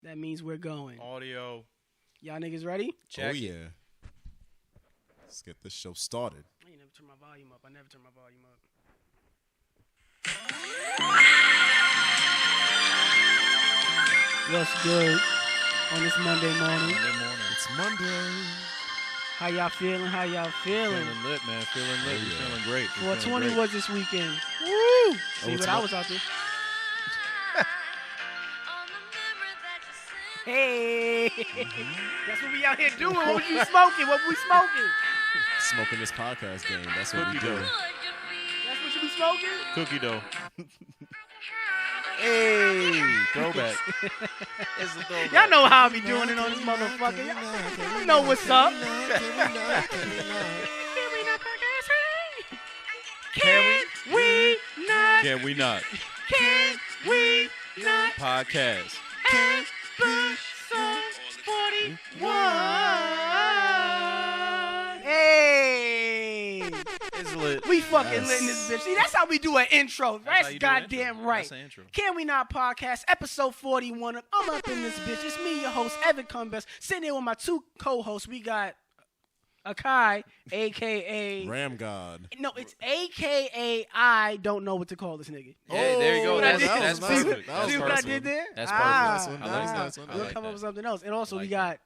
That means we're going. Audio. Y'all niggas ready? Check. Oh, yeah. Let's get this show started. I ain't never turn my volume up. I never turn my volume up. What's good on this Monday morning? It's Monday. How y'all feeling? How y'all feeling? Feeling lit, man. Feeling lit. Oh, We yeah. feeling great. We 420 feeling great. was this weekend. Woo! See it's what I was out there. Hey! That's what we out here doing. What was you smoking? What we smoking? Smoking this podcast game. That's what we Cookie do. dough. That's what you be smoking? Cookie dough. Hey, throwback. It's a throwback. Y'all know how I be doing it on this motherfucker. Y'all know what's up. Can we not? Can we not? Can we not? Podcast. Episode 41. Hey. It's lit. We fucking Yes. lit in this bitch. See, that's how we do an intro. That's how That's you do an goddamn intro. right. That's an intro. Can We Not Podcast, episode 41. I'm up in this bitch. It's me, your host, Evan Combest, sitting here with my two co-hosts. We got Akai, a.k.a. Ram God. No, it's a.k.a. I don't know what to call this nigga. Hey, there you go. Oh, That's that that's was perfect. nice. That's See what I perfect. did there? That's Nice perfect. one, I like nice, that. nice one. I We'll like come up that. with something else. And also I we like got...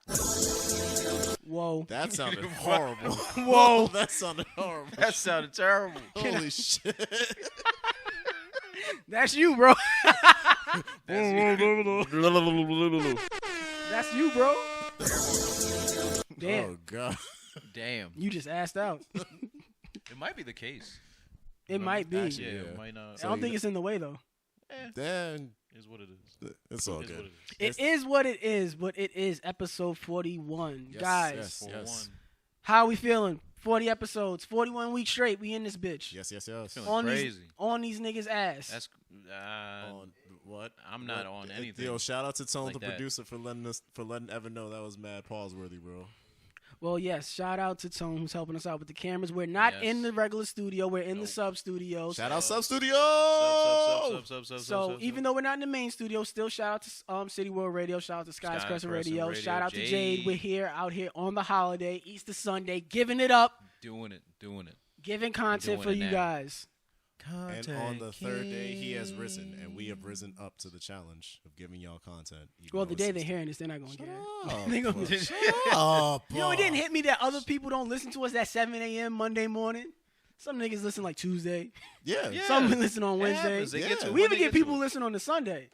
Whoa. That sounded horrible. Whoa. That sounded horrible. That sounded terrible. Holy shit. That's you, bro. That's That's you, bro. Damn. Oh, God. Damn. You just asked out. It might be the case. It might be. Actually, Yeah. it might not. I don't think it's in the way, though. Damn. Is what it is. It's all Is what good. it is. It is what it is, but it is episode 41. Yes, Guys, yes. For one. how we feeling? 40 episodes, 41 weeks straight. We in this bitch. Yes. Feeling On crazy. these, on these niggas' ass. That's. On what? I'm not on anything. Yo, shout out to Tone, like the that. producer, for letting Evan know that was mad pause worthy, bro. Well, yes. Shout out to Tone who's helping us out with the cameras. We're not Yes. in the regular studio. We're in the Nope. sub studios. Shout out Sub Studio. So even though we're not in the main studio, still shout out to City World Radio. Shout out to Sky's Crescent Radio. Shout out to Jade. We're here out here on the holiday, Easter Sunday, giving it up, doing it. giving content doing for it you now. guys. And on the third day, he has risen, and we have risen up to the challenge of giving y'all content. even Well, though the it's day they're 16. hearing this, they're not going to get it. Oh, They gonna- bro. Shut up, You know, it didn't hit me that other people don't listen to us at 7 a.m. Monday morning. Some niggas listen like Tuesday. Yeah, Yeah. Some listen on It Wednesday. happens. They Yeah. get to it We when even they get to people it. listen on the Sunday.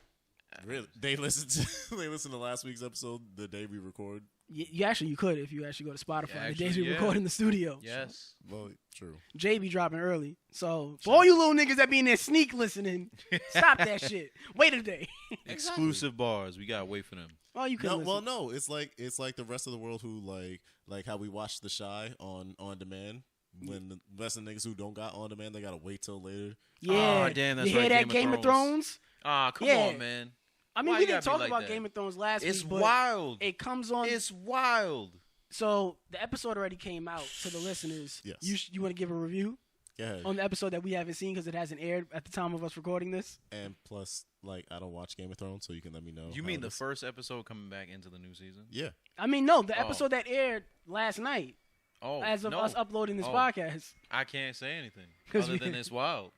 really. They listened to last week's episode the day we record. You could if you actually go to Spotify. Yeah, the days actually, we yeah. record in the studio. Yes. Well, true. Jay be dropping early. So for all you little niggas that be in there sneak listening, stop that shit. Wait a day. Exclusive bars. We gotta wait for them. Oh, you can No, listen. well, no. It's like the rest of the world who like how we watch The Shy on demand. When the rest of the niggas who don't got on demand, they gotta wait till later. Yeah. Oh, damn, that's you hear right, that Game of Thrones? Ah, come Yeah. on, man. I mean, Why we you didn't gotta talk be like about that? Game of Thrones last It's week, but wild. it comes on. It's wild. So the episode already came out to the listeners. Yes. You want to give a review Yeah. on the episode that we haven't seen because it hasn't aired at the time of us recording this? And plus, like, I don't watch Game of Thrones, so you can let me know. You how mean it the is. first episode coming back into the new season? Yeah. I mean, no, the Oh. episode that aired last night Oh, as of no. us uploading this Oh. podcast. I can't say anything 'Cause other we- than it's wild.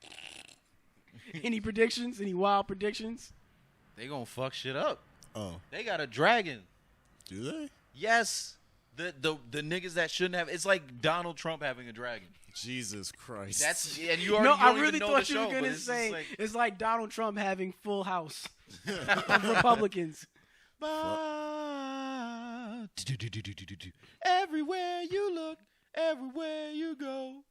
Any predictions? Any wild predictions? They gonna fuck shit up. Oh, They got a dragon. do they? Yes. The niggas that shouldn't have. It's like Donald Trump having a dragon. Jesus Christ. That's and you already. No, you I don't really even know thought the you were show, going but to it's say just like, it's like Donald Trump having full house of Republicans. Everywhere you look, everywhere you go.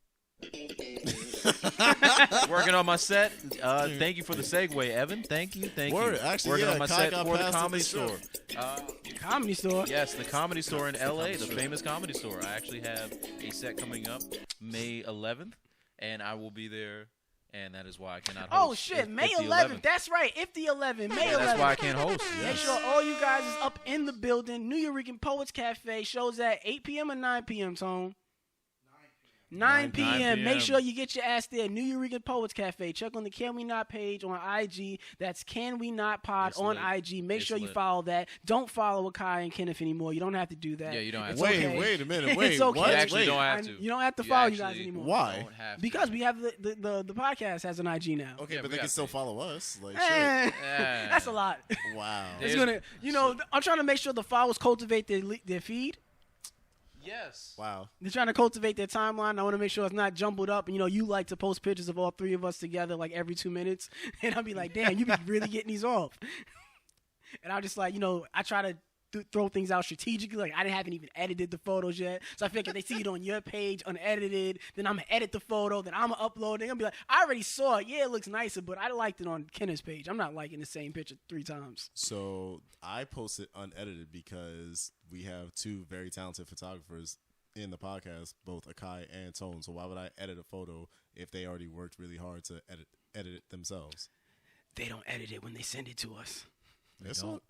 Working on my set. Thank you for the segue, Evan. Thank you. Word. You. Actually, Working yeah, on my Kai set got for the passed at Comedy the show. Store. Comedy store. Yes, the Comedy Store in LA, the famous Comedy Store. I actually have a set coming up May 11th, and I will be there, and that is why I cannot host. Oh shit, if May the 11th. That's right. If the 11th, May 11th. Yeah, that's why I can't host. Make sure all you guys is up in the building. New Eurekan Poets Cafe shows at 8 p.m. or 9 p.m. Tone. 9 p.m. Make sure you get your ass there. New Eureka Poets Cafe. Check on the Can We Not page on IG. That's Can We Not Pod on IG. Make sure you follow that. Don't follow Akai and Kenneth anymore. You don't have to do that. Yeah, you don't have to. Wait a minute. Wait, it's okay. what? You actually don't have to. You don't have to follow you guys anymore. Why? Because we have the podcast has an IG now. Okay, but they can still follow us. Like, that's a lot. Wow. It's gonna, I'm trying to make sure the followers cultivate their feed. Yes. Wow. They're trying to cultivate their timeline. I want to make sure it's not jumbled up. And, you like to post pictures of all three of us together like every 2 minutes. And I'll be like, damn, you be really getting these off. And I'm just like, I try to throw things out strategically. Like, I haven't even edited the photos yet. So I figure they see it on your page unedited. Then I'm going to edit the photo. Then I'm going to upload it. They're going to be like, I already saw it. Yeah, it looks nicer, but I liked it on Kenneth's page. I'm not liking the same picture 3 times. So I posted unedited because we have 2 very talented photographers in the podcast, both Akai and Tone. So why would I edit a photo if they already worked really hard to edit it themselves? They don't edit it when they send it to us. It's all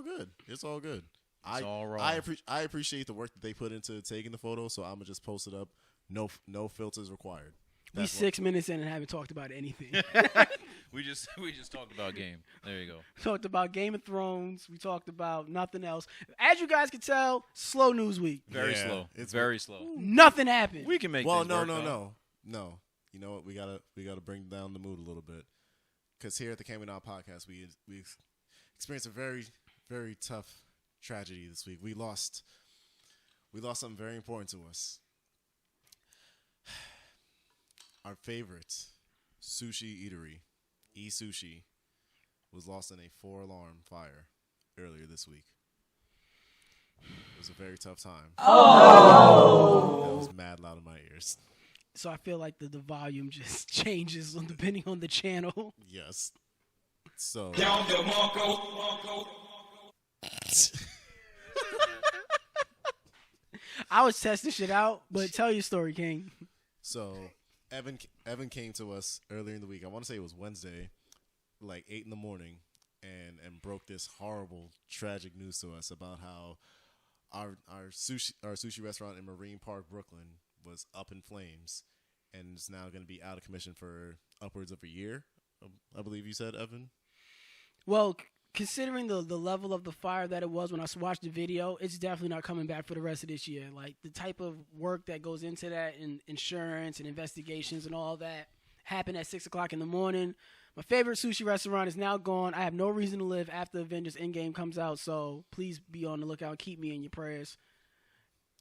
good. It's all good. All wrong. I appreciate the work that they put into taking the photo, so I'm gonna just post it up. No filters required. We 6 minutes in and haven't talked about anything. we just talked about game. There you go. Talked about Game of Thrones. We talked about nothing else. As you guys can tell, slow news week. Very slow. It's very slow. Nothing happened. We can make. No. You know what? We gotta bring down the mood a little bit, because here at the Can We Not podcast, we experienced a very, very tough tragedy this week. We lost something very important to us. Our favorite sushi eatery, E-Sushi, was lost in a 4-alarm fire earlier this week. It was a very tough time. Oh! That was mad loud in my ears. So I feel like the volume just changes depending on the channel. Yes. So. I was testing shit out, but tell your story, King. So, Evan came to us earlier in the week. I want to say it was Wednesday, like 8 in the morning, and broke this horrible, tragic news to us about how our sushi restaurant in Marine Park, Brooklyn, was up in flames, and is now going to be out of commission for upwards of a year. I believe you said, Evan. Well, considering the level of the fire that it was when I watched the video, it's definitely not coming back for the rest of this year. Like, the type of work that goes into that, and insurance and investigations and all that, happened at 6 o'clock in the morning. My favorite sushi restaurant is now gone. I have no reason to live after Avengers Endgame comes out, so please be on the lookout. Keep me in your prayers.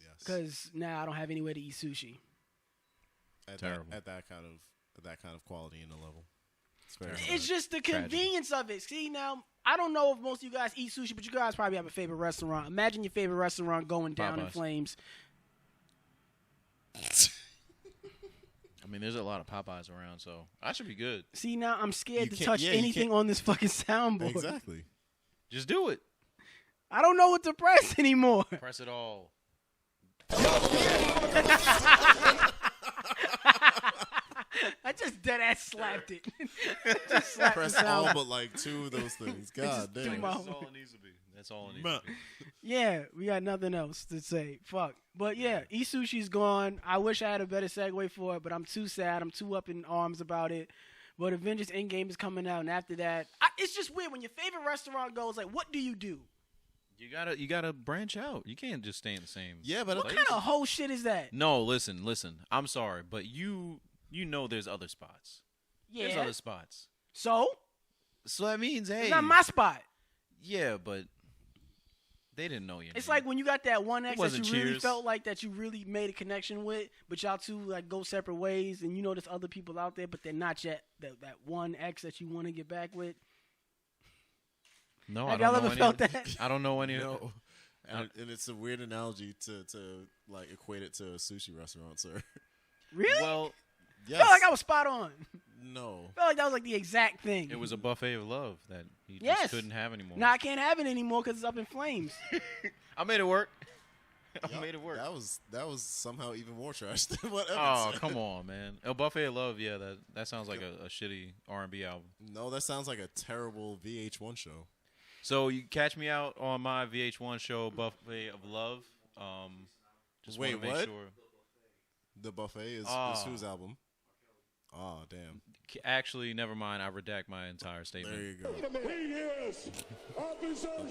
Yes. Because now I don't have anywhere to eat sushi. Terrible. At that kind of quality and the level. It's just the convenience of it. See, now, I don't know if most of you guys eat sushi, but you guys probably have a favorite restaurant. Imagine your favorite restaurant going down in flames. I mean, there's a lot of Popeyes around, so I should be good. See, now I'm scared to touch anything on this fucking soundboard. Exactly. Just do it. I don't know what to press anymore. Press it all. I just dead ass slapped it. Just slapped press the sound. all but like 2 of those things. God damn. That's all it needs to be. That's all it needs to be. Yeah, we got nothing else to say. Fuck. But yeah, E-Sushi's gone. I wish I had a better segue for it, but I'm too sad. I'm too up in arms about it. But Avengers Endgame is coming out, and after that, it's just weird. When your favorite restaurant goes, like, what do? You gotta branch out. You can't just stay in the same. Yeah, but what kind of whole shit is that? No, listen. I'm sorry, but you know there's other spots. Yeah. There's other spots. So that means, hey. It's not my spot. Yeah, but they didn't know you. It's like when you got that one ex that you really Cheers. felt like that you really made a connection with, but y'all two like go separate ways, and there's other people out there, but they're not yet that one ex that you want to get back with. No, have I don't y'all know ever felt that? I don't know any. No. And it's a weird analogy to like equate it to a sushi restaurant, sir. Really? Well, yes. I felt like I was spot on. No. I felt like that was like the exact thing. It was a buffet of love that he just couldn't have anymore. Now I can't have it anymore because it's up in flames. I made it work. I made it work. That was somehow even more trash than what Evan said. Come on, man. A buffet of love, yeah, that sounds like a shitty R&B album. No, that sounds like a terrible VH1 show. So you catch me out on my VH1 show, Buffet of Love. Just wait, want to make what? sure. The buffet is whose album? Oh, damn. Actually, never mind. I redact my entire statement. There you go. He is officers.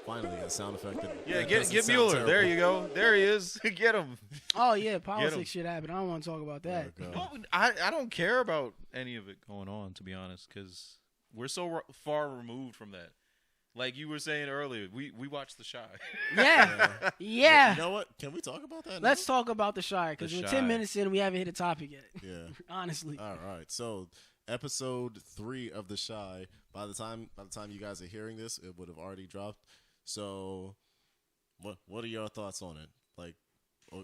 Finally, a sound effect. Yeah, that get doesn't Mueller. sound There terrible. you go. There he is. Get him. Oh yeah, politics shit happened. I don't want to talk about that. Oh, God. Well, I don't care about any of it going on, to be honest, because we're so far removed from that. Like you were saying earlier, we watched The Shy. Yeah, yeah. You know what? Can we talk about that? Let's talk about The Shy because The we're Shy. 10 minutes in, we haven't hit a topic yet. Yeah. Honestly. All right. So, episode 3 of The Shy. By the time you guys are hearing this, it would have already dropped. So, what are your thoughts on it? Like,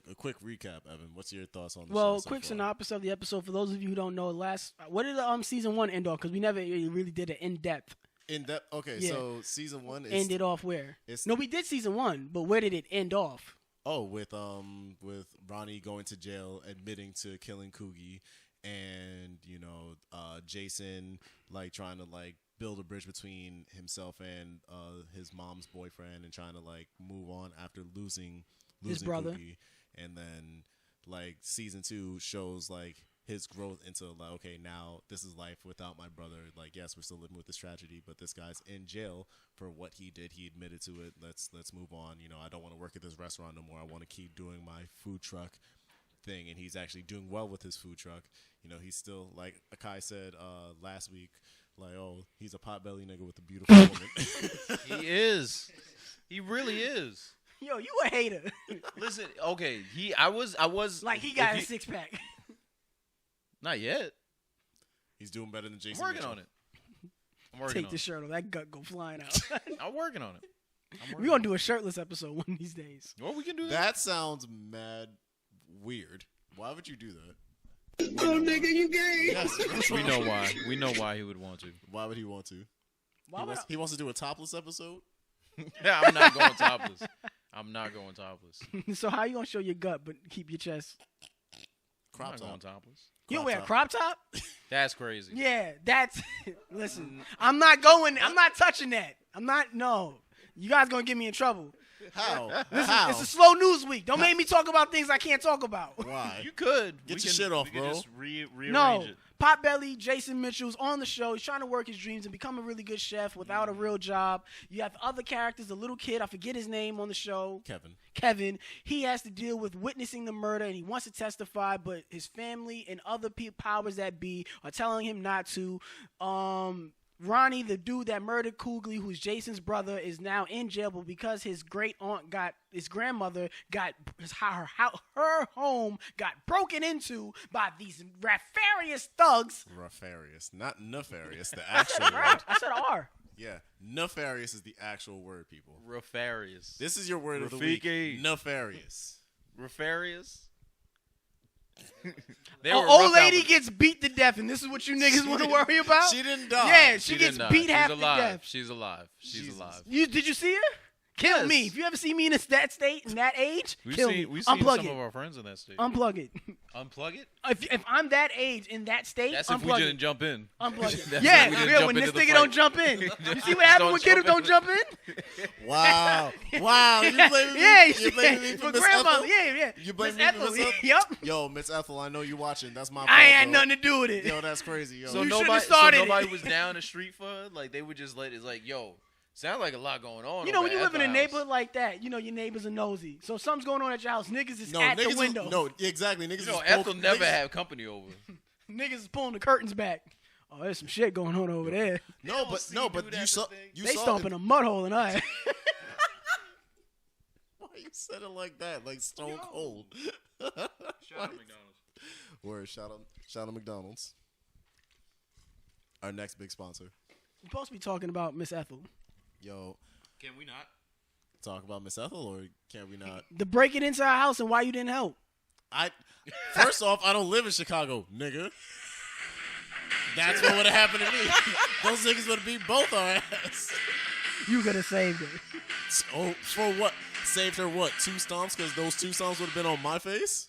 a quick recap, Evan. What's your thoughts on the Well, show so quick far? synopsis of the episode for those of you who don't know. What did the season 1 end off? Because we never really did an in depth. In depth. Okay, Yeah. so season 1 is Ended off where? it's- No, we did season 1, but where did it end off? with Ronnie going to jail, admitting to killing Coogie, and Jason like trying to like build a bridge between himself and his mom's boyfriend, and trying to like move on after losing His brother. Coogie. And then like season 2 shows like his growth into like, okay, now this is life without my brother. Like, yes, we're still living with this tragedy, but this guy's in jail for what he did. He admitted to it. Let's move on. I don't want to work at this restaurant no more. I want to keep doing my food truck thing. And he's actually doing well with his food truck. He's still, like Akai said last week, like, oh, he's a potbelly nigga with a beautiful woman. He is. He really is. Yo, you a hater. Listen, okay. I was Like, he got a 6-pack. Not yet. He's doing better than Jason I'm working Mitchell. on it. I'm working Take on the it. shirt off. That gut go flying out. I'm working on it. We're going to do a shirtless episode one of these days. Well, we can do that. That sounds mad weird. Why would you do that? Oh, nigga, you gay. Yes, We know why. We know why he would want to. Why would he want to? Why would He wants to do a topless episode? Yeah, I'm not going topless. I'm not going topless. So how you going to show your gut but keep your chest? I'm Crop not going top. topless. You Crop wear a top. crop top? That's crazy. Yeah, that's... Listen, I'm not touching that. No. You guys going to get me in trouble. How? Listen, How? it's a slow news week. Don't make me talk about things I can't talk about. Why? You could. Get We your can- shit off, we can bro. Just rearrange No. it. Potbelly, Jason Mitchell's on the show. He's trying to work his dreams and become a really good chef without a real job. You have other characters, a little kid, I forget his name on the show. Kevin. He has to deal with witnessing the murder, and he wants to testify, but his family and other powers that be are telling him not to. Ronnie, the dude that murdered Coogly, who's Jason's brother, is now in jail, but because his grandmother got her home got broken into by these nefarious thugs. Nefarious, not nefarious. The actual Right, word. I said R. Yeah, nefarious is the actual word, people. Refarious. This is your word of the week. Rafiki. Nefarious. Refarious. Old lady gets beat to death, and this is what you niggas want to worry about? She didn't die. Yeah, she gets didn't die. beat half She's to alive. death. She's alive. She's Jesus. alive. Did you see her? Kill Yes. me. If you ever see me in that state, in that age, kill me. We've seen Unplug some it. of our friends in that state. Unplug it. Unplug it? If I'm that age in that state, That's if unplug we didn't it. jump in. Unplug it. That's Yeah, if we didn't yeah, jump when this into the nigga fight. don't jump in. You see what happens when Kenneth don't jump in? Wow. Wow. You blaming me? Yeah, You blaming me for Miss grandmother. Ethel? Yeah. You blaming Miss me for Miss Ethel. Ethel? Yup. Yo, Miss Ethel, I know you watching. That's my fault. I ain't had bro. nothing to do with it. Yo, that's crazy, yo. So You shouldn't nobody, have started so it. nobody was down the street for her? Like, they would just let it, like, yo, sound like a lot going on. You know, over when you at live in the a house. neighborhood like that, you know your neighbors are nosy. So something's going on at your house. Niggas is No, at the niggas window. no, exactly. Niggas You know, is Ethel broke- never niggas- have company over. Niggas is pulling the curtains back. Oh, there's some shit going on over there. No, LC but dude you at saw the thing. you They saw stomping a mud hole in her. Why you said it like that? Like Stone Cold. Shout out McDonald's. Word, shout out McDonald's. Our next big sponsor. You're supposed to be talking about Miss Ethel. Yo, Can we not? talk about Miss Ethel, or can we not? The breaking into our house and why you didn't help. First off, I don't live in Chicago, nigga. That's what would have happened to me. Those niggas would have beat both our ass. You could have saved her. So, for what? Saved her what? 2 stomps? Because those 2 stomps would have been on my face?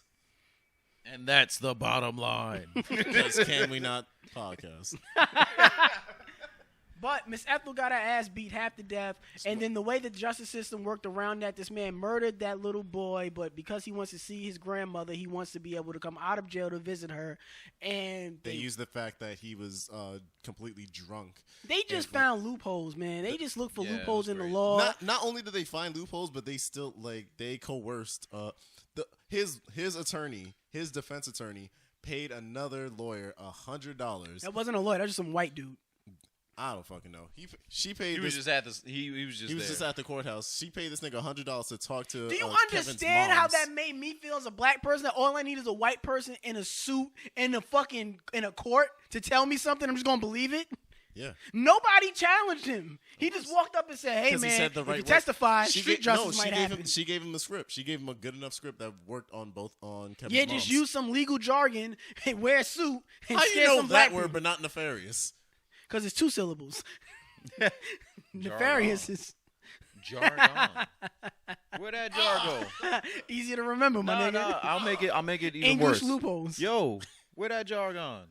And that's the bottom line. Because can we not podcast? But Miss Ethel got her ass beat half to death, and then the way the justice system worked around that, this man murdered that little boy, but because he wants to see his grandmother, he wants to be able to come out of jail to visit her, and They used the fact that he was completely drunk. they just found loopholes, man. They just look for Yeah, loopholes it in was the great. law. Not only did they find loopholes, but they still they coerced his attorney, his defense attorney, paid another lawyer $100. That wasn't a lawyer. That was just some white dude. I don't fucking know. She paid. He was just at this. He was just. He was there. just at the courthouse. She paid this nigga $100 to talk to. Do you Kevin's understand how moms. that made me feel as a black person? That all I need is a white person in a suit in a court to tell me something. I'm just gonna believe it. Yeah. Nobody challenged him. He just walked up and said, "Hey 'Cause he man, said the if right you word. testify, She street justice might happen." She gave him a script. She gave him a good enough script that worked on Kevin's Yeah, moms. just use some legal jargon, and wear a suit, and How scare you know some that black word, but not nefarious? because it's 2 syllables. Nefarious is Jargon. Where that jar go? easier to remember, my nigga. No, I'll make it even English worse. loopholes. Yo, where that jar gone?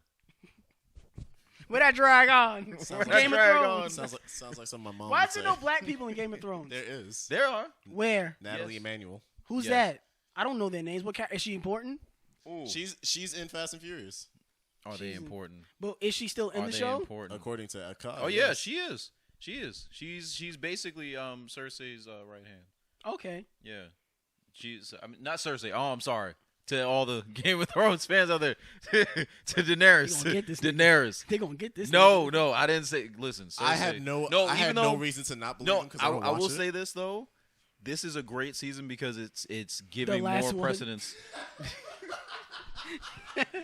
Where that drag on? Sounds Game like- of Thrones. Sounds like something my mom Why would is say. there no black people in Game of Thrones? There is. There are. Where? Natalie Yes. Emanuel. Who's Yes. that? I don't know their names. Is she important? Ooh. She's in Fast and Furious, Are they she's- important? But is she still in Are the they show? important? according to Akai. Oh yeah, yes. she is. She is. She's basically Cersei's right hand. Okay. Yeah. I mean, not Cersei. Oh, I'm sorry. To all the Game of Thrones fans out there, to Daenerys. You gonna get this nigga. Daenerys. They're going to get this. No, nigga. no, I didn't say. Listen, Cersei. I had no even though, reason to not believe No, him because I don't I watch will it. say this though. This is a great season because it's giving last more one. precedence.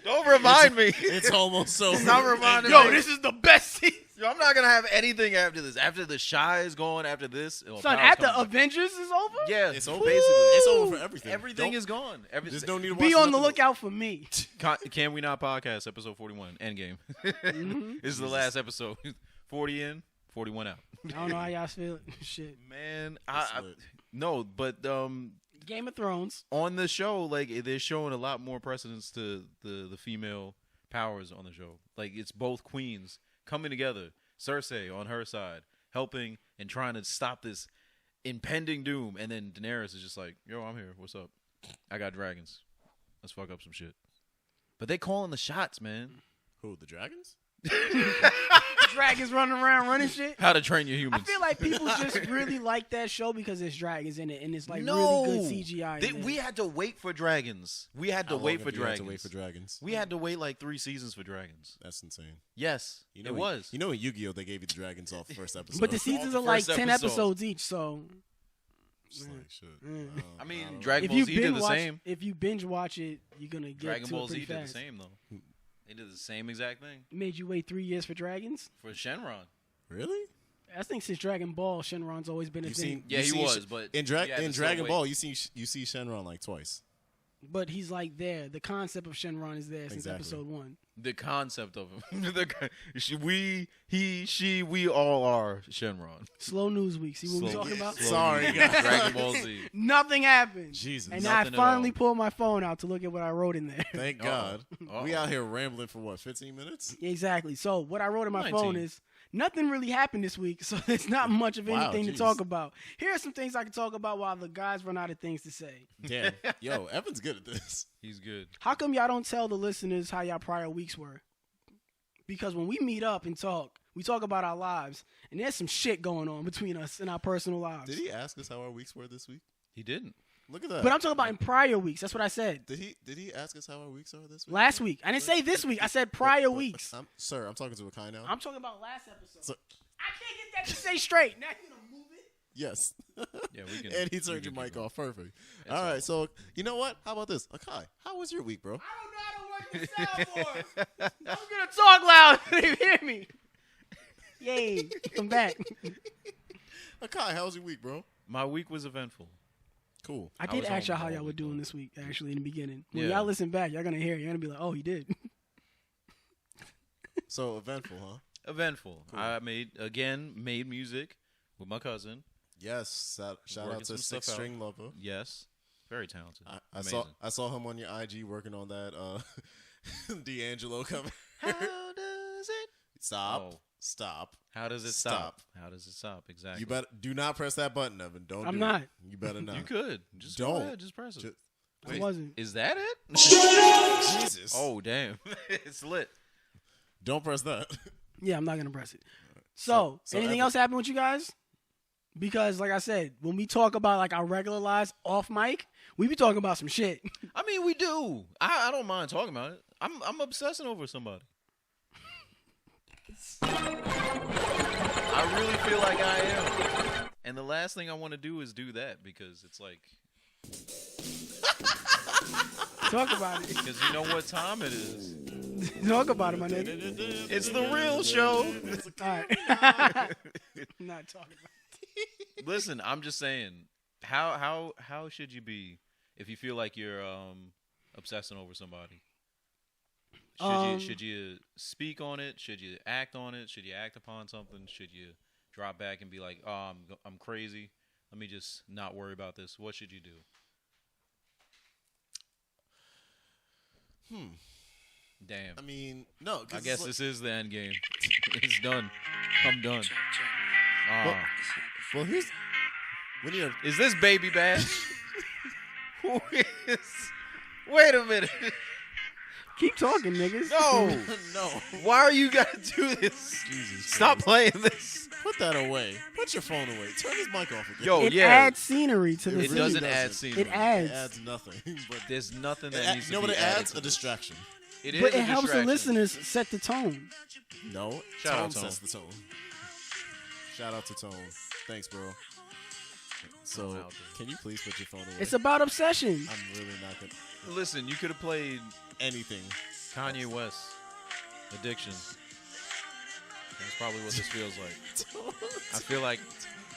Don't remind me. It's almost so. Stop reminding Yo, me. this is the best season. Yo, I'm not gonna have anything after this. After the Shy is gone, after this, Son, Power's after coming back. Avengers is over? Yeah, It's over. basically. It's over for everything. Everything is gone. There's no need to watch Be on the nothing lookout for me. Can We Not podcast episode 41 Endgame. This is the last episode. 40 in, 41 out. I don't know how y'all feel. Shit. Man, That's I lit. no, but Game of Thrones. on the show, like they're showing a lot more precedence to the female powers on the show. Like it's both queens coming together. Cersei on her side, helping and trying to stop this impending doom, and then Daenerys is just like, "Yo, I'm here. What's up? I got dragons. Let's fuck up some shit." But they calling the shots, man. Who, the dragons? Dragons running around running shit. How to Train Your I Humans. feel like people just really like that show because there's dragons in it and it's like no, really good CGI. in we it. had to wait for dragons. We had to How long wait have for you had dragons. to wait for dragons. We had to wait like 3 seasons for dragons. That's insane. Yes, You know it was. You know in Yu-Gi-Oh they gave you the dragons off the first episode. But the seasons the are like first 10 episode. episodes each, so Just like, shit. I mean, don't know. Dragon if Ball you Z did binge the watch, same. if you binge watch it, you're gonna get Dragon to Ball it Z pretty did the fast. same though. They did the same exact thing It made you wait 3 years for dragons. for Shenron. Really? I think since Dragon Ball, Shenron's always been a You've thing. seen? Yeah, you've he seen was, but in you had to still Dragon wait. Ball, you see Shenron like twice. But he's like there. The concept of Shenron is there since Exactly. episode 1. The concept of him. We all are Shenron. Slow news week. See what we're Slow- talking about? slow Sorry, news. guys. Dragon Ball Z. Nothing happened. Jesus. And Nothing I at finally all. pulled my phone out to look at what I wrote in there. Thank Uh-oh. God. Uh-oh. We out here rambling for what, 15 minutes? Exactly. So what I wrote in my 19. phone is nothing really happened this week, so there's not much of Wow, anything to jeez. talk about. Here are some things I can talk about while the guys run out of things to say. Damn. Yo, Evan's good at this. He's good. How come y'all don't tell the listeners how y'all prior weeks were? Because when we meet up and talk, we talk about our lives, and there's some shit going on between us in our personal lives. Did he ask us how our weeks were this week? He didn't. Look at that. But I'm talking about in prior weeks. That's what I said. Did he ask us how our weeks are this week? Last week. I didn't say this week. I said prior weeks. Sir, I'm talking to Akai now. I'm talking about last episode. So- I can't get that to say straight. Now you're going to move it. Yes. Yeah, we can. And he we turned can your mic keep off. Perfect. That's all right, all. so you know what? How about this? Akai, how was your week, bro? I don't know how to work the soundboard. I'm going to talk loud so they hear me. Yay. I'm back. Akai, how was your week, bro? My week was eventful. Cool. I I did was ask home y'all how all y'all were week, doing though. this week, actually, in the beginning. When Yeah. y'all listen back, y'all going to hear it. You're going to be like, oh, he did. So eventful, huh? Eventful. Cool. I made music with my cousin. Yes. Shout Working out some to stuff Six String Lover. Yes, very talented. I Amazing. saw him on your IG working on that D'Angelo cover. How does it? Stop. Stop. How does it stop? How does it stop? Exactly. You better do not press that button, Evan. Don't. I'm do not. It. You better not. You could. Just Don't. Go ahead. Just press it. I wasn't. Is that it? Jesus. Oh, damn. It's lit. Don't press that. Yeah, I'm not gonna press it. So anything Evan- else happen with you guys? Because, like I said, when we talk about like our regular lives off mic, we be talking about some shit. I mean, we do. I don't mind talking about it. I'm obsessing over somebody. I really feel like I am. And the last thing I want to do is do that because it's like... Talk about it. Because you know what time it is. Talk about it, my nigga. It's the real show. All right. Not talking about it. Listen, I'm just saying, how should you be if you feel like you're obsessing over somebody? Should you speak on it? Should you act on it? Should you act upon something? Should you drop back and be like, "Oh, I'm crazy. Let me just not worry about this." What should you do? Damn. I mean, no. I guess this is the end game. It's done. I'm done. Well, here's when you're. Is this Baby Bash? Who is? Wait a minute. Keep talking, niggas. No. No. Why are you gotta do this? Jesus Stop Christ. playing this. Put that away. Put your phone away. Turn his mic off again. Yo, It yeah. adds scenery to the It scene. doesn't doesn't. add scenery. It adds. It adds nothing. But There's nothing that it needs you know to what be it added adds? to A this. distraction. It is But a it helps the distraction. listeners set the tone. No. Shout out Tone Tone. sets the tone. Shout out to Tone. Thanks, bro. So, Tone out there. can you please put your phone away? It's about obsession. I'm really not gonna Listen, you could have played anything. Kanye West, Addiction. That's probably what this feels like. I feel like,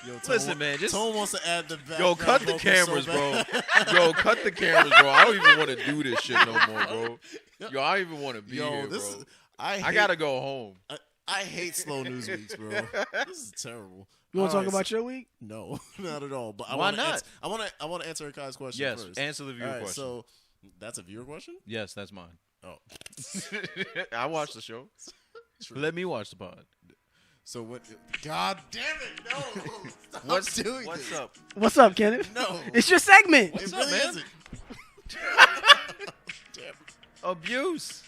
Yo, Tone, listen, man, just Tone wants to add the background yo, cut the vocals cameras, so bro. bad. Yo, cut the cameras, bro. I don't even want to do this shit no more, bro. Yo, I don't even want to be Yo, here, this bro. is, I I gotta go home. I hate slow news weeks, bro. This is terrible. You want to All talk right, about your week? No, not at all. But I Why wanna not? I want to answer Akai's question Yes, first. answer the viewer All right, question. So that's a viewer question. Yes, that's mine. Oh, I watched the show. Let me watch the pod. so what? God damn it! No, stop What's doing What's this. up? What's up, Kenneth? No, It's your segment. it up, really man? isn't. Damn it. Abuse.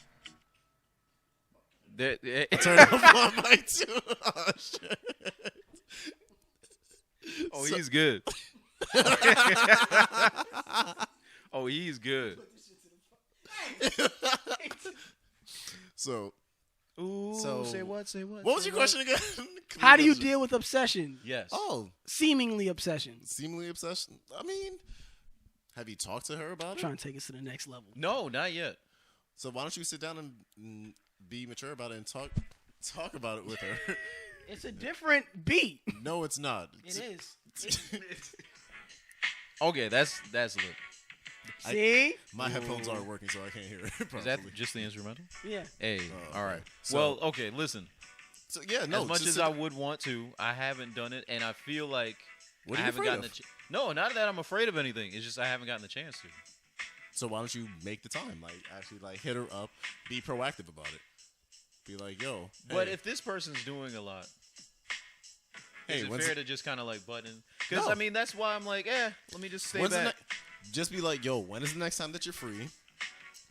Turn off my mic too. Oh shit. Oh, he's good. Oh, he's good. So, Ooh, So- say what? Say what? what was say your question again? How do you deal with obsession? Yes. Oh, Seemingly obsession. seemingly obsession. I mean, have you talked to her about I'm it? trying to take us to the next level. No, not yet. So why don't you sit down and be mature about it and talk about it with her? It's a different beat. No, it's not. It is. Okay, that's lit. See? My headphones aren't working, so I can't hear it properly. Is that just the instrumental? Yeah. Hey, Oh, all okay. right. So- Well, okay, listen. So, yeah, no. as much just as sit- I would want to, I haven't done it, and I feel like What I are you haven't afraid gotten of? the No, not that I'm afraid of anything. It's just I haven't gotten the chance to. So why don't you make the time? Like, actually, like, hit her up. Be proactive about it. Be like, yo. But hey, if this person's doing a lot, hey, is it when's fair the- to just kind of like butt in? Because No. I mean, that's why I'm like, let me just stay when's the back. just be like, yo, when is the next time that you're free?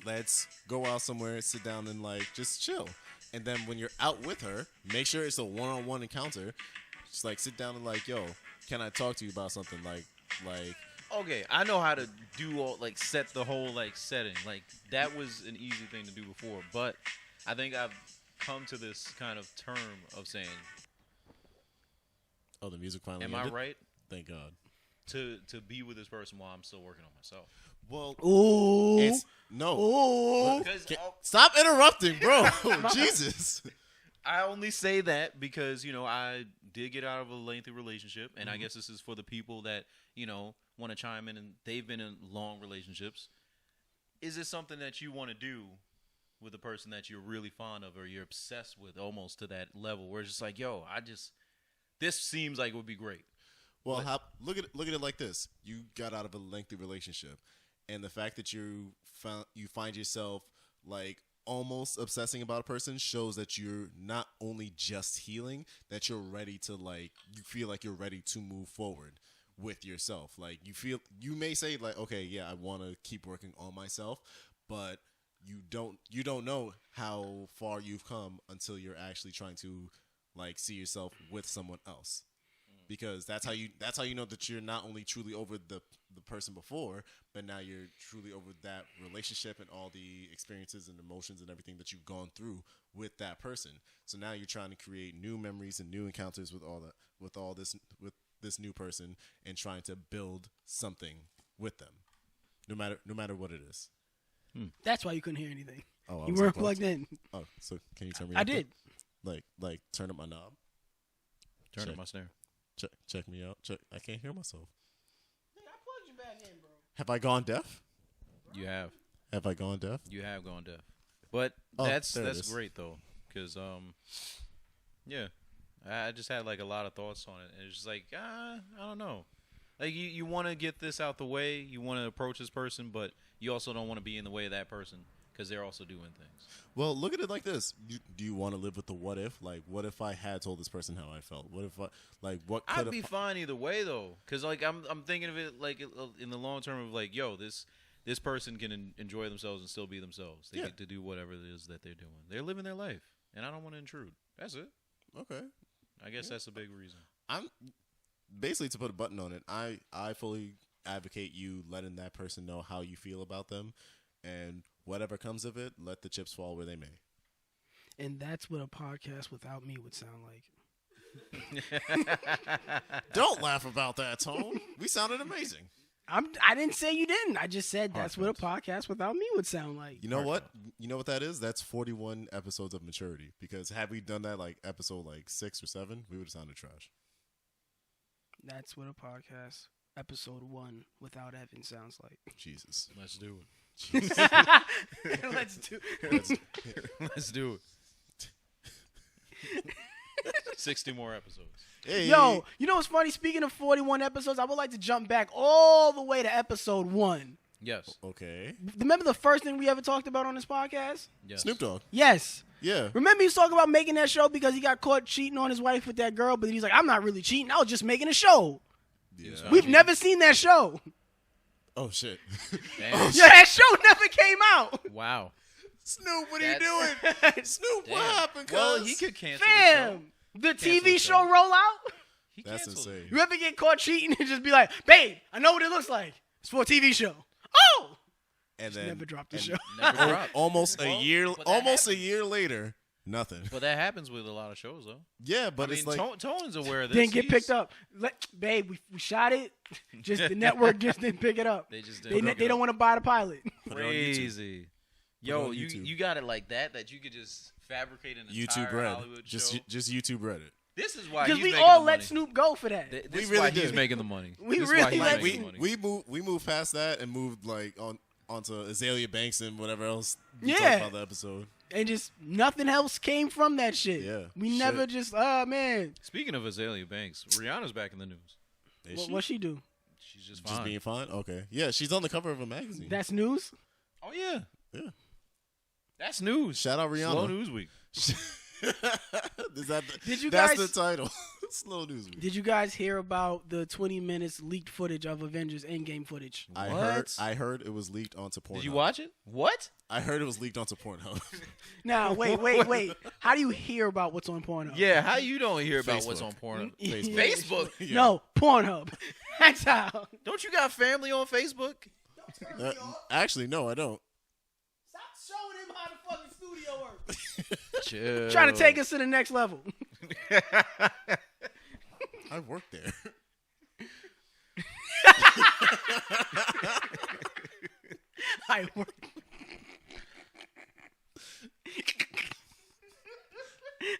Let's go out somewhere, sit down, and like just chill. And then when you're out with her, make sure it's a one-on-one encounter. Just like sit down and like, yo, can I talk to you about something? Like, Okay, I know how to do all like set the whole like setting. Like that was an easy thing to do before, but I think I've come to this kind of term of saying, oh, the music finally. am I ended? right Thank God. to be with this person while I'm still working on myself? Well, Ooh. it's no. Ooh. Because Stop interrupting, bro. Jesus. I only say that because, I did get out of a lengthy relationship, and I guess this is for the people that, want to chime in and they've been in long relationships. Is it something that you want to do with a person that you're really fond of or you're obsessed with almost to that level where it's just like, yo, this seems like it would be great. Well, look at it like this: you got out of a lengthy relationship, and the fact that you find yourself like almost obsessing about a person shows that you're not only just healing, that you're ready to you feel like you're ready to move forward with yourself. Like you may say like, okay, yeah, I want to keep working on myself, but you don't know how far you've come until you're actually trying to like see yourself with someone else. Because that's how you know that you're not only truly over the person before, but now you're truly over that relationship and all the experiences and emotions and everything that you've gone through with that person. So now you're trying to create new memories and new encounters with this new person and trying to build something with them, no matter what it is. That's why you couldn't hear anything. Oh, You weren't plugged in. Oh, so can you turn me? I up did. Like turn up my knob. Turn up my snare. Check me out. I can't hear myself. I plugged you back in, bro. Have I gone deaf? You have. Have I gone deaf? You have gone deaf. But Oh, that's there it is. great though, because yeah, I just had like a lot of thoughts on it, and it's just like I don't know, like you want to get this out the way, you want to approach this person, but you also don't want to be in the way of that person because they're also doing things. Well, look at it like this. Do you want to live with the what if? Like, what if I had told this person how I felt? What if what could I'd be fine either way though, because like I'm thinking of it like in the long term of like, yo, this person can enjoy themselves and still be themselves. They get to do whatever it is that they're doing. They're living their life, and I don't want to intrude. That's it. Okay. I guess that's a big reason. I'm basically, to put a button on it, I fully advocate you letting that person know how you feel about them, and whatever comes of it, let the chips fall where they may. And that's what a podcast without me would sound like. Don't laugh about that, Tone. We sounded amazing. I didn't say you didn't. I just said that's what a podcast without me would sound like. You know what? You know what that is? That's 41 episodes of maturity. Because had we done that like episode like 6 or 7, we would have sounded trash. That's what a podcast episode 1 without Evan sounds like. Jesus. Let's do it. Let's do. Let's do it. 60 more episodes. Hey. Yo, you know what's funny? Speaking of 41 episodes, I would like to jump back all the way to episode 1. Yes. Okay. Remember the first thing we ever talked about on this podcast? Yes. Snoop Dogg. Yes. Yeah. Remember he was talking about making that show because he got caught cheating on his wife with that girl, but he's like, I'm not really cheating. I was just making a show. Yeah. We've never seen that show. Oh, shit. Damn. Yeah, that show never came out. Wow. Snoop, what are you That's- doing? Snoop, Damn. what happened, cuz? Well, he could cancel the show. Fam, the Cancel TV the show show. roll out? He That's canceled it. insane. You ever get caught cheating and just be like, babe, I know what it looks like. It's for a TV show. Oh! And Just then never dropped the and show. Never dropped. almost Well, a year but that almost a happens. year later, nothing. But that happens with a lot of shows, though. Yeah, but I it's mean, like Tone's aware of this. Didn't get He's- picked up. Babe, we shot it. Just the network just didn't pick it up. They just They, didn't. they don't want to buy the pilot. put it on YouTube. Crazy. it Yo, on you YouTube. got it like that you could just fabricate an YouTube entire Red. Hollywood Just show. YouTube Reddit. This is why Because he's we making all the let money. Snoop go for that. This We is really why he's did. making the money. We This is really why he's let making Snoop- the money. We moved past that and moved like onto Azalea Banks and whatever else we Yeah. talked about the episode. And just nothing else came from that shit. Yeah, We shit. never just, oh, man. Speaking of Azalea Banks, Rihanna's back in the news. Is she? What she do? She's just Just fine. being fine? Okay. Yeah, she's on the cover of a magazine. That's news? Oh yeah, yeah. that's news. Shout out Rihanna. Slow News Week. Is that Did you that's guys- the title. Slow news week. Did you guys hear about the 20 minutes leaked footage of Avengers Endgame footage? What? I heard it was leaked onto Pornhub. Did you watch it? What? I heard it was leaked onto Pornhub. Now, wait. How do you hear about what's on Pornhub? Yeah, how you don't hear about what's Facebook. on porn? Facebook. Facebook? Yeah. No, Pornhub. That's how. Don't you got family on Facebook? Actually, no, I don't. Stop showing him how the fucking studio works. Chill. Trying to take us to the next level. I work there. I work.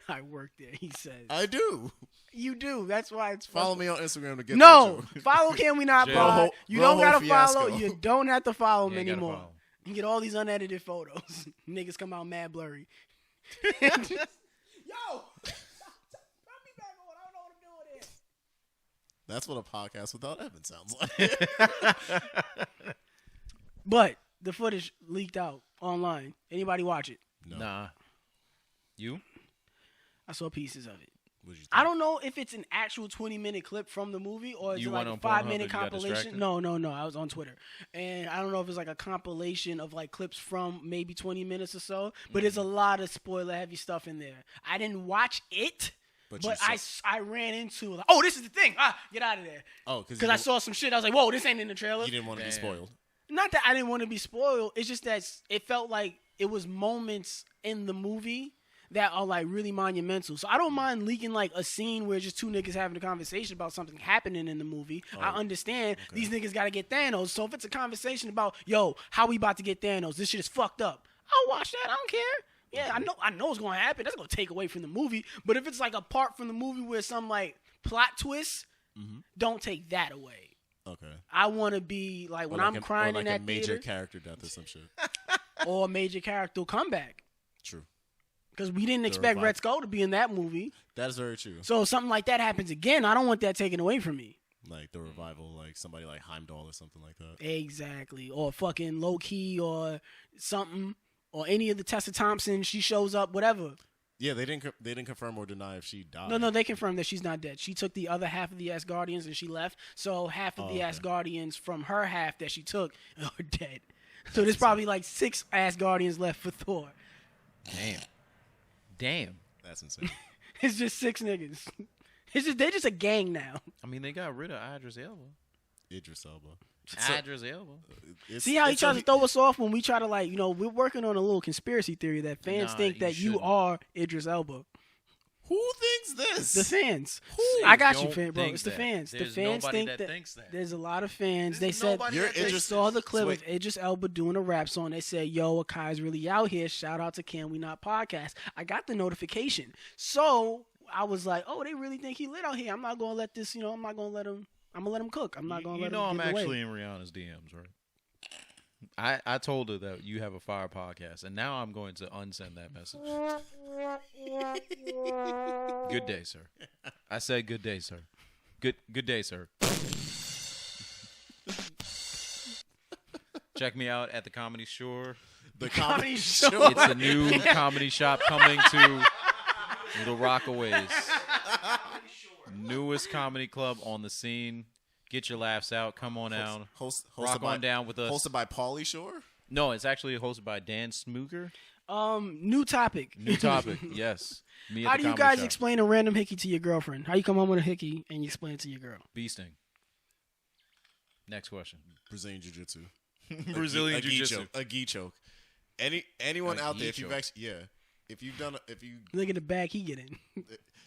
I work there, he says. I do. You do. That's why it's Follow me on Instagram to get No, that show. follow Can We Not Jail. Pod. You don't Rojo gotta follow. fiasco. You don't have to follow him You ain't gotta anymore. follow. You get all these unedited photos. Niggas come out mad blurry. Yo, put me back on. I don't know what I'm doing here. That's what a podcast without Evan sounds like. But the footage leaked out online. Anybody watch it? No. Nah. You? I saw pieces of it. What'd you think? I don't know if it's an actual 20-minute clip from the movie or is You it like went a on Pornhub 5-minute and you got compilation. distracted? No. I was on Twitter. And I don't know if it's like a compilation of like clips from maybe 20 minutes or so. But there's a lot of spoiler-heavy stuff in there. I didn't watch it, But but you I ran into like, oh, this is the thing. Get out of there. Oh, Because I saw some shit. I was like, whoa, this ain't in the trailer. you didn't want to be Damn. spoiled. Not that I didn't want to be spoiled. It's just that it felt like it was moments in the movie that are like really monumental. So I don't mind leaking like a scene where just two niggas having a conversation about something happening in the movie. I understand these niggas got to get Thanos. So if it's a conversation about, yo, how we about to get Thanos, this shit is fucked up, I'll watch that. I don't care. Yeah, I know it's going to happen. That's going to take away from the movie. But if it's like a part from the movie where some like plot twist, don't take that away. Okay. I want to be like when Or I'm crying or in like that a major theater, character death or some shit. or a major character will come back. True. Because we didn't expect revival. Red Skull to be in that movie. That is very true. So if something like that happens again, I don't want that taken away from me. Like the revival, like somebody like Heimdall or something like that. Exactly. Or fucking Low-Key or something. Or any of the Tessa Thompson, she shows up, whatever. Yeah, they didn't confirm or deny if she died. No, they confirmed that she's not dead. She took the other half of the Asgardians and she left. So half of the okay. Asgardians from her half that she took are dead. So there's probably like 6 Asgardians left for Thor. Damn. That's insane. It's just 6 niggas. They're just a gang now. I mean, they got rid of Idris Elba. Idris Elba. Idris Elba. See how he tries to throw us off when we try to like, we're working on a little conspiracy theory that fans Nah, think you that you shouldn't. are Idris Elba. Who thinks this? The fans. Who? I got you, Don't fan, bro. think It's the that. fans. The There's fans nobody think that thinks that. There's a lot of fans. There's They said nobody You're that they thinks Idris- saw the clip Wait. of Idris Elba doing a rap song. They said, "Yo, Akai's really out here. Shout out to Can We Not Podcast." I got the notification, so I was like, "Oh, they really think he lit out here. I'm not gonna let this. I'm not gonna let him. I'm gonna let him cook. I'm not gonna You let know him I'm get actually away." in Rihanna's DMs, right? I told her that you have a fire podcast, and now I'm going to unsend that message. Good day, sir. I said good day, sir. Good day, sir. Check me out at the Comedy Shore. The Comedy comedy Shore. show. It's a new comedy shop coming to the Rockaways. Newest comedy club on the scene. Get your laughs out. Come on down. Hosted Rock by, on down with us. Hosted by Pauly Shore. No, it's actually hosted by Dan Smooger. New topic. New topic, yes. Me at How the do you comedy guys shop. explain a random hickey to your girlfriend? How you come home with a hickey and you explain it to your girl? Bee sting. Next question. Brazilian Jiu Jitsu. Brazilian a gi Jiu-Jitsu. choke. A gi choke. Anyone A out there? gi If you've choke. actually, if you've done, Look at the bag he get in.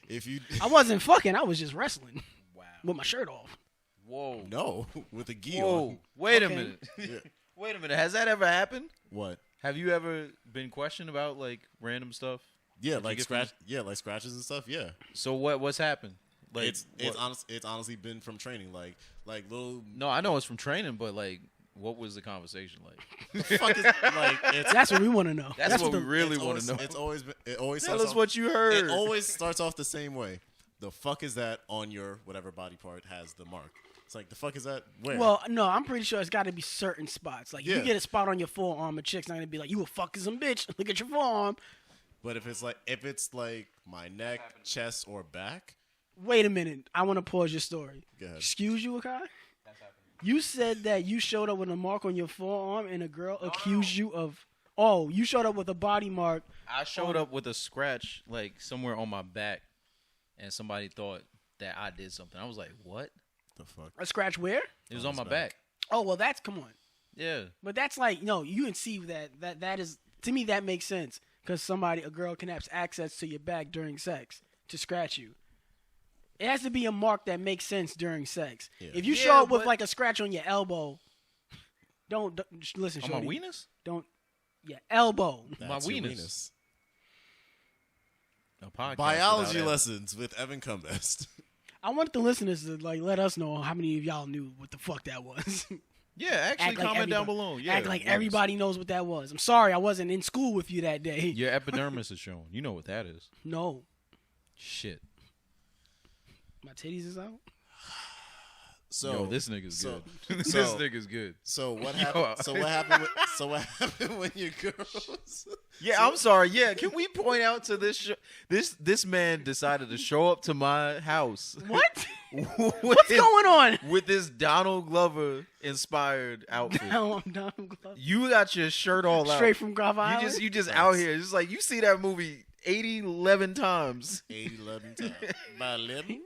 if you, I wasn't fucking. I was just wrestling Wow. with my shirt off. Whoa. no, with a gi Whoa. on. Wait Okay. a minute. Yeah. Wait a minute. Has that ever happened? What? Have you ever been questioned about like random stuff? Yeah, you like get scratch. Yeah, like scratches and stuff. Yeah, So what's happened? Like it's honestly been from training. Like little. No, I know it's from training, but like what was the conversation like? Fuck is, like it's. That's what we want to know. That's what we the- really it's want to know. It's always been. It always Tell starts us off, what you heard. It always starts off the same way. The fuck is that on your whatever body part has the mark? It's like the fuck is that where? Well, no, I'm pretty sure it's got to be certain spots. Like, Yeah. you get a spot on your forearm, a chick's not going to be like, you a fucking some bitch. Look at your forearm. but if it's like my neck, chest, or back, Wait a minute. I want to pause your story. Go ahead. Excuse you, Akai? You said that you showed up with a mark on your forearm and a girl accused you of... Oh, you showed up with a body mark. I showed up with a scratch like somewhere on my back, and somebody thought that I did something. I was like, "What?" the fuck. A scratch where? It was On on my his back. back. Oh, well, that's... Come on. Yeah. But that's like... No, you can see that is... To me, that makes sense. Because a girl can have access to your back during sex to scratch you. It has to be a mark that makes sense during sex. Yeah. If you Yeah, show up with but- like a scratch on your elbow, don't listen. On my shorty, weenus? Don't. Yeah, elbow. That's My your weenus. A podcast Biology without lessons with Evan Combest. I want the listeners to like let us know how many of y'all knew what the fuck that was. Yeah, actually Act like comment down everybody- below. Yeah, Act like weenus. everybody knows what that was. I'm sorry, I wasn't in school with you that day. Your epidermis is shown. You know what that is. No, Shit. my titties is out. So Yo, this nigga's so- good. This so- nigga's good. So what Yo. happened? So what happened? So what happened when your girls? Yeah, I'm sorry. Yeah, can we point out to this this man decided to show up to my house What? with, What's going on? with this Donald Glover inspired outfit. No, I'm Donald Glover. You got your shirt all out. Straight from Grove Island. You just out here. It's like you see that movie 11 times. 11 times. By 11?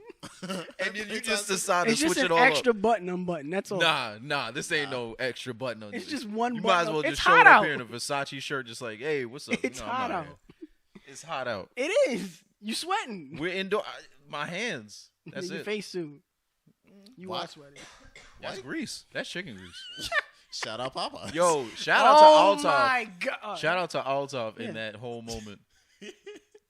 And then you just decide to It's just switch an it all extra up. button unbutton. That's all. Nah, this ain't no extra button on It's this. just one You button. might as well It's just show hot up out. here in a Versace shirt, just like, hey, what's up? It's I'm hot out out. here. It's hot out. It is. You sweating. We're indoor. My hands. That's Your it. face too. You Why? are sweating. That's grease. That's chicken grease. Shout out Popeyes. Yo, shout out Oh to Altaf. my god. Shout out to Altaf Yeah. in that whole moment.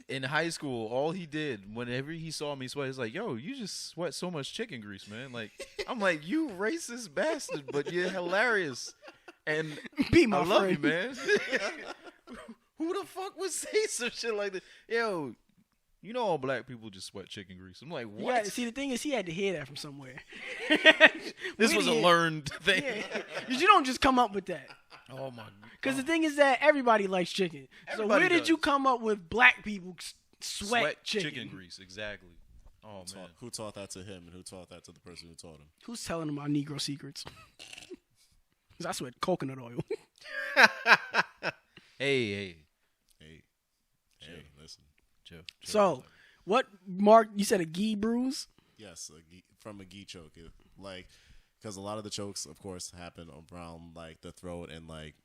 In high school, all he did, whenever he saw me sweat, he's like, yo, you just sweat so much chicken grease, man. Like, I'm like, you racist bastard, but you're hilarious. And Be my I love friend. you, man. Who the fuck would say some shit like that? Yo, you know all black people just sweat chicken grease. I'm like, what? Yeah, see, the thing is, he had to hear that from somewhere. This was a learned thing. Because you don't just come up with that. Oh my god. Because the thing is that everybody likes chicken. So Everybody where did does. you come up with black people sweat chicken? grease, exactly. Oh man. Who taught that to him and who taught that to the person who taught him? Who's telling them our Negro secrets? Because I sweat coconut oil. Hey. Hey, listen. Chill. So, what, Mark, you said a gi bruise? Yes, from a gi choke. Because a lot of the chokes, of course, happen around like the throat and like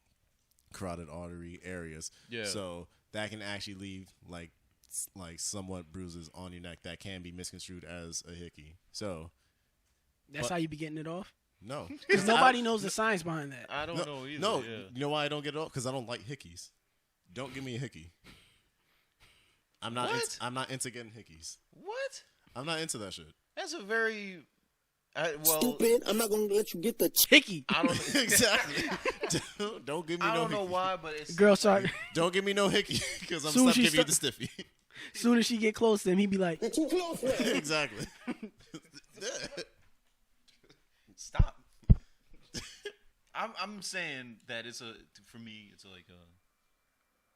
carotid artery areas. Yeah. So that can actually leave like somewhat bruises on your neck that can be misconstrued as a hickey. So That's how you be getting it off? no, Because nobody knows the science behind that. I don't know either. No, yeah. you know why I don't get it off? Because I don't like hickeys. Don't give me a hickey. I'm not. What? I'm not into getting hickeys. What? I'm not into that shit. That's a very Stupid. I'm not gonna let you get the Hickey. I don't Exactly. Don't give me I no don't know hickey. why, but it's Girl, sorry. Don't give me no hickey because I'm Soon as stop she giving you the start- stiffy. Soon as she get close to him, he be like, You're too close, man. Exactly. stop. I'm saying that it's for me it's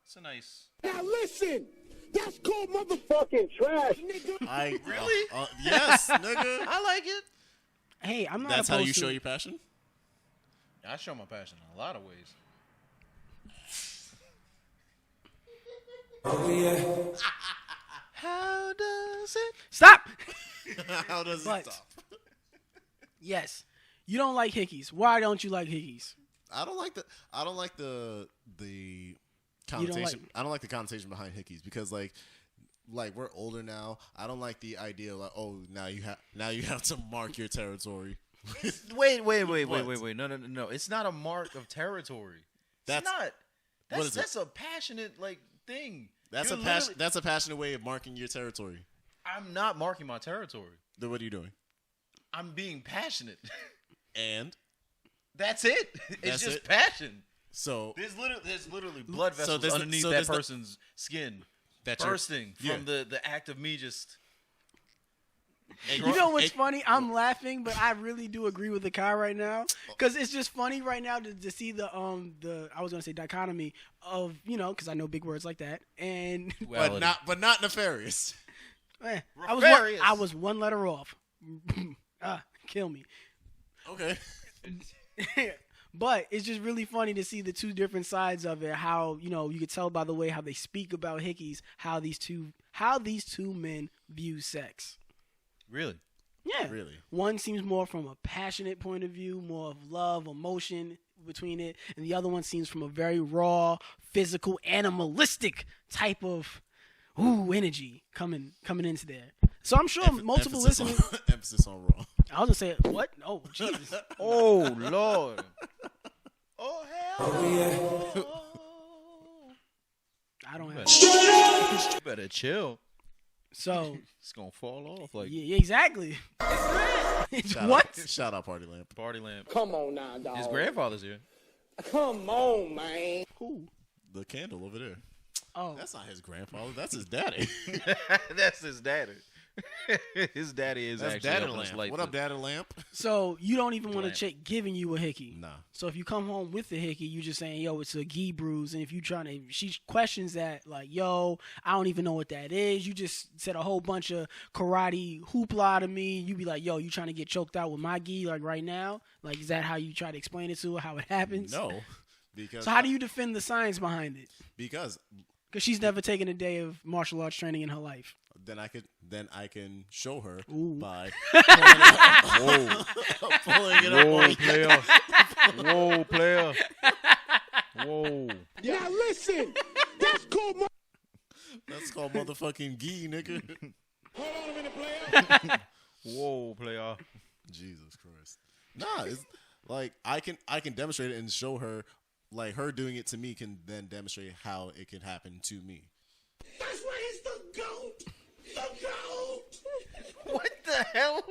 it's a nice. Now listen. That's called motherfucking trash, nigga. Really? Yes, nigga. I like it. hey, I'm not That's how opposed you to show your passion? I show my passion in a lot of ways. How does it? Stop! How does But- it stop? Yes. You don't like hickeys. Why don't you like hickeys? I don't like the You connotation. don't like- I don't like the connotation behind hickeys because like we're older now. I don't like the idea of like, oh, now you have to mark your territory. Wait. What? No. It's not a mark of territory. That's- it's not. what is it? That's a passionate thing. That's You're a passion. literally- That's a passionate way of marking your territory. I'm not marking my territory. Then what are you doing? I'm being passionate. And That's it. It's That's just it? passion. so There's literally blood So vessels there's no- underneath so that there's no- person's skin that you're- bursting from the act of me just. You know what's funny? I'm laughing, but I really do agree with the car right now because it's just funny right now to see the I was gonna say dichotomy of because I know big words like that and but not nefarious. Nefarious. I was one letter off. Kill me. Okay. But it's just really funny to see the two different sides of it. How you could tell by the way how they speak about hickeys how these two men view sex. Really? Yeah. Really? One seems more from a passionate point of view, more of love, emotion between it, and the other one seems from a very raw, physical, animalistic type of energy coming into there. So I'm sure multiple listeners. Emphasis on raw. I was gonna say what? Oh Jesus! Oh Lord! Oh hell! I don't have. You better chill. So It's gonna fall off like yeah, exactly. What? Shout out Party Lamp. party lamp. Come on now, dog. His grandfather's here. Come on, man. Who? The candle over there. Oh, That's not his grandfather. That's his daddy. That's his daddy. His daddy is That's actually Daddy up in his Lamp. light What up, foot. Daddy Lamp? So you don't even want a Lamp. chick giving you a hickey. Nah. So if you come home with the hickey, you just saying, yo, it's a gi bruise. And if you trying to, she questions that, like, yo, I don't even know what that is. You just said a whole bunch of karate hoopla to me. You be like, yo, you trying to get choked out with my gi, like, right now? Like, is that how you try to explain it to her, how it happens? No. Because So how do you defend the science behind it? Because she's never taken a day of martial arts training in her life. then I can show her Ooh. by pulling it up. Whoa, player. Whoa, player. Whoa. Now listen, that's called That's called motherfucking gi, nigga. Hold on a minute, player. Whoa, player. Jesus Christ. Nah, it's like I can demonstrate it and show her, like her doing it to me can then demonstrate how it can happen to me. That's why he's the GOAT. The GOAT. What the hell?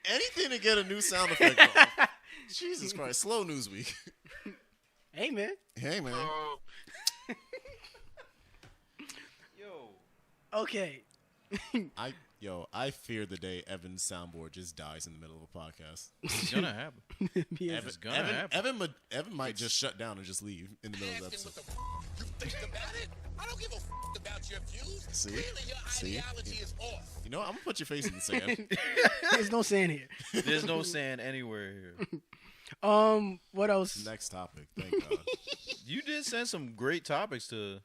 Anything to get a new sound effect off. Jesus Christ, slow news week. Hey, man. Hey man. Yo. Okay. I fear the day Evan's soundboard just dies in the middle of a podcast. It's gonna happen. Yeah. It's gonna happen. Evan might just shut down and just leave in the middle of the episode. You think about it? I don't give a about your views. See? Clearly, your See? ideology is off. You know what? I'm gonna put your face in the sand. There's no sand here. There's no sand anywhere here. What else? Next topic. Thank God. You did send some great topics to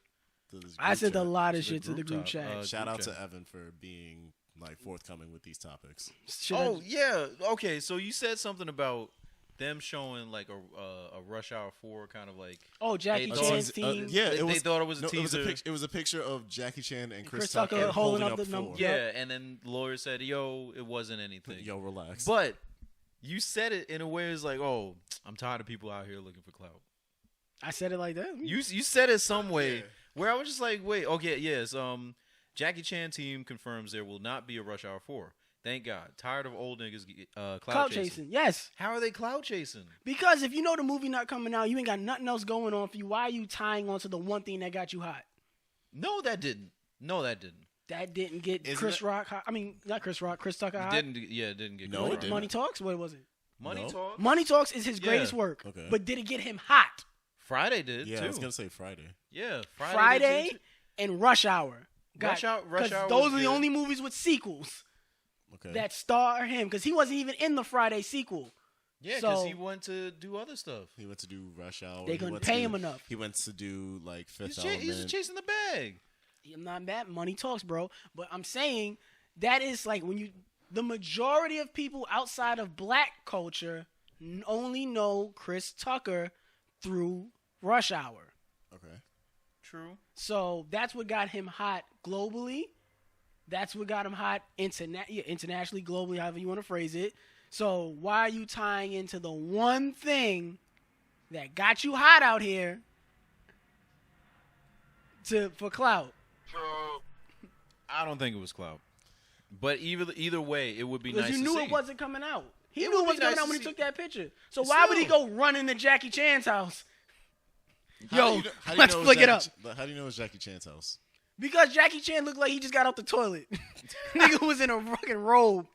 this I group sent a chat. lot of To the shit to the group group chat. chat. Shout out group to Evan for being like forthcoming with these topics. Should Oh I- yeah, okay. So you said something about them showing like a Rush Hour 4 kind of like. oh, Jackie They Chan's thought- team. Yeah, They thought it was a no, teaser. It was a picture of Jackie Chan and Chris Chris Tucker Tucker holding up the four. number. Yeah, and then the lawyer said, "Yo, it wasn't anything." Yo, relax. But you said it in a way it's like, "Oh, I'm tired of people out here looking for clout." I said it like that. You said it some way Yeah. where I was just like, "Wait, okay, yes." Jackie Chan team confirms there will not be a Rush Hour 4. Thank God. Tired of old niggas Clout chasing. Yes. How are they clout chasing? Because if you know the movie not coming out, you ain't got nothing else going on for you. Why are you tying on to the one thing that got you hot? No, that didn't. That didn't get Isn't Chris it- Rock hot. I mean, not Chris Rock, Chris Tucker hot. It didn't get. No, Chris it Rock. didn't. Money Talks? What was it? Money No. Talk. Money Talks is his Yeah. greatest work. Okay. But did it get him hot? Friday did Yeah, too. I was gonna say Friday. Yeah, Friday did too. and Rush Hour. Rush Hour Because was those are the good. only movies with sequels Okay. that star him. Because he wasn't even in the Friday sequel. Yeah, because So- he went to do other stuff. He went to do Rush Hour. They He couldn't went pay to- him enough. He went to do like Fifth He's Element. chasing the bag. I'm not mad. Money talks, bro. But I'm saying that is like when the majority of people outside of black culture only know Chris Tucker through Rush Hour. Okay. True. So that's what got him hot globally. That's what got him hot internationally, globally, however you want to phrase it. So why are you tying into the one thing that got you hot out here for clout? I don't think it was clout. But either way, it would be nice Because you to knew see. it wasn't coming out. He It knew would it wasn't be coming nice out when to he see. took that picture. So why would he go run into Jackie Chan's house? Yo, let's flick it up. How do you know it's Jackie Chan's house? Because Jackie Chan looked like he just got out the toilet. Nigga was in a fucking robe.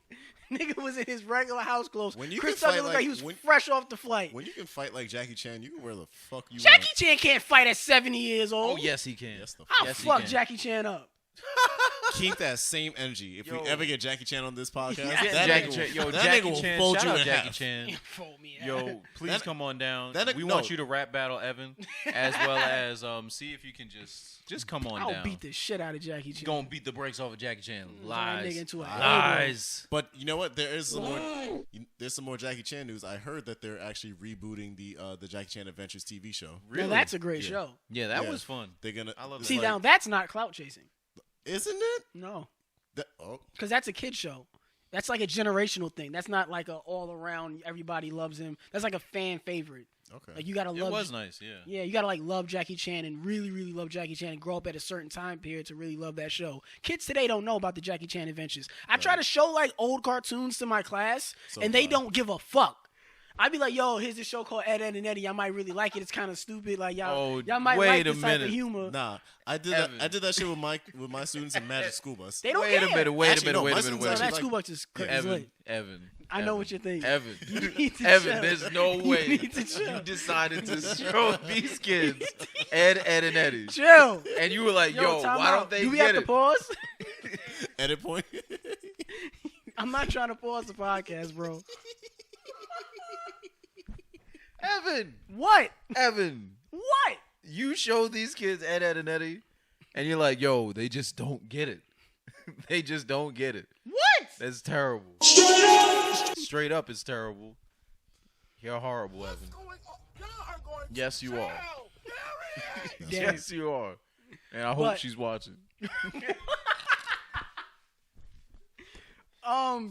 Nigga was in his regular house clothes. When you Chris can Tucker fight looked like- like he was when- fresh off the flight. When you can fight like Jackie Chan, you can wear the fuck you Jackie want. Chan can't fight at 70 years old. Oh, yes, he can. Yes, the I'll yes, he fuck can. Jackie Chan up. Keep that same energy. If Yo. we ever get Jackie Chan on this podcast, Yeah, that Jackie nigga Chan. Yo, will, that Jackie nigga will Chan. fold Shout you out in Jackie half. Chan. Fold me out. Yo, please That- come on down. that nigga- We no. want you to rap battle Evan, as well as see if you can just come on I'll down. beat the shit out of Jackie Chan. You gonna beat the brakes off of Jackie Chan. Turn that Lies. nigga into a Lies. But you know what? There is some more. There's some more Jackie Chan news. I heard that they're actually rebooting the Jackie Chan Adventures TV show. Really? Now, that's a great Yeah. show. Yeah, that Yeah. was fun. They're gonna. I love that. See, like- now that's not clout chasing. isn't it? No. Oh, Because that's a kid show. That's like a generational thing. That's not like a all around everybody loves him. That's like a fan favorite. okay. Like you gotta It love. was nice. Yeah. Yeah, you gotta like love Jackie Chan and really, really love Jackie Chan and grow up at a certain time period to really love that show. Kids today don't know about the Jackie Chan adventures. I try to show like old cartoons to my class, So and they do I. don't give a fuck. I'd be like, yo, here's this show called Ed, Ed, and Eddie. Y'all might really like it. It's kind of stupid. Like y'all might like this type of humor. Nah, I did that shit with my students in Magic School Bus. They don't care. Wait a minute. That school bus is crazy. Evan. I know what you're thinking. Evan. You need to Evan, chill. there's no way You need to chill. you decided to show these kids Ed, and Eddie. Chill. And you were like, yo, time why out. don't they Do we get have it? to pause? Edit point. I'm not trying to pause the podcast, bro. Evan. What? Evan. What? You show these kids Ed, and Eddie, and you're like, yo, they just don't get it. They just don't get it. What? That's terrible. Straight up, it's terrible. You're horrible, Evan. Yes, you are. Yes, you are. And I hope she's watching.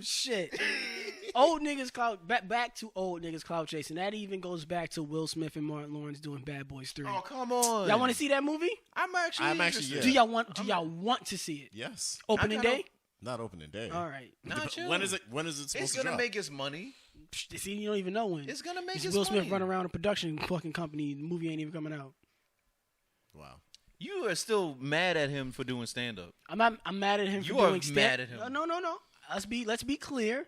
Shit. Old niggas clout back to old niggas clout chasing. That even goes back to Will Smith and Martin Lawrence doing Bad Boys 3. Oh, come on. Y'all want to see that movie? I'm actually yeah. Do y'all want to see it? Yes. Opening day? Not opening day. All right. When is it supposed It's to gonna drop? make us money. See, you don't even know when. It's gonna make It's us Will Smith money. running around a production fucking company. The movie ain't even coming out. Wow. You are still mad at him for doing stand up. I'm mad at him You for are doing mad at him. No. Let's be clear.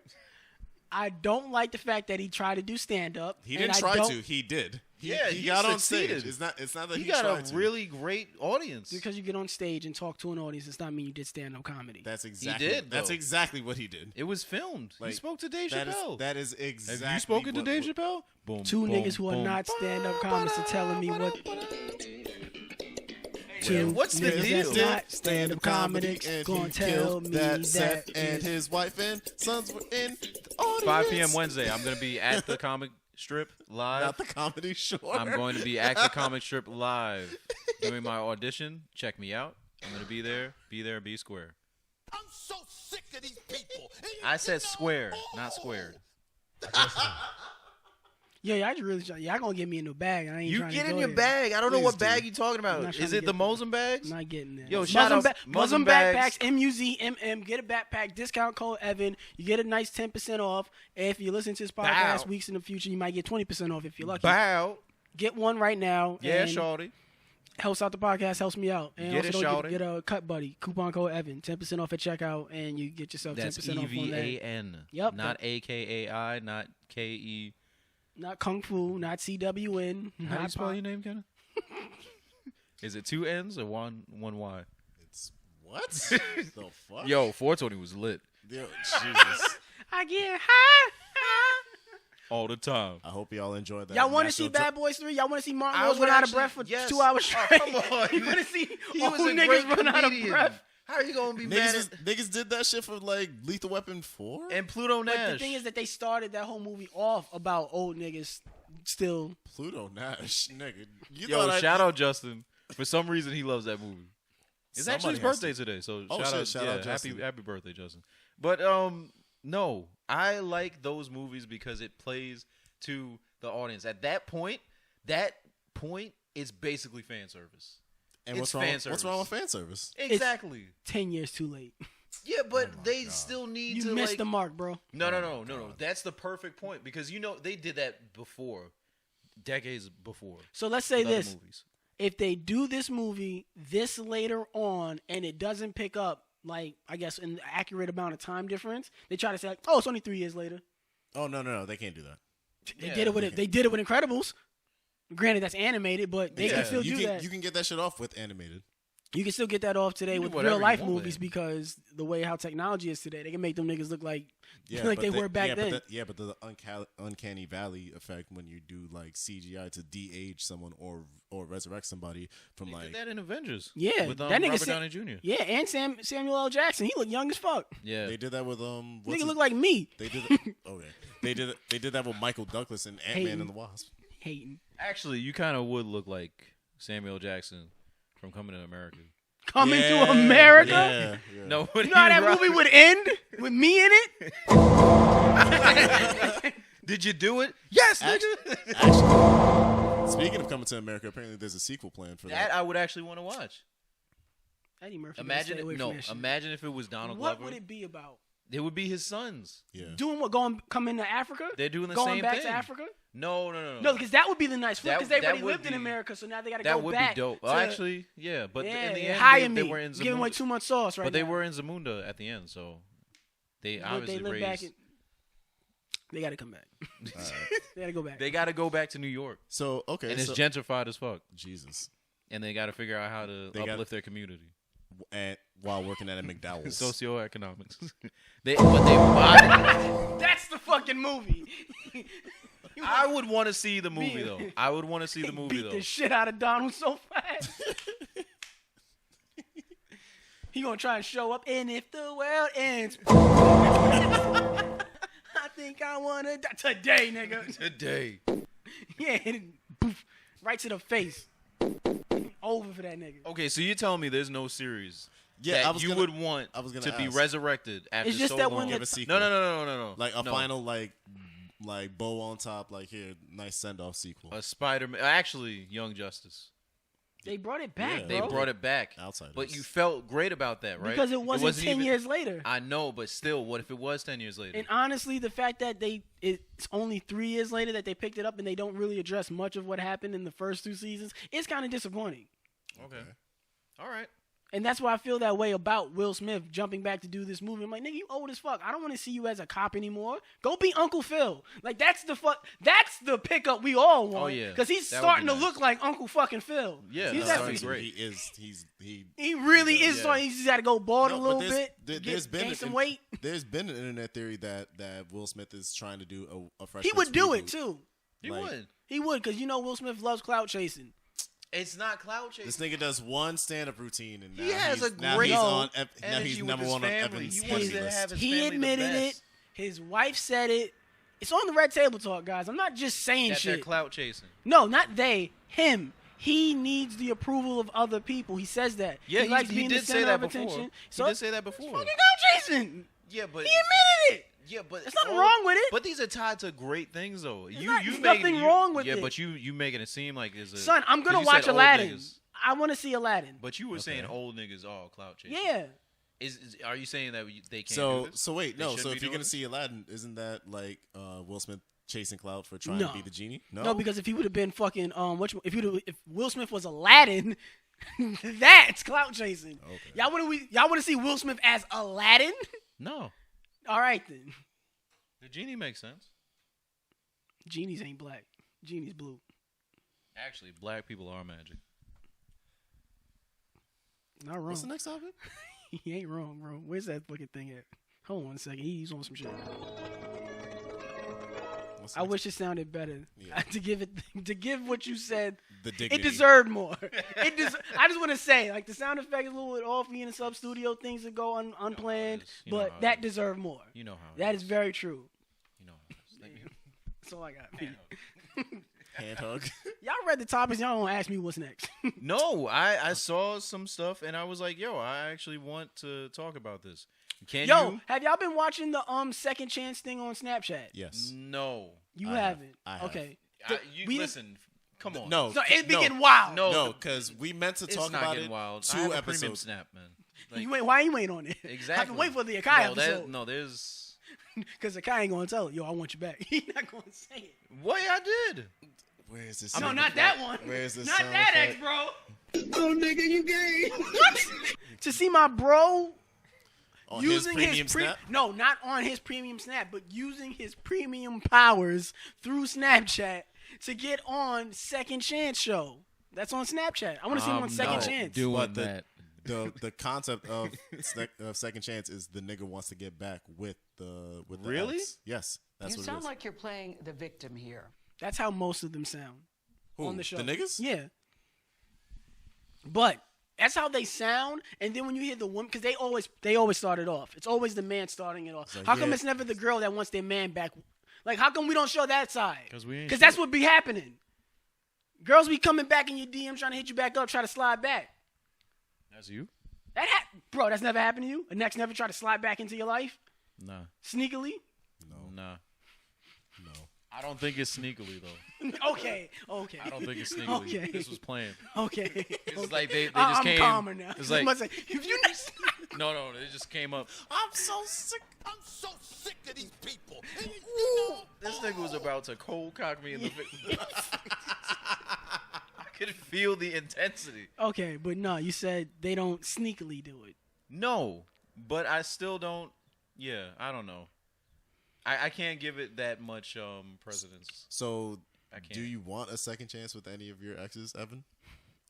I don't like the fact that he tried to do stand up. He didn't try to. He did. He got on stage. succeeded. It's not that He he got tried a to. really great audience. Because you get on stage and talk to an audience does not mean you did stand up comedy. That's exactly. did, That's though. exactly what he did. It was filmed. Like, he spoke to Dave Chappelle. That is exactly. Have you spoken to Dave Chappelle? Boom. Two boom, niggas who are boom. not stand up comics are telling me what. Well, what's the niggas deal? that's not stand up comics and gonna he tell killed me that Seth that and his wife and sons were in the audience. 5 p.m. Wednesday. I'm going to be at the comic strip live. Not the comedy show. I'm going to be at the comic strip live doing my audition. Check me out. I'm going to be there. Be there. Be square. I'm so sick of these people. I said square, not squared. Yeah, I just really, y'all gonna get me in the bag. I ain't You trying get to in go your there. bag. I don't know Please what do. bag you talking I'm not about. trying Is to it the get- Moslem bags? I'm not getting there. Yo, shout out Muslim bags. backpacks, MUZMM. Get a backpack. Discount code Evan. You get a nice 10% off. If you listen to this podcast Bow. weeks in the future, you might get 20% off if you're lucky. Bow. Get one right now. Yeah, and shorty. helps out the podcast, helps me out. And Get also it, don't shawty. get a cut buddy. Coupon code Evan. 10% off at checkout, and you get yourself 10% That's off on that. EVAN. Yep. Not AKAI, not KE. Not Kung Fu, not CWN. How do you not spell Pop. your name, Kenneth? Is it 2 N's or one Y? It's what? the fuck? Yo, 420 was lit Yo, Jesus. I get high. all the time. I hope y'all enjoyed that. Y'all want to see National Bad Boys 3? Y'all want to see Martin I Lawrence would run out of actually- breath for yes. 2 hours Oh, straight? come on. You want to see He old was a niggas great run out of comedian. breath? How are you gonna be mad Niggas, at niggas did that shit for like Lethal Weapon 4? and Pluto Nash? But the thing is that they started that whole movie off about old niggas still. Pluto Nash, nigga. You Yo, thought shout out Justin. For some reason, he loves that movie. It's actually his Somebody has birthday today, so Oh, shout shit, out, shout yeah, out Justin. happy birthday, Justin. But no, I like those movies because it plays to the audience. At that point is basically fan service. And It's what's wrong? fan What's service. wrong with fan service? Exactly. 10 years too late. Yeah, but Oh my they God. still need You to missed like. the mark, bro. No. That's the perfect point because they did that before, decades before. So let's say with other this. movies. If they do this movie this later on and it doesn't pick up, like, I guess, an accurate amount of time difference, they try to say, like, oh, it's only 3 years later. Oh no, they can't do that. They Yeah, did it with it. They did it with Incredibles. Granted, that's animated, but they can still you do can, that. You can get that shit off with animated. You can still get that off today You with do whatever real life you want, movies man. because the way how technology is today, they can make them niggas look like Yeah, they were back then. But the uncanny valley effect when you do like CGI to de-age someone or resurrect somebody from They like did that in Avengers. Yeah, with that nigga Robert said- Downey Jr. Yeah, and Samuel L. Jackson, he looked young as fuck. Yeah, they did that with what's Nigga his- look like me. they did okay. They did that with Michael Douglas and Ant-Man Hating. and the Wasp. Hating. actually, you kind of would look like Samuel Jackson from Coming to America. Coming Yeah, to America. Yeah. No, when You know how that rock- movie would end with me in it? Did you do it? Yes, nigga. Actually, speaking of Coming to America, apparently there's a sequel plan for That that. I would actually want to watch. Eddie Murphy. Imagine if it was Donald What Glover. would it be about? It would be his sons. Yeah. Doing what? Coming to Africa? They're doing the going same back thing. to Africa? No. No, because that would be the nice flip. Because they That already would lived in be- America, so now they got to That go would back. be dope. To, Well, actually, yeah. But yeah, in the end, hire they me. were in Zamunda. Giving away too much sauce right But now. they were in Zamunda at the end, so they obviously live back raised. they got to come back. They got to go back. They got to go back to New York, So okay, and it's so, gentrified as fuck. Jesus, And they got to figure out how to They gotta- uplift their community. and while working at a McDowell's. Socioeconomics. But they bought That's the fucking movie. it. I would want to see the movie though. I would want to see the movie Beat though. the shit out of Donald so fast. He gonna try and show up, and if the world ends, I think I wanna die today, nigga. Today. Yeah, and poof, right to the face. Over for that nigga. Okay, so you're telling me there's no series Yeah, that I was you gonna- would want I was gonna to be ask. resurrected after It's just so that long. one Give a that's sequel. No. Like a No. final, like bow on top, like here, nice send off sequel. A Spider-Man. Actually, Young Justice. They brought it back, Yeah, They bro. brought it back. Outsiders. But you felt great about that, right? because it wasn't 10 even- years later. I know, but still, what if it was 10 years later? And honestly, the fact that it's only 3 years later that they picked it up and they don't really address much of what happened in the first 2 seasons, it's kind of disappointing. Okay. All right. And that's why I feel that way about Will Smith jumping back to do this movie. I'm like, nigga, you old as fuck. I don't want to see you as a cop anymore. Go be Uncle Phil. Like, that's the pickup we all want. Oh, yeah. Because he's That would starting be to nice. look like Uncle fucking Phil. Yeah, He's no, That's that'd be actually, great. he really is Yeah. starting. He's got to go bald a No, little but bit. there's been gain some weight. There's been an internet theory that Will Smith is trying to do a fresh. He would Prince do reboot. it, too. He Like- would. He would, because you know Will Smith loves clout chasing. It's not cloud chasing. This nigga does one stand-up routine, and now He has he's, a now great he's on. Now energy he's with number his one on family. Evan's He wants Envy to list. have his He family the admitted it. best. His wife said it. It's on the Red Table Talk, guys. I'm not just saying That they're shit. clout chasing. No, not they. Him. He needs the approval of other people. He says that. Yeah, he likes he being did the say center that of before. attention. He So did say that before. fucking clout chasing. Yeah, but He admitted it. yeah, but There's nothing wrong with it. But these are tied to great things, though. There's You nothing making wrong with yeah, it. but you making it seem like it's a Son, I'm 'cause gonna you watch said old Aladdin. niggas. I want to see Aladdin. But you were saying Okay. old niggas all clout chasing. Yeah. Are you saying that they can't? So do this? wait, They no. shouldn't So be if you're doing gonna this? see Aladdin, isn't that like Will Smith chasing clout for trying No. to be the genie? No, because if he would have been fucking if Will Smith was Aladdin, that's clout chasing. Okay. Y'all want to see Will Smith as Aladdin? No, All right then. the genie makes sense. Genies ain't black. Genie's blue. Actually, black people are magic. Not wrong. What's the next topic? He ain't wrong, bro. Where's that fucking thing at? Hold on a second. He's on some shit. What's the I next- wish it sounded better. Yeah. To give what you said, the dignity. it deserved more. I just want to say, like, the sound effect is a little bit off in the sub studio, things that go unplanned, You know how but it that is. deserved more. You know how. That is very true. You know how. It is. Let me- That's all I got. hand hug. Y'all read the topics. Y'all don't ask me what's next. No, I saw some stuff and I was like, yo, I actually want to talk about this. Can Yo, you? have y'all been watching the Second Chance thing on Snapchat? Yes. No. You I have. haven't. I have. Okay. You listen. Come on. No. So it be no, getting wild. No. No, because we meant to It's talk not about getting it wild. 2 I have a premium episodes. snap, man. Like, You wait. Why you wait on it? exactly. I've been waiting for the Akai episode. There's. Because Akai ain't gonna tell it. Yo, I want you back. He's not gonna say it. What I did? Where is this? No, sound not effect? that one. Where is this? Not sound that effect? ex, bro. Oh, nigga, you gay. To see my bro On his using premium snap. No, not on his premium snap, but using his premium powers through Snapchat to get on Second Chance show. That's on Snapchat. I want to see him on Second Chance. But the concept of Second Chance is the nigga wants to get back with the Really? ex. Yes, that's You what it sound is. like you're playing the victim here. That's how most of them sound Who, on the show. the niggas? Yeah. But that's how they sound. And then when you hear the woman, because they always start it off. It's always the man starting it off. like, How come yeah. it's never the girl that wants their man back? Like, how come we don't show that side? 'Cause we ain't Because that's what be happening. Girls be coming back in your DM trying to hit you back up, try to slide back. That's you? Bro, that's never happened to you? A next never try to slide back into your life? Nah. Sneakily? Nah. No. I don't think it's sneakily though. Okay. I don't think it's sneakily. Okay. This was planned. Okay. It's like they just I'm came. calmer now. It's I like must say, if you not No, it just came up. I'm so sick. I'm so sick of these people. This nigga was about to cold cock me in the face. I could feel the intensity. Okay, but no, you said they don't sneakily do it. No, but I still don't. Yeah, I don't know. I can't give it that much precedence. So, I can't. do you want a second chance with any of your exes, Evan?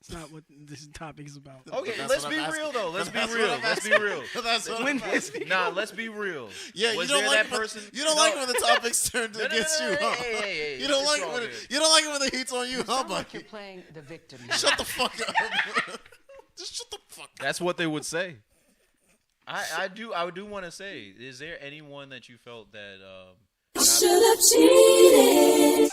It's not what this topic is about. Okay, That's let's what be I'm real asking. though. Let's be That's real. what I'm Let's be asking. real. That's what When I'm this- asking. Nah, let's be real. Yeah, Was you don't there like that when, person? you don't No. like when the topics turn No, against you, huh? Hey, You don't it's like all when good. you don't like it when the heat's on you, huh, Sound like buddy? you're playing the victim here. Shut the fuck up. Just shut the fuck up. That's what they would say. I do want to say, is there anyone that you felt that Should have cheated.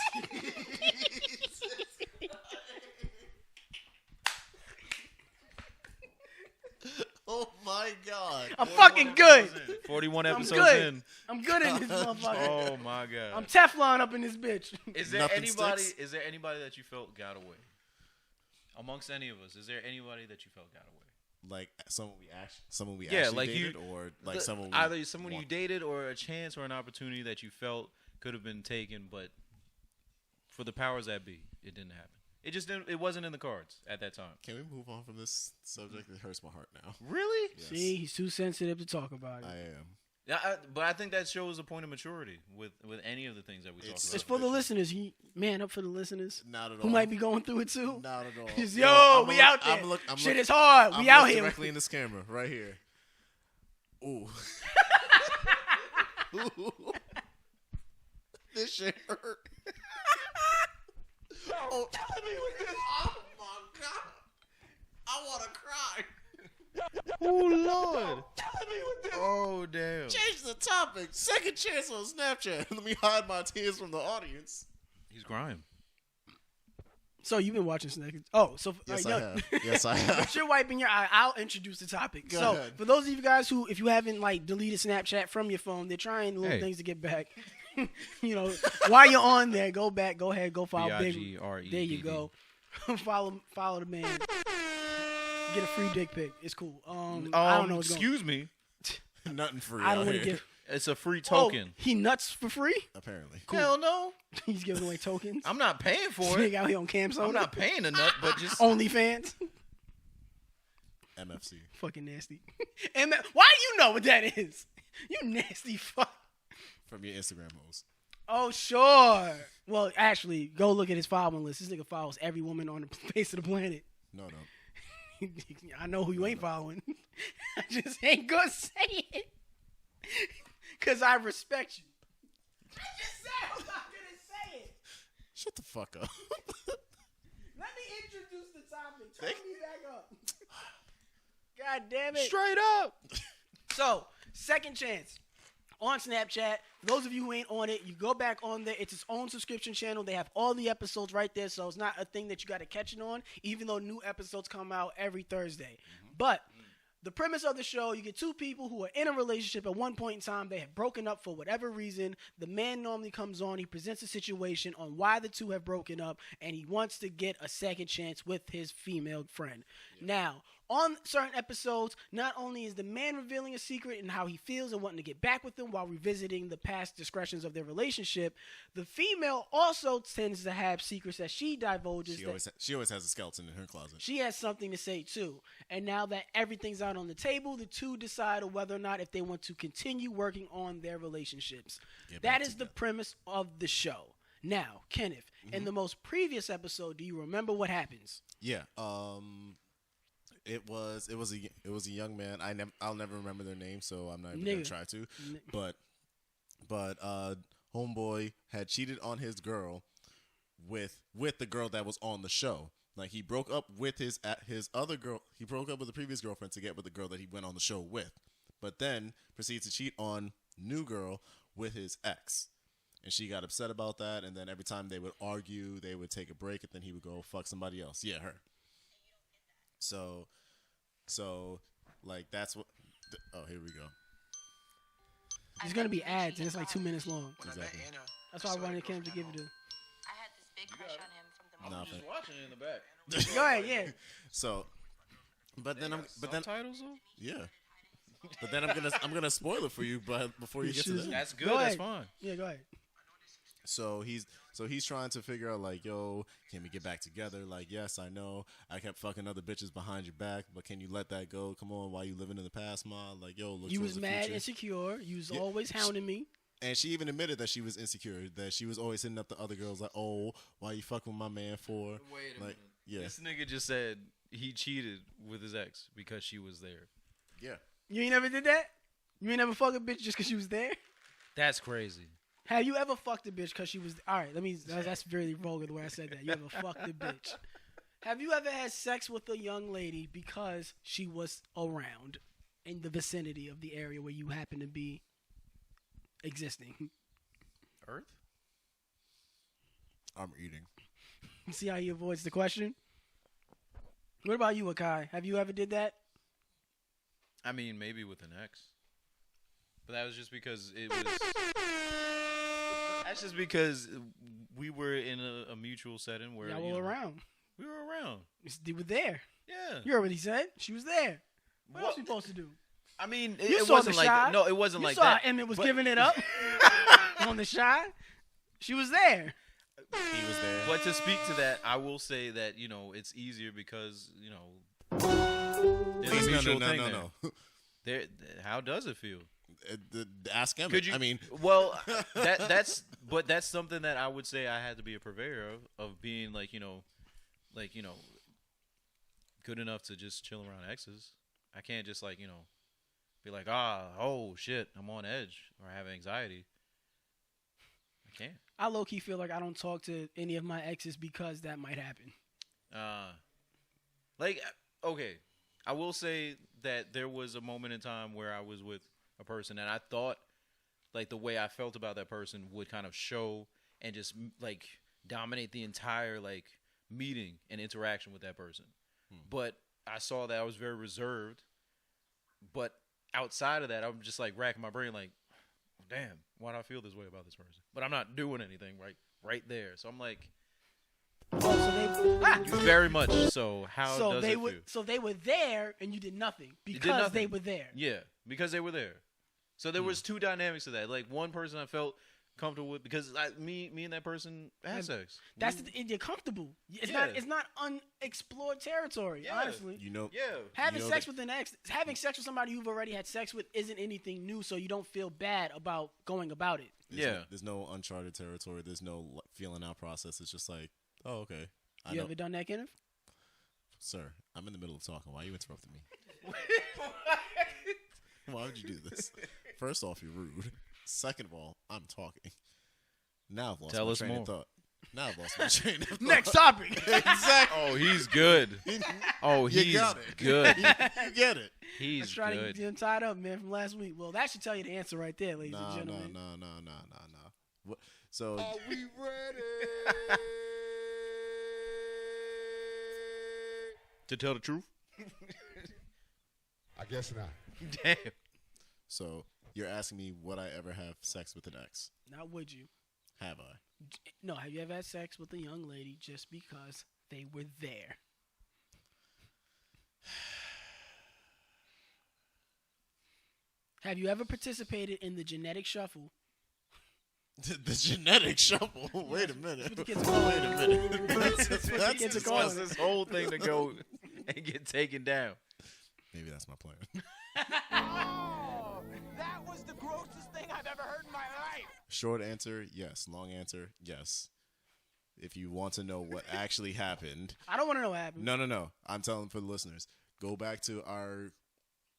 Oh my god. I'm fucking good. 41 I'm episodes good. in? I'm good in this motherfucker. Oh my god. I'm Teflon up in this bitch. Is there Nothing anybody? sticks? Is there anybody that you felt got away? Amongst any of us, is there anybody that you felt got away? Like someone we Yeah, actually like dated, you- or like someone we Either someone you want- dated or a chance or an opportunity that you felt could have been taken, but for the powers that be, it didn't happen. It just didn't. It wasn't in the cards at that time. Can we move on from this subject? It hurts my heart now. Really? Yes. See, he's too sensitive to talk about it. I am. Yeah, but I think that shows a point of maturity with any of the things that we talk It's- about. It's for the listeners. Man up for the listeners Not at all. who might be going through it too. Not at all. Just, Yo, yo, I'm we look- out there. I'm Shit look- is hard. I'm We out look here. directly in this camera right here. Ooh. Ooh. This shit hurt. Oh, oh my god. I want to cry. Oh Lord! Oh damn! Change the topic. Second chance on Snapchat. Let me hide my tears from the audience. He's crying. So you've been watching Snake. Oh, so Yes, yo, I have. Yes, I have. If you're wiping your eye, I'll introduce the topic. Go so ahead. for those of you guys who, if you haven't like deleted Snapchat from your phone, they're trying little Hey. things to get back. You know, while you're on there, go back, go ahead, go follow Big. B-I-G-R-E-D-D. There you go. follow the man. Get a free dick pic. It's cool. I don't know what's going. Excuse me. Nothing free. I don't out want to here. give. It's a free Oh, token. he nuts for free? Apparently. Hell no. He's giving away tokens. I'm not paying for Nigga it. out here on Cam I'm not paying a nut, but just OnlyFans. MFC. Fucking nasty. And why do you know what that is? You nasty fuck. From your Instagram host. Oh, sure. Well, actually, go look at his following list. This nigga follows every woman on the face of the planet. No. I know who you ain't following. I just ain't gonna say it. Because I respect you. I just said I'm not gonna say it. Shut the fuck up. Let me introduce the topic. Turn me back up. God damn it. straight up. So, second chance on Snapchat. For those of you who ain't on it, you go back on there. It's its own subscription channel. They have all the episodes right there, so it's not a thing that you got to catch it on, even though new episodes come out every Thursday. But the premise of the show, you get two people who are in a relationship at one point in time. They have broken up for whatever reason. The man normally comes on. He presents a situation on why the two have broken up, and he wants to get a second chance with his female friend. Now, on certain episodes, not only is the man revealing a secret and how he feels and wanting to get back with them while revisiting the past discretions of their relationship, the female also tends to have secrets that she divulges. She always has a skeleton in her closet. She has something to say too. And now that everything's out on the table, the two decide whether or not if they want to continue working on their relationships. Get That back is the together. premise of the show. Now, Kenneth, in the most previous episode, do you remember what happens? Yeah. It was a young man. I'll never remember their name, so I'm not even gonna Nigga. try to. But homeboy had cheated on his girl with the girl that was on the show. Like he broke up with his other girl. He broke up with the previous girlfriend to get with the girl that he went on the show with. But then proceeds to cheat on new girl with his ex. And she got upset about that, and then every time they would argue, they would take a break, and then he would go fuck somebody else. Yeah, her. So, like, that's what. Oh, here we go. There's going to be ads, and it's like 2 minutes long. Exactly. That's why I wanted Kenneth to give it to. I had this big crush on him from the Nah, moment. thank- Watching it in the back. Go ahead, yeah. So, but then Subtitles though? yeah. But then I'm gonna spoil it for you, but before you get to that. That's good. Go That's ahead. fine. Yeah, go ahead. So he's trying to figure out like, yo, can we get back together? Like, yes, I know I kept fucking other bitches behind your back, but can you let that go? Come on, why you living in the past, ma? Like, yo, look You towards was the mad, future. insecure. You was Yeah. always hounding me. And she even admitted that she was insecure, that she was always hitting up the other girls like, oh, why you fucking with my man for? Wait a like, minute. yeah, This nigga just said he cheated with his ex because she was there. yeah. You ain't never did that? You ain't never fucked a bitch just because she was there? That's crazy. Have you ever fucked a bitch because she was... All right, that's really vulgar the way I said that. You ever fucked a bitch. Have you ever had sex with a young lady because she was around in the vicinity of the area where you happen to be existing? Earth? I'm eating. See how he avoids the question? What about you, Akai? Have you ever did that? I mean, maybe with an ex. But that was just because it was... That's just because we were in a mutual setting where... Y'all were around. We were around. They were there. Yeah. You heard what he said. She was there. What else we supposed to do? I mean, You it saw wasn't the like shot. that. No, it wasn't You like saw that. Emmett was But- giving it up on the shot. She was there. He was there. But to speak to that, I will say that, it's easier because, there's Please, a mutual thing no. there. How does it feel? Ask Emmett. Could you? I mean, well, that's something that I would say I had to be a purveyor of being good enough to just chill around exes. I can't just be like, oh shit, I'm on edge or I have anxiety. I can't. I low-key feel like I don't talk to any of my exes because that might happen. Okay, I will say that there was a moment in time where I was with a person and I thought like the way I felt about that person would kind of show and just like dominate the entire like meeting and interaction with that person. But I saw that I was very reserved. But outside of that, I'm just like racking my brain like, damn, why do I feel this way about this person? But I'm not doing anything right there. So I'm like, very much so. How does it feel? So they were there and you did nothing because they were there. Yeah, because they were there. So there was two dynamics to that. Like one person I felt comfortable with because me and that person had sex. You're comfortable. It's Yeah. not unexplored territory. Yeah. Honestly, Yeah. having sex with an ex, having sex with somebody you've already had sex with isn't anything new. So you don't feel bad about going about it. There's no uncharted territory. There's no feeling out process. It's just like, oh, okay. You ever done that, Kenneth? Sir, I'm in the middle of talking. Why are you interrupting me? Why would you do this? First off, you're rude. Second of all, I'm talking. Now I've lost Tell my us train more. of thought. Now I've lost my train of thought. Next topic. Exactly. Oh, he's good. Oh, You he's got it. good. You get it. He's Let's try to good. get him tied up, man, from last week. Well, that should tell you the answer right there, ladies and No. gentlemen. What? So Are we ready? To tell the truth? I guess not. Damn. So you're asking me would I ever have sex with an ex? Now, would you? Have I? No, have you ever had sex with a young lady just because they were there? Have you ever participated in the genetic shuffle? The genetic shuffle. Wait a minute. What the kids are calling Wait a minute. That's what the kids are calling Wants this whole thing to go and get taken down. Maybe that's my plan. Oh, that was the grossest thing I've ever heard in my life. Short answer, yes. Long answer, yes. If you want to know what actually happened. I don't want to know what happened. No. I'm telling for the listeners. Go back to our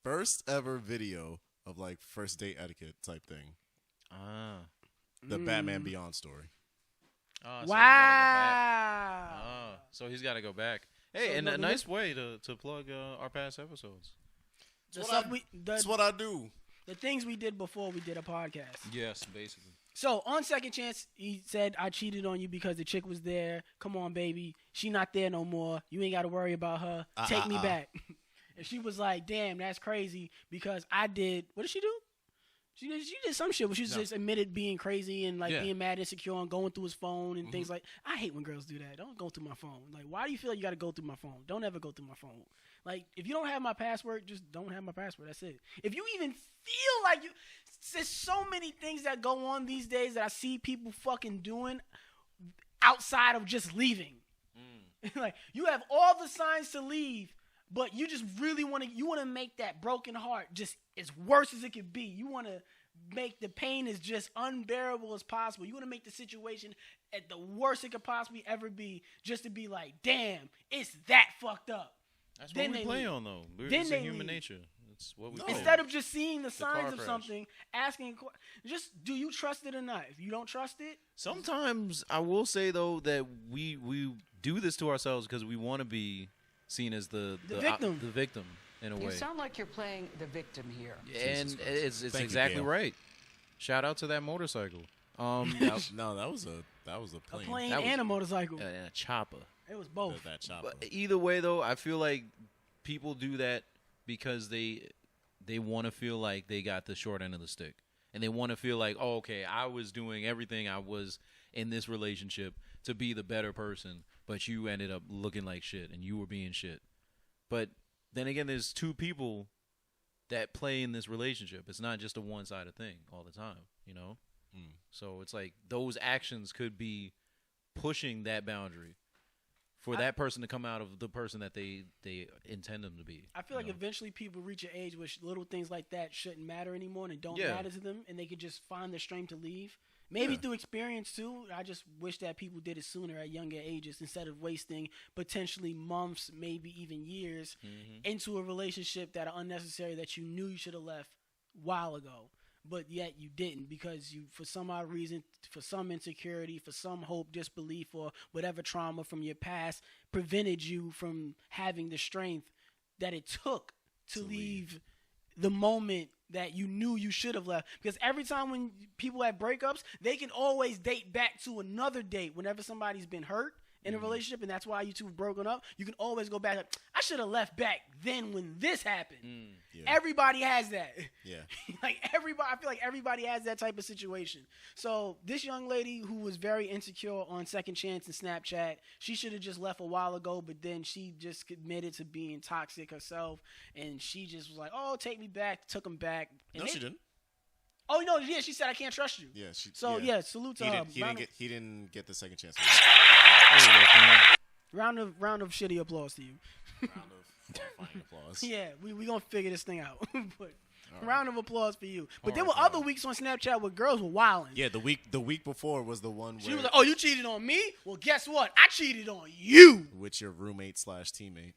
first ever video of like first date etiquette type thing. The Batman Beyond story. Wow. So he's got to go back. Hey, So and no, a we nice way to plug our past episodes. That's what I do. The things we did before we did a podcast. Yes, basically. So, on second chance, he said, I cheated on you because the chick was there. Come on, baby. She not there no more. You ain't got to worry about her. Take me back. And she was like, damn, that's crazy because I did. What did she do? She did some shit where she just admitted being crazy and being mad, insecure, and going through his phone and things like. I hate when girls do that. Don't go through my phone. Like, why do you feel like you got to go through my phone? Don't ever go through my phone. Like, if you don't have my password, just don't have my password. That's it. If you even feel like you, there's so many things that go on these days that I see people fucking doing outside of just leaving. Like, you have all the signs to leave, but you just really want to make that broken heart just as worse as it could be. You want to make the pain as just unbearable as possible. You want to make the situation at the worst it could possibly ever be, just to be like, damn, it's that fucked up. That's what we play on, though. It's human nature. It's what we play Instead on. of just seeing the signs of crash. something, asking, just do you trust it or not? If you don't trust it, Sometimes I will say though that we do this to ourselves because we want to be seen as the victim. the victim in a way. You sound like you're playing the victim here. And it's Thank exactly you, Gail. right. Shout out to that motorcycle. No, that was a a plane. plane That was- and a motorcycle. And a chopper. It was both. That chopper. But either way, though, I feel like people do that because they want to feel like they got the short end of the stick, and they want to feel like, oh, okay, I was doing everything I was in this relationship to be the better person, but you ended up looking like shit, and you were being shit. But then again, there's two people that play in this relationship. It's not just a one-sided thing all the time, you know? So it's like those actions could be pushing that boundary for that person to come out of the person that they intend them to be. I feel like eventually people reach an age where little things like that shouldn't matter anymore and don't Yeah. matter to them, and they could just find the strength to leave. Maybe through experience too. I just wish that people did it sooner at younger ages instead of wasting potentially months, maybe even years, into a relationship that are unnecessary that you knew you should have left a while ago. But yet you didn't because you, for some odd reason, for some insecurity, for some hope, disbelief, or whatever trauma from your past prevented you from having the strength that it took to leave the moment that you knew you should have left. Because every time when people have breakups, they can always date back to another date whenever somebody's been hurt in a relationship, and that's why you two have broken up. You can always go back. Like, I should have left back then when this happened. Everybody has that. Yeah. Like everybody, I feel like everybody has that type of situation. So this young lady who was very insecure on Second Chance and Snapchat, she should have just left a while ago, but then she just admitted to being toxic herself, and she just was like, "Oh, take me back," took him back. And No, she didn't. Oh no, yeah, she said I can't trust you. Yeah, salute to her. He didn't get the second chance. Round of shitty applause to you. Round of horrifying applause. Yeah, we gonna figure this thing out. But round of applause for you. But there were Horrifying. other weeks on Snapchat where girls were wilding. Yeah, the week before was the one where She was like, "Oh, you cheated on me? Well, guess what? I cheated on you." with your roommate / teammate.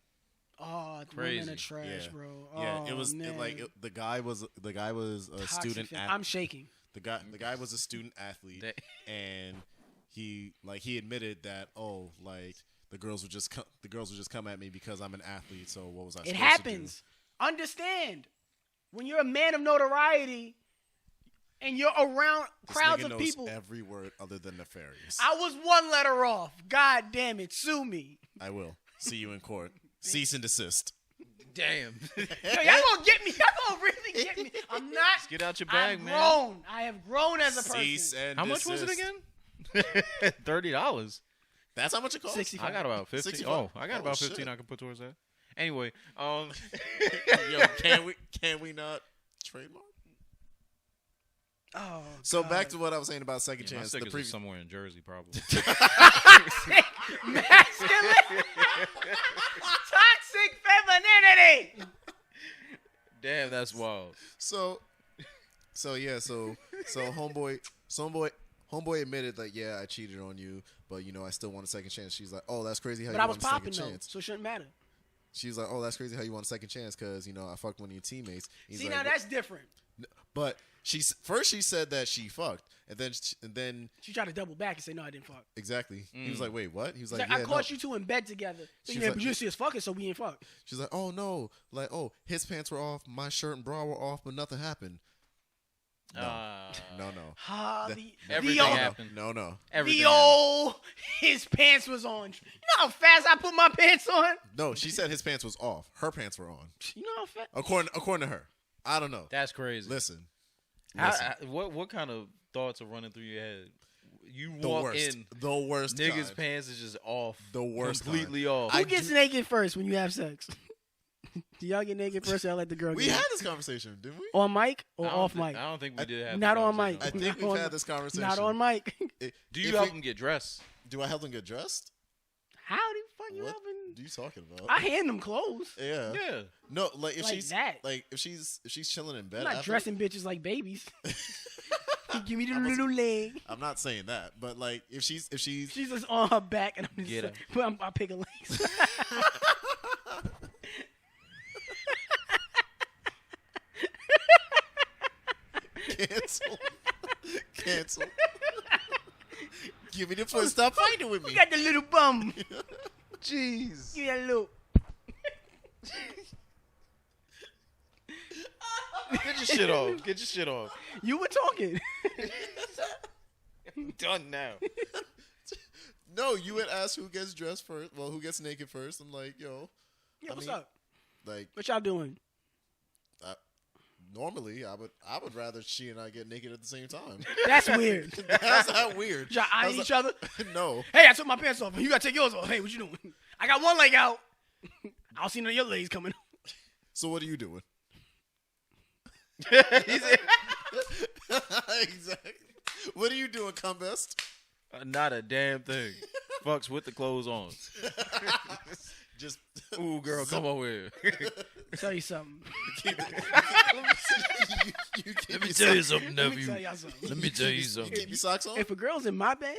Oh, Crazy. women are trash, Yeah. bro. Yeah, Oh, it was man. the guy was a Toxic student. fan. I'm shaking. The guy was a student athlete, and he admitted that the girls would just come at me because I'm an athlete. So what was I? It supposed happens. Understand when you're a man of notoriety and you're around To do? crowds This nigga of knows people. every word other than nefarious. I was one letter off. God damn it, sue me. I will see you in court. Cease and desist. Damn. Yo, y'all gonna get me. Y'all gonna really get me. I'm not. Get out your bag, I've man. grown. I have grown as a person. Cease and How much was it desist. again? $30. That's how much it costs. 65. I got about 15. 65. Oh, I got Oh, about shit. 15 I can put towards that. Anyway, Yo, can we not trademark? Oh, So God. back to what I was saying about second my chance. stickers The are previous somewhere in Jersey, probably. Toxic masculine. Toxic femininity. Damn, that's wild. So homeboy admitted that I cheated on you, but I still want a second chance. She's like, oh, that's crazy how But you I was want a second popping though, chance. so it shouldn't matter. She's like, oh, that's crazy how you want a second chance because I fucked one of your teammates. He's See, like, now that's different. but she said that she fucked, and then She tried to double back and say, "No, I didn't fuck." exactly. He was like, wait, what? He was She's like, like, yeah, I caught no. you two in bed together. So, She's yeah, like- but you didn't see us fucking, so we ain't fuck. She's like, oh no, like, oh, his pants were off, my shirt and bra were off, but nothing happened. No. No. Ah, That- the Everything old, happened. No. Everything the happened. old, his pants was on. You know how fast I put my pants on? No, she said his pants was off. Her pants were on. You know how fast? According to her. I don't know. That's crazy. Listen. What kind of thoughts are running through your head? You The walk worst. in, The worst. niggas' kind. pants is just off. The worst. Completely kind. off. Who gets naked first when you have sex? Do y'all get naked first or y'all let the girl We get had naked? this conversation, didn't we? On mic or I don't off think- mic? I don't think we did have. Not this on conversation. mic. I think Not we've on- had this conversation. Not on mic. Do you If help we- them get dressed? Do I help them get dressed? How the fuck you What helping? are you talking about? I hand them clothes. Yeah. Yeah. No, like if Like she's that. if she's chilling in bed. I'm not after- dressing bitches like babies. Give me the I was- little leg. I'm not saying that, but like if she's She's just on her back, and I'm just Get her. but I pick a legs. cancel. Give me the foot. Stop fighting with me. You got the little bum. Jeez. Give me that little. Get your shit off. Get your shit off. You were talking. I'm done now. No, you would ask who gets dressed first. Well, who gets naked first? I'm like, yo. Yeah, I what's mean, up? Like What y'all doing? normally, I would rather she and I get naked at the same time. That's weird. That's not weird. Y'all eyeing That's each other? No. Hey, I took my pants off. You gotta take yours off. Hey, what you doing? I got one leg out. I don't see none of your legs coming. So what are you doing? He said, Exactly. What are you doing, Combest? not a damn thing. Fucks with the clothes on. Just Ooh, girl, come over here. Tell you something. you Let me tell you something, Let me nephew. tell y'all something. Let me tell you something. Keep your socks on. If a girl's in my bed,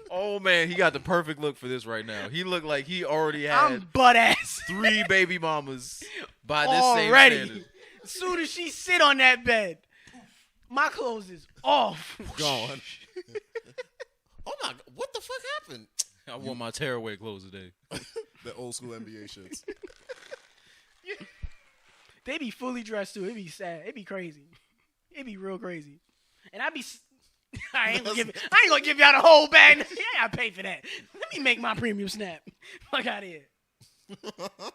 Oh man, he got the perfect look for this right now. He looked like he already had I'm butt ass 3 baby mamas by this same already. standard. As soon as she sit on that bed, my clothes is off. Gone. Oh my! What the fuck happened? I wore my tearaway clothes today. The old school NBA shits. They be fully dressed too. It be sad. It be crazy. It be real crazy. And I be. I ain't gonna give y'all the whole bag. Yeah, I pay for that. Let me make my premium snap. Fuck out of here.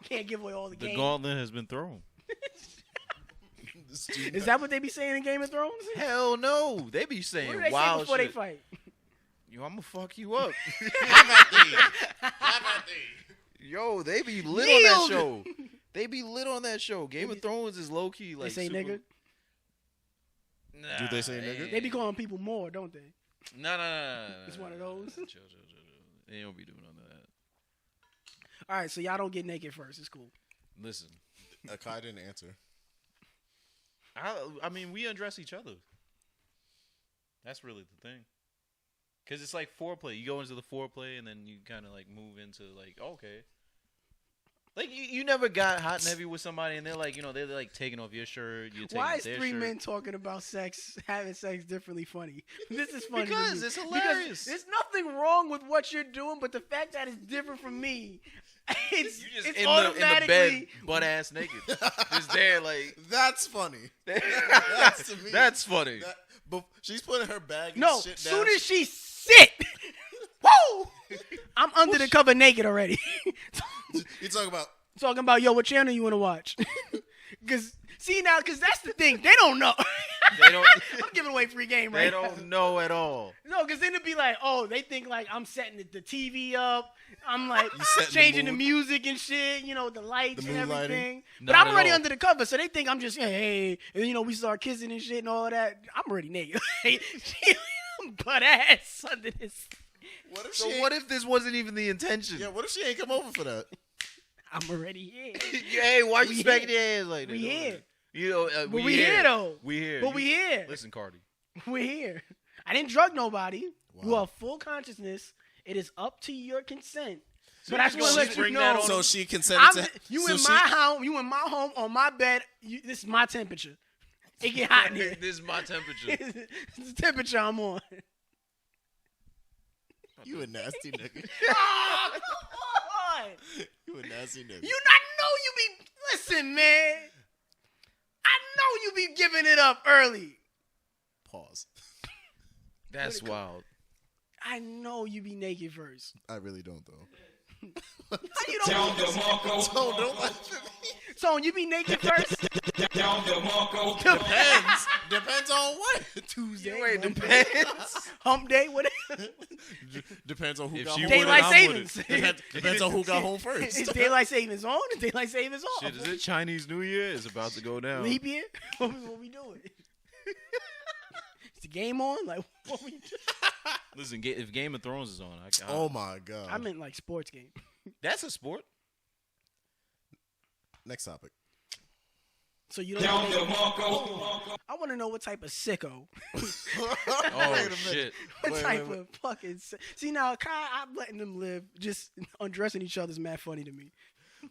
Can't give away all the The game. gauntlet has been thrown. Is that what they be saying in Game of Thrones? Hell no. They be saying What do they say wild before shit. they fight? Yo, I'm gonna fuck you up. Yo, they be lit on that Yield. show. They be lit on that show. Game of Thrones is low key like They say super... nigga. Nah, Do they say nigga? They be calling people more, don't they? No. It's one of those. Chill. They don't be doing none of that. All right, so y'all don't get naked first. It's cool. Listen, Akai didn't answer. I mean, we undress each other. That's really the thing. Because it's like foreplay. You go into the foreplay, and then you kind of like move into like, okay. Like, you never got hot and heavy with somebody, and they're like, they're like taking off your shirt. You're taking Why off is their 3 shirt. men talking about sex, having sex differently funny? This is funny. to Because me. it's hilarious. There's nothing wrong with what you're doing, but the fact that it's different from me, it's You just it's in the automatically. bed, butt ass naked, just there like. That's funny. That's to me. That's funny. But she's putting her bag and No, shit down. soon as she sit, woo, I'm under the cover naked already. You talking about Talking about, yo, what channel you want to watch? Because that's the thing. They don't know. They don't. I'm giving away free game They right now. don't know at all. No, because then it'd be like, oh, they think like I'm setting the TV up. I'm like setting the changing the mood. music and shit, the lights The and mood lighting. everything. But Not I'm at already all. under the cover, so they think I'm just, hey, and we start kissing and shit and all of that. I'm already naked. I'm butt ass under this. what if So she? what if this wasn't even the intention? Yeah, what if she ain't come over for that? I'm already here. Hey, why you We smacking here. your ass like that? We here. But we here, though. We here. But we here. Listen, Cardi. We're here. I didn't drug nobody. Wow. You have full consciousness. It is up to your consent. So But I just you want to gonna let you bring that know. on So she consented I'm, to. you so in she- my home. You in my home on my bed. This is my temperature. It get hot in here. This is my temperature. It's the temperature I'm on. You a nasty nigga. Oh, come on. You a nasty nigga. You not know you be. Listen, man. I know you be giving it up early. Pause. That's wild. I know you be naked first. I really don't though. How you don't Don't laugh at me. Tone, you be naked first? Depends on what. Tuesday. Wait, Wednesday, depends. Hump day, whatever. Depends on who If got she home. would, Daylight I'm with savings. it. Depends on who got home Is first. daylight savings on? Is daylight savings off? Shit, is it Chinese New Year? It's about to go down. Leap year? What we doing? Is the game on? Like, what we doing? Listen, if Game of Thrones is on, Oh my god. I meant like sports game. that's a sport. Next topic. So you don't I want to know what type of sicko. Oh shit! What Wait, type wait. of fucking See now, Kai, I'm letting them live. Just undressing each other's mad funny to me.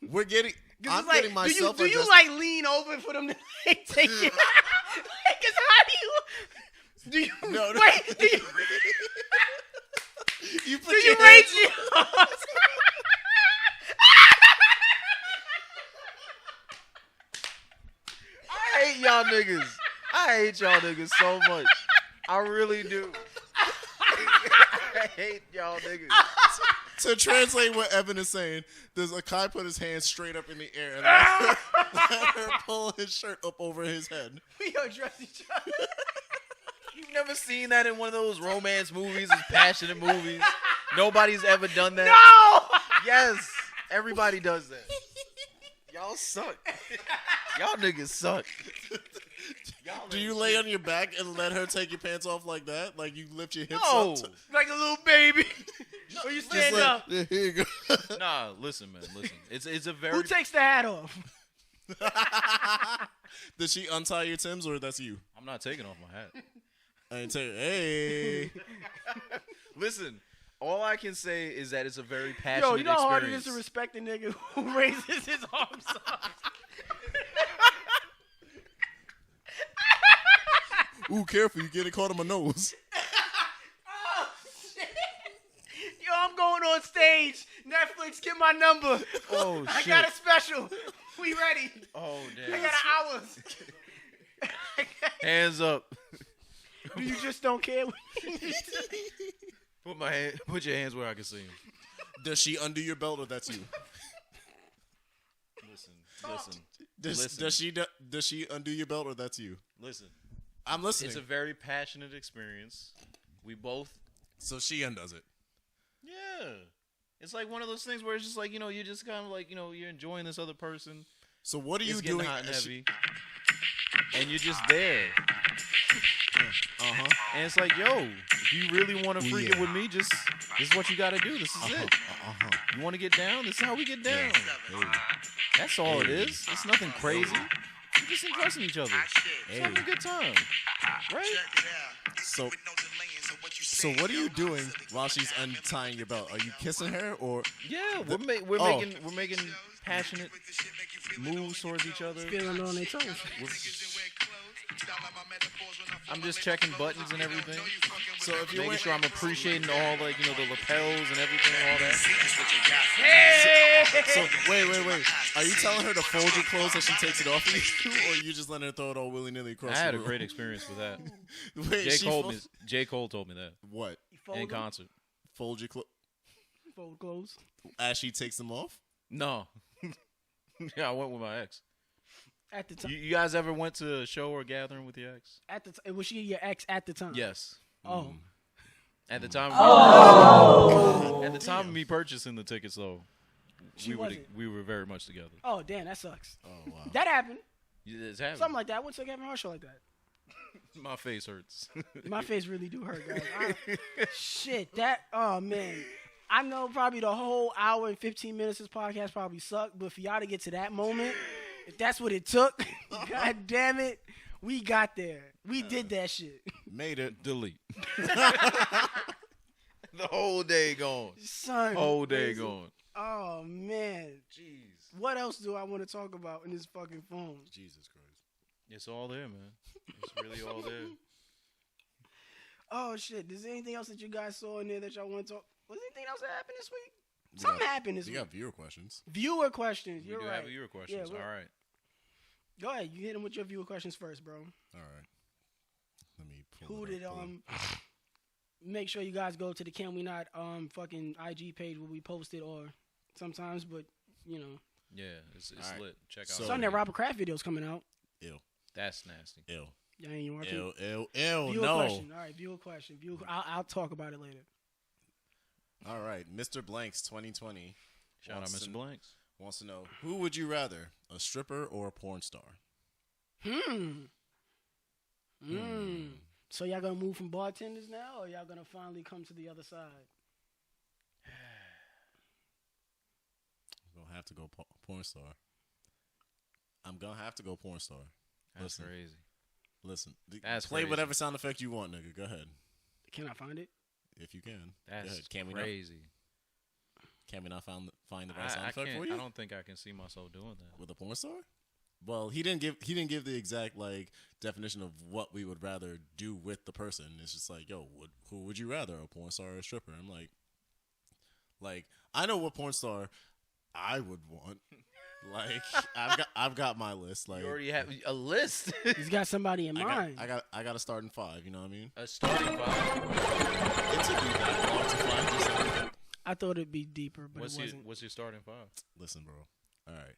We're getting. 'Cause I'm it's like, getting myself. do you undressed. like lean over for them to like, take it? Because how do you No, no. wait? Do you You put do you your raise hands- your arms? I hate y'all niggas. I hate y'all niggas so much. I really do. I hate y'all niggas. To translate what Evan is saying, does Akai put his hands straight up in the air and let her pull his shirt up over his head? We undress each other. You've never seen that in one of those romance movies, those passionate movies. Nobody's ever done that. No! Yes, everybody does that. Y'all suck. Y'all niggas suck. Do you lay on your back and let her take your pants off like that? Like you lift your hips No. up? Like a little baby. Or you stand Just up. like, here you go. Nah, listen, man, listen. It's a very Who takes the hat off? Did she untie your Timbs or that's you? I'm not taking off my hat. I didn't tell you. Hey. Listen, all I can say is that it's a very passionate Yo, you know how hard it experience. is to respect a nigga who raises his arms up? Ooh, careful. You get it caught on my nose. Oh, shit. Yo, I'm going on stage. Netflix, get my number. Oh, I shit. got a special. We ready. Oh, I damn. got an hour. Hands up. Do you just don't care? Put your hands where I can see them. Does she undo your belt or that's you? Listen. Does she undo your belt or that's you? Listen. I'm listening. It's a very passionate experience. We both. So she undoes it. Yeah. It's like one of those things where it's just like, you're just kind of like, you're enjoying this other person. So what are you It's getting doing? hot and as heavy. And you're just there. And it's like, yo, if you really want to freak it with me, this is what you got to do. This is it. You want to get down? This is how we get down. That's all it is. It's nothing crazy. We're just impressing each other. Just having a good time. Right? So what are you doing while she's untying your belt? Are you kissing her or? Yeah, we're making passionate moves towards each other. Feeling on their toes. I'm just checking buttons and everything. So if you're Making sure I'm appreciating all the lapels and everything, all that. So wait. Are you telling her to fold your clothes as she takes it off of you, or you just letting her throw it all willy nilly across? I had the a room? great experience with that. Wait, J. Cole told me that What? in concert. Fold your clothes Fold clothes. as she takes them off. No. Yeah, I went with my ex. At the time. You guys ever went to a show or gathering with your ex? Was she your ex at the time? Yes. Oh. At the time. At the time of me purchasing the tickets, though, we were very much together. Oh, damn, that sucks. Oh wow. That happened. It's happening. Something like that. I went to a Kevin Hart show like that. My face hurts. My face really do hurt, guys. Shit, oh, man. I know probably the whole hour and 15 minutes of this podcast probably sucked, but for y'all to get to that moment, if that's what it took, god damn it, we got there. We did that shit. Made it. Delete. The whole day gone. Son. Whole day gone. Oh, man. Jeez. What else do I want to talk about in this fucking phone? Jesus Christ. It's all there, man. It's really all there. Oh, shit. Is there anything else that you guys saw in there that y'all want to talk? Was there anything else that happened this week? Something happened this You week. got viewer questions. Viewer questions. You're We do right. have viewer questions. Yeah, all right. Go ahead. You hit them with your viewer questions first, bro. All right. Let me pull Who it did up, pull it. make sure you guys go to the Can We Not fucking IG page where we posted, or sometimes, but you know. Yeah, it's All right. lit. Check out. So- Some of that Robert Kraft videos coming out. Ew. That's nasty. Ew. Yeah, ain't watching. Ew. View No. a question. All right, view a question. I'll talk about it later. All right. Mr. Blanks 2020 Shout out, Mr. Blanks. wants to know, who would you rather, a stripper or a porn star? So y'all gonna move from bartenders now, or y'all gonna finally come to the other side? I'm gonna have to go porn star. I'm gonna have to go porn star. That's crazy. Listen. That's play crazy. whatever sound effect you want, nigga. Go ahead. Can I find it? If you can. That's Go ahead. Can crazy. we not find the right sound effect for you? I don't think I can see myself doing that. With a porn star? Well, he didn't give the exact definition of what we would rather do with the person. It's just like, yo, who would you rather, a porn star or a stripper? I'm like I know what porn star I would want. I've got my list. Like, You already have a list. He's got somebody in mind. I got to start in 5. You know what I mean? A starting 5. It took me that long to find this. I thought it'd be deeper, but it wasn't. What's your starting 5? Listen, bro. All right.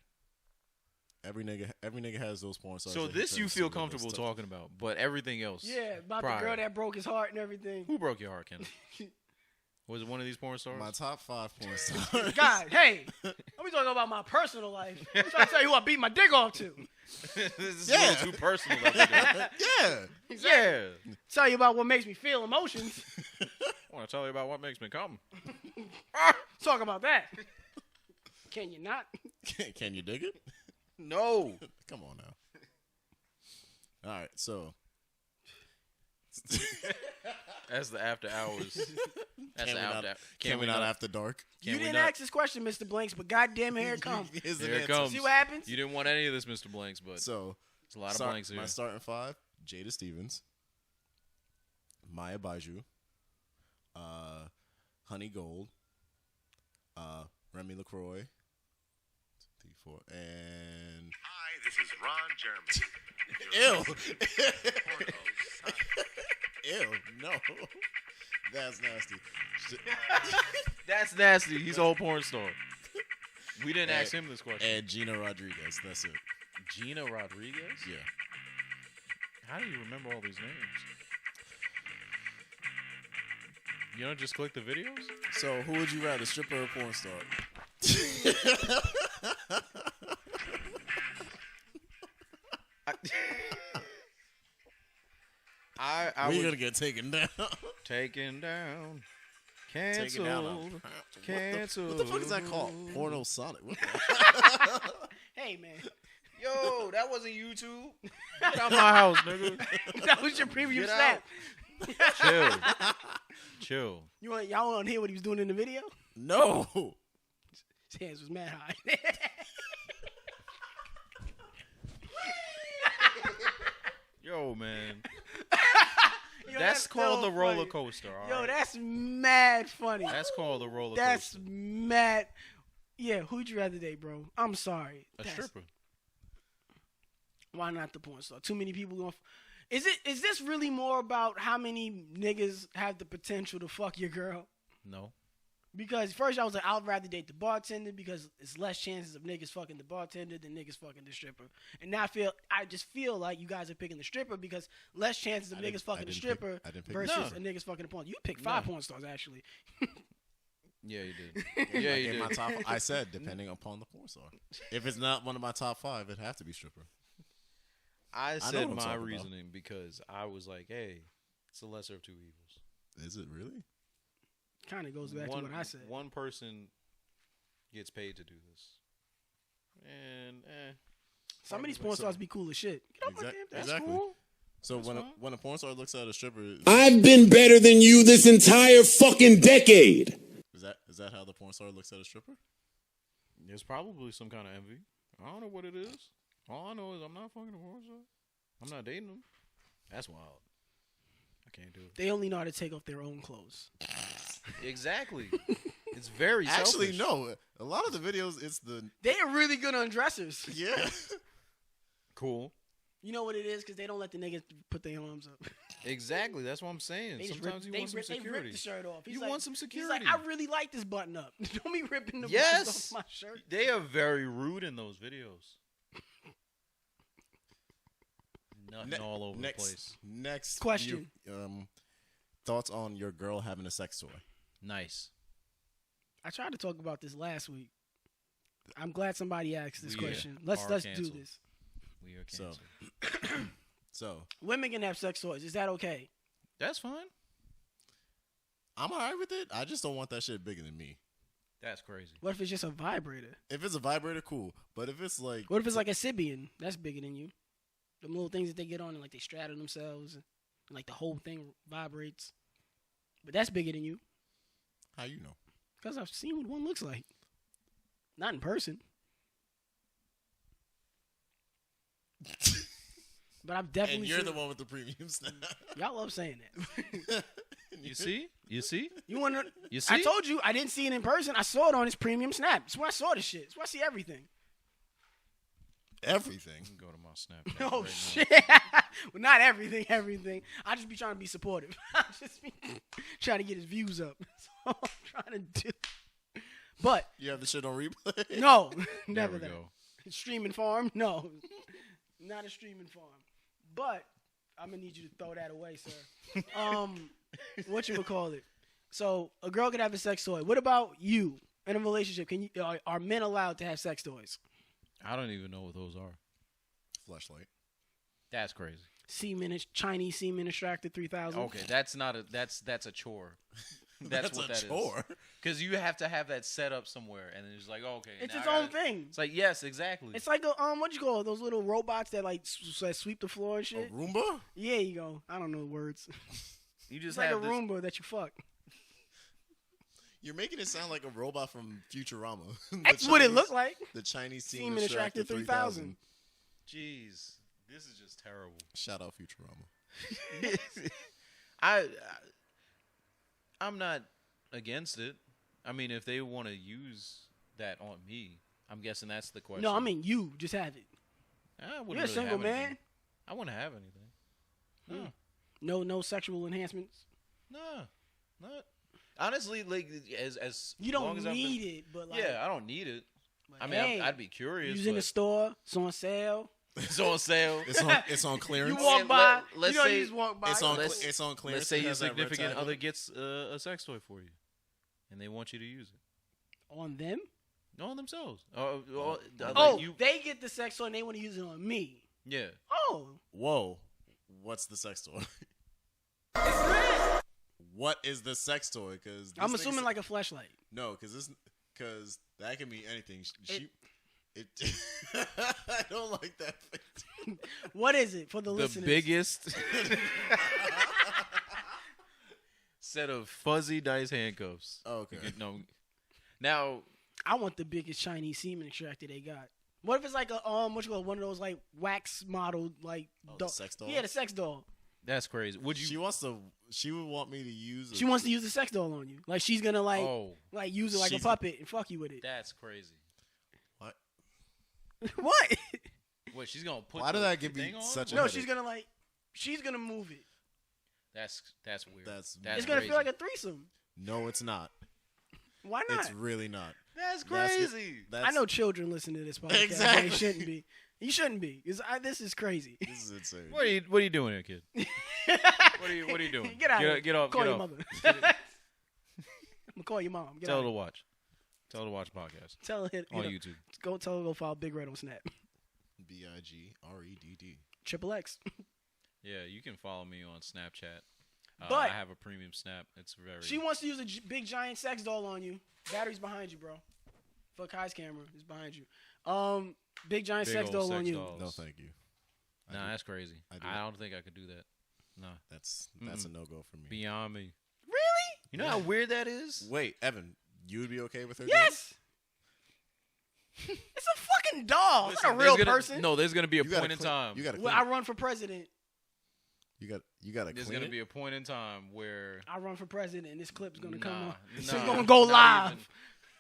Every nigga has those porn stars. So that he this you turns feel to, but comfortable it's talking about, but everything else. Yeah, about prior. the girl that broke his heart and everything. Who broke your heart, Kenneth? Was it one of these porn stars? My top 5 porn stars. God, hey, I'm talking about my personal life. I'm trying to tell you who I beat my dick off to. This is a little too personal. Yeah. Yeah. Tell you about what makes me feel emotions. I want to tell you about what makes me come. Talk about that. Can you not? Can you dig it? No. Come on now. All right, so That's the after hours. That's Can the we after. not- can we not after dark? You didn't not- ask this question, Mr. Blanks, but goddamn, here it comes. Here's the Here it answer. comes. See what happens? You didn't want any of this, Mr. Blanks, but So it's a lot of blanks here. My starting 5: Jada Stevens, Maya Baiju, Honey Gold, Remy LaCroix, 2, 3, 4, and Hi, this is Ron Jeremy. ew, ew, no, that's nasty. That's nasty. He's a whole porn star. We didn't ask him this question. And Gina Rodriguez. That's it. Gina Rodriguez? Yeah. How do you remember all these names? You don't just click the videos? So, who would you rather, stripper or porn star? We're gonna get taken down. Taken down. Taken Canceled. down. Canceled. What the fuck is that called? Porno Sonic. What the Hey, man. Yo, that wasn't YouTube. Get out my house, nigga. That was your preview Get snap. Chill. Chill. Y'all want to hear what he was doing in the video? No. His hands was mad high. Yo, man. Yo, That's called so the roller funny. coaster. All Yo, right? that's mad funny. That's called the roller That's coaster. mad. Yeah, who'd you rather date, bro? I'm sorry. A stripper. Why not the porn star? Too many people going. Is this really more about how many niggas have the potential to fuck your girl? No. Because first I was like, I'd rather date the bartender because it's less chances of niggas fucking the bartender than niggas fucking the stripper. And now I just feel like you guys are picking the stripper because less chances of niggas fucking the stripper versus a niggas fucking the porn. You picked 5 porn stars actually. Yeah, you did. Yeah, you In did. my top, I said depending upon the porn star. If it's not one of my top 5, it'd have to be stripper. I know said what I'm my talking about. reasoning because I was like, hey, it's the lesser of two evils. Is it really? Kind of goes back to what I said. One person gets paid to do this. And, Some of these porn stars be cool as shit. Get off my damn. That's Exactly. cool. So when a porn star looks at a stripper, I've been better than you this entire fucking decade. is that how the porn star looks at a stripper? there's probably some kind of envy. I don't know what it is. All I know is I'm not fucking a porn star. I'm not dating them. That's wild. I can't do it. They only know how to take off their own clothes. Exactly. It's very Actually, selfish. no. A lot of the videos, it's the They are really good undressers. yeah. Cool. You know what it is? Because they don't let the niggas put their arms up. Exactly. That's what I'm saying. They just Sometimes rip, you want some they security. rip the shirt off. He's You like, want some He's security. like, I really like this button up. Don't be ripping the Yes. buttons off my shirt. They are very rude in those videos. Nothing all over the place. Next Question. Thoughts on your girl having a sex toy? Nice. I tried to talk about this last week. I'm glad somebody asked this We question. are Let's do canceled. this. We are So, canceled. so Women can have sex toys. Is that okay? That's fine. I'm alright with it. I just don't want that shit bigger than me. That's crazy. What if it's just a vibrator? If it's a vibrator, cool. But if it's like, What if it's like a Sibian? That's bigger than you. The little things that they get on and like they straddle themselves and like the whole thing vibrates. But that's bigger than you. how you know? Because I've seen what one looks like. Not in person. But I've definitely And you're seen the one with the premium snap. Y'all love saying that. You see? You see? You want to? You see? I told you I didn't see it in person. I saw it on his premium snap. That's where I saw the shit. That's where I see everything. Everything. Go to my Snapchat. Oh right shit! Well, not everything. Everything. I just be trying to be supportive. I just be trying to get his views up. That's all I'm trying to do. But You have the shit on replay? no, Now. never There we that. go. Streaming farm? No, not a streaming farm. But I'm gonna need you to throw that away, sir. What you would call it? So a girl could have a sex toy. What about you in a relationship? Can you are men allowed to have sex toys? I don't even know what those are. Fleshlight. That's crazy. Chinese semen extractor 3000. Okay, that's not a that's a chore. That's what a that is. chore. Because you have to have that set up somewhere, and it's like, okay, It's now its I own gotta- thing. It's like, yes, exactly. It's like a what you call it? Those little robots that like sweep the floor and A shit. Roomba? Yeah, you go. I don't know the words. You just It's like a have this. Roomba that you fuck. You're making it sound like a robot from Futurama. The That's what it Chinese- looked like. The Chinese Semen semen extractor extractor 3000. 3000. Jeez, this is just terrible. Shout out Futurama. I'm not against it. I mean, if they want to use that on me, I'm guessing that's the question. No, I mean you just have it. I wouldn't You're a really single have anything. man. I wouldn't have anything. No, No sexual enhancements. no, not honestly. Like as You long don't as I've need been- it, but like Yeah, I don't need it. but I mean, hey, I'd be curious. Use in the but store. It's on sale. it's on sale. It's on clearance. You walk And by. let's you know, say you just walk by. It's on Let's- it's on clearance. Let's say It your has that red significant tag on other it. gets a sex toy for you, and they want you to use it on them. on themselves. Oh, Like you, they get the sex toy and they want to use it on me. yeah. Oh, Whoa. What's the sex toy? What is the sex toy? Because I'm assuming like a fleshlight. no, because that can be anything. I don't like that. What is it for the The listeners? biggest set of fuzzy dice handcuffs. Okay. No. Now, I want the biggest Chinese semen extractor they got. What if it's like a what you call it, one of those like wax modeled like the sex doll? Yeah, the sex doll. that's crazy. Would you? She would want me to use. She wants to use the sex doll on you. Like she's gonna like Oh, use it like a She's- puppet and fuck you with it. that's crazy. What? What? What? She's gonna put. Why did the that give me thing on? such a- No, headache. she's gonna move it. That's weird. That's- It's gonna crazy. feel like a threesome. No, it's not. Why not? It's really not. That's That's- crazy. That's, I know children listen to this podcast. Exactly. They shouldn't be. You shouldn't be. Because this is crazy. This is insane. What are you doing here, kid? What are you doing? Get out of here. Get off. Call Get your off. mother. I'm going to call your mom. Get Tell out her to of here. watch. Tell her to watch podcast Tell her. on YouTube. Go tell her to go follow Big Red on Snap. BIGREDD. Triple X. Yeah, you can follow me on Snapchat. But- I have a premium Snap. It's very. She wants to use a big giant sex doll on you. Battery's behind you, bro. For Kai's camera, it's behind you. Big giant Big sex old doll sex on you. doll. No, thank you. Nah, that's crazy. I do. I don't think I could do that. No, That's a no go for me. beyond me. Really? You know how weird that is? Wait, Evan, you would be okay with her? doing Yes. It's a fucking doll. It's not a There's real gonna- person. No, there's gonna be a it? You gotta point in clean- time. You got to. Well, I run for president. You got to. There's gonna be a point in time where I run for president, and this clip's gonna come Nah, on. It's nah, gonna go not live.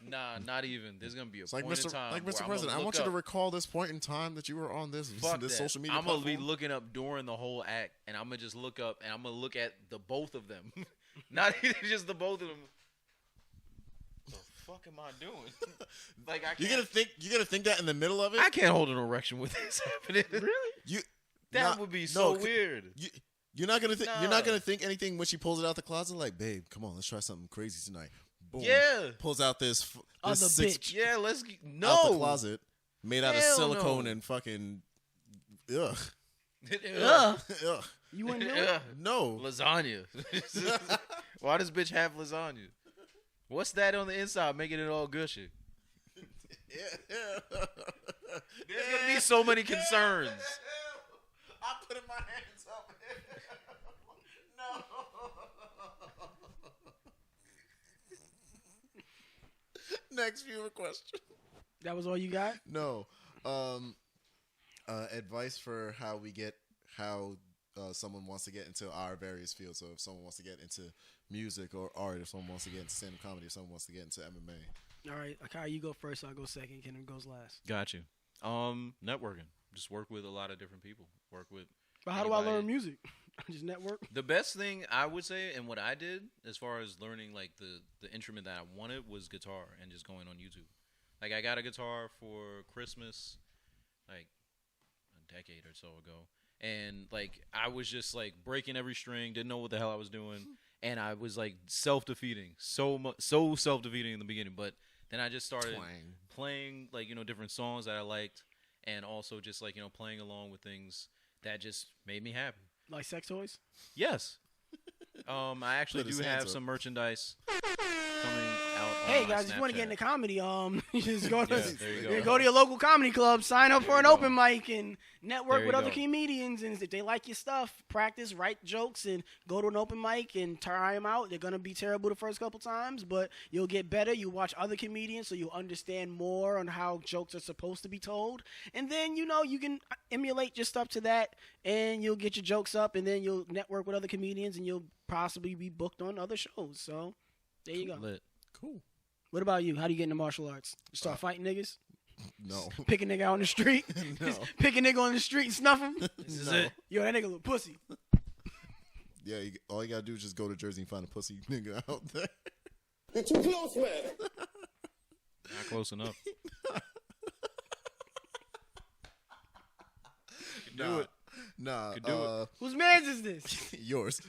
even- Nah, not even. There's gonna be a It's like point in Mr. time. Like where Mr. I'm President, gonna I want look you to up- recall this point in time that you were on this Fuck this that. social media I'm gonna be platform. looking up during the whole act, and I'm gonna just look up, and I'm gonna look at the both of them, not even just the both of them. The fuck am I doing? Like I can't. You're gonna think that in the middle of it. I can't hold an erection with this happening. You That would be so weird. You're not gonna think. Nah. You're not gonna think anything when she pulls it out the closet. Like, babe, come on, let's try something crazy tonight. Boom. Yeah. Pulls out this Other six bitch. Yeah, let's no. out the closet, made out of Hell silicone no. and fucking ugh. Ugh. Ugh. You wouldn't do it? No. Lasagna. Why does bitch have lasagna? What's that on the inside making it all gushy? There's gonna be so many concerns. I'm putting my hands up. No. Next viewer question. That was all you got? No. Advice for how someone wants to get into our various fields. So if someone wants to get into music or art, if someone wants to get into stand-up comedy, if someone wants to get into MMA. All right, Akai, you go first. I'll go second. Kenneth goes last. Got you. Networking. Just work with a lot of different people. Work with. But how do I anybody. learn music? Just network? The best thing I would say, and what I did as far as learning like the instrument that I wanted was guitar and just going on YouTube. Like I got a guitar for Christmas, like a decade or so ago, and like I was just like breaking every string, didn't know what the hell I was doing, and I was like self-defeating, so self-defeating in the beginning. But then I just started playing like different songs that I liked, and also just like playing along with things that just made me happy. Like sex toys? Yes. I actually Put his do hands have up. some merchandise coming out. Hey on my guys, if you want to get Snapchat. into comedy, you just go to there you go. go to your local comedy club, sign up for an open mic, and network There with you other go. comedians. And if they like your stuff, practice, write jokes, and go to an open mic and try them out. They're gonna be terrible the first couple times, but you'll get better. You watch other comedians, so you'll understand more on how jokes are supposed to be told, and then you can emulate your stuff to that, and you'll get your jokes up, and then you'll network with other comedians, and you'll possibly be booked on other shows. So there you go. Lit. Cool. What about you? How do you get into martial arts? You start fighting niggas? No. Pick a nigga out on the street? No. Pick a nigga on the street and snuff him? This is No. it. Yo, that nigga little pussy. Yeah, all you gotta do is just go to Jersey and find a pussy nigga out there. You're too close, man. Not close enough. Do it. Nah. Could do it. Whose man's is this? Yours.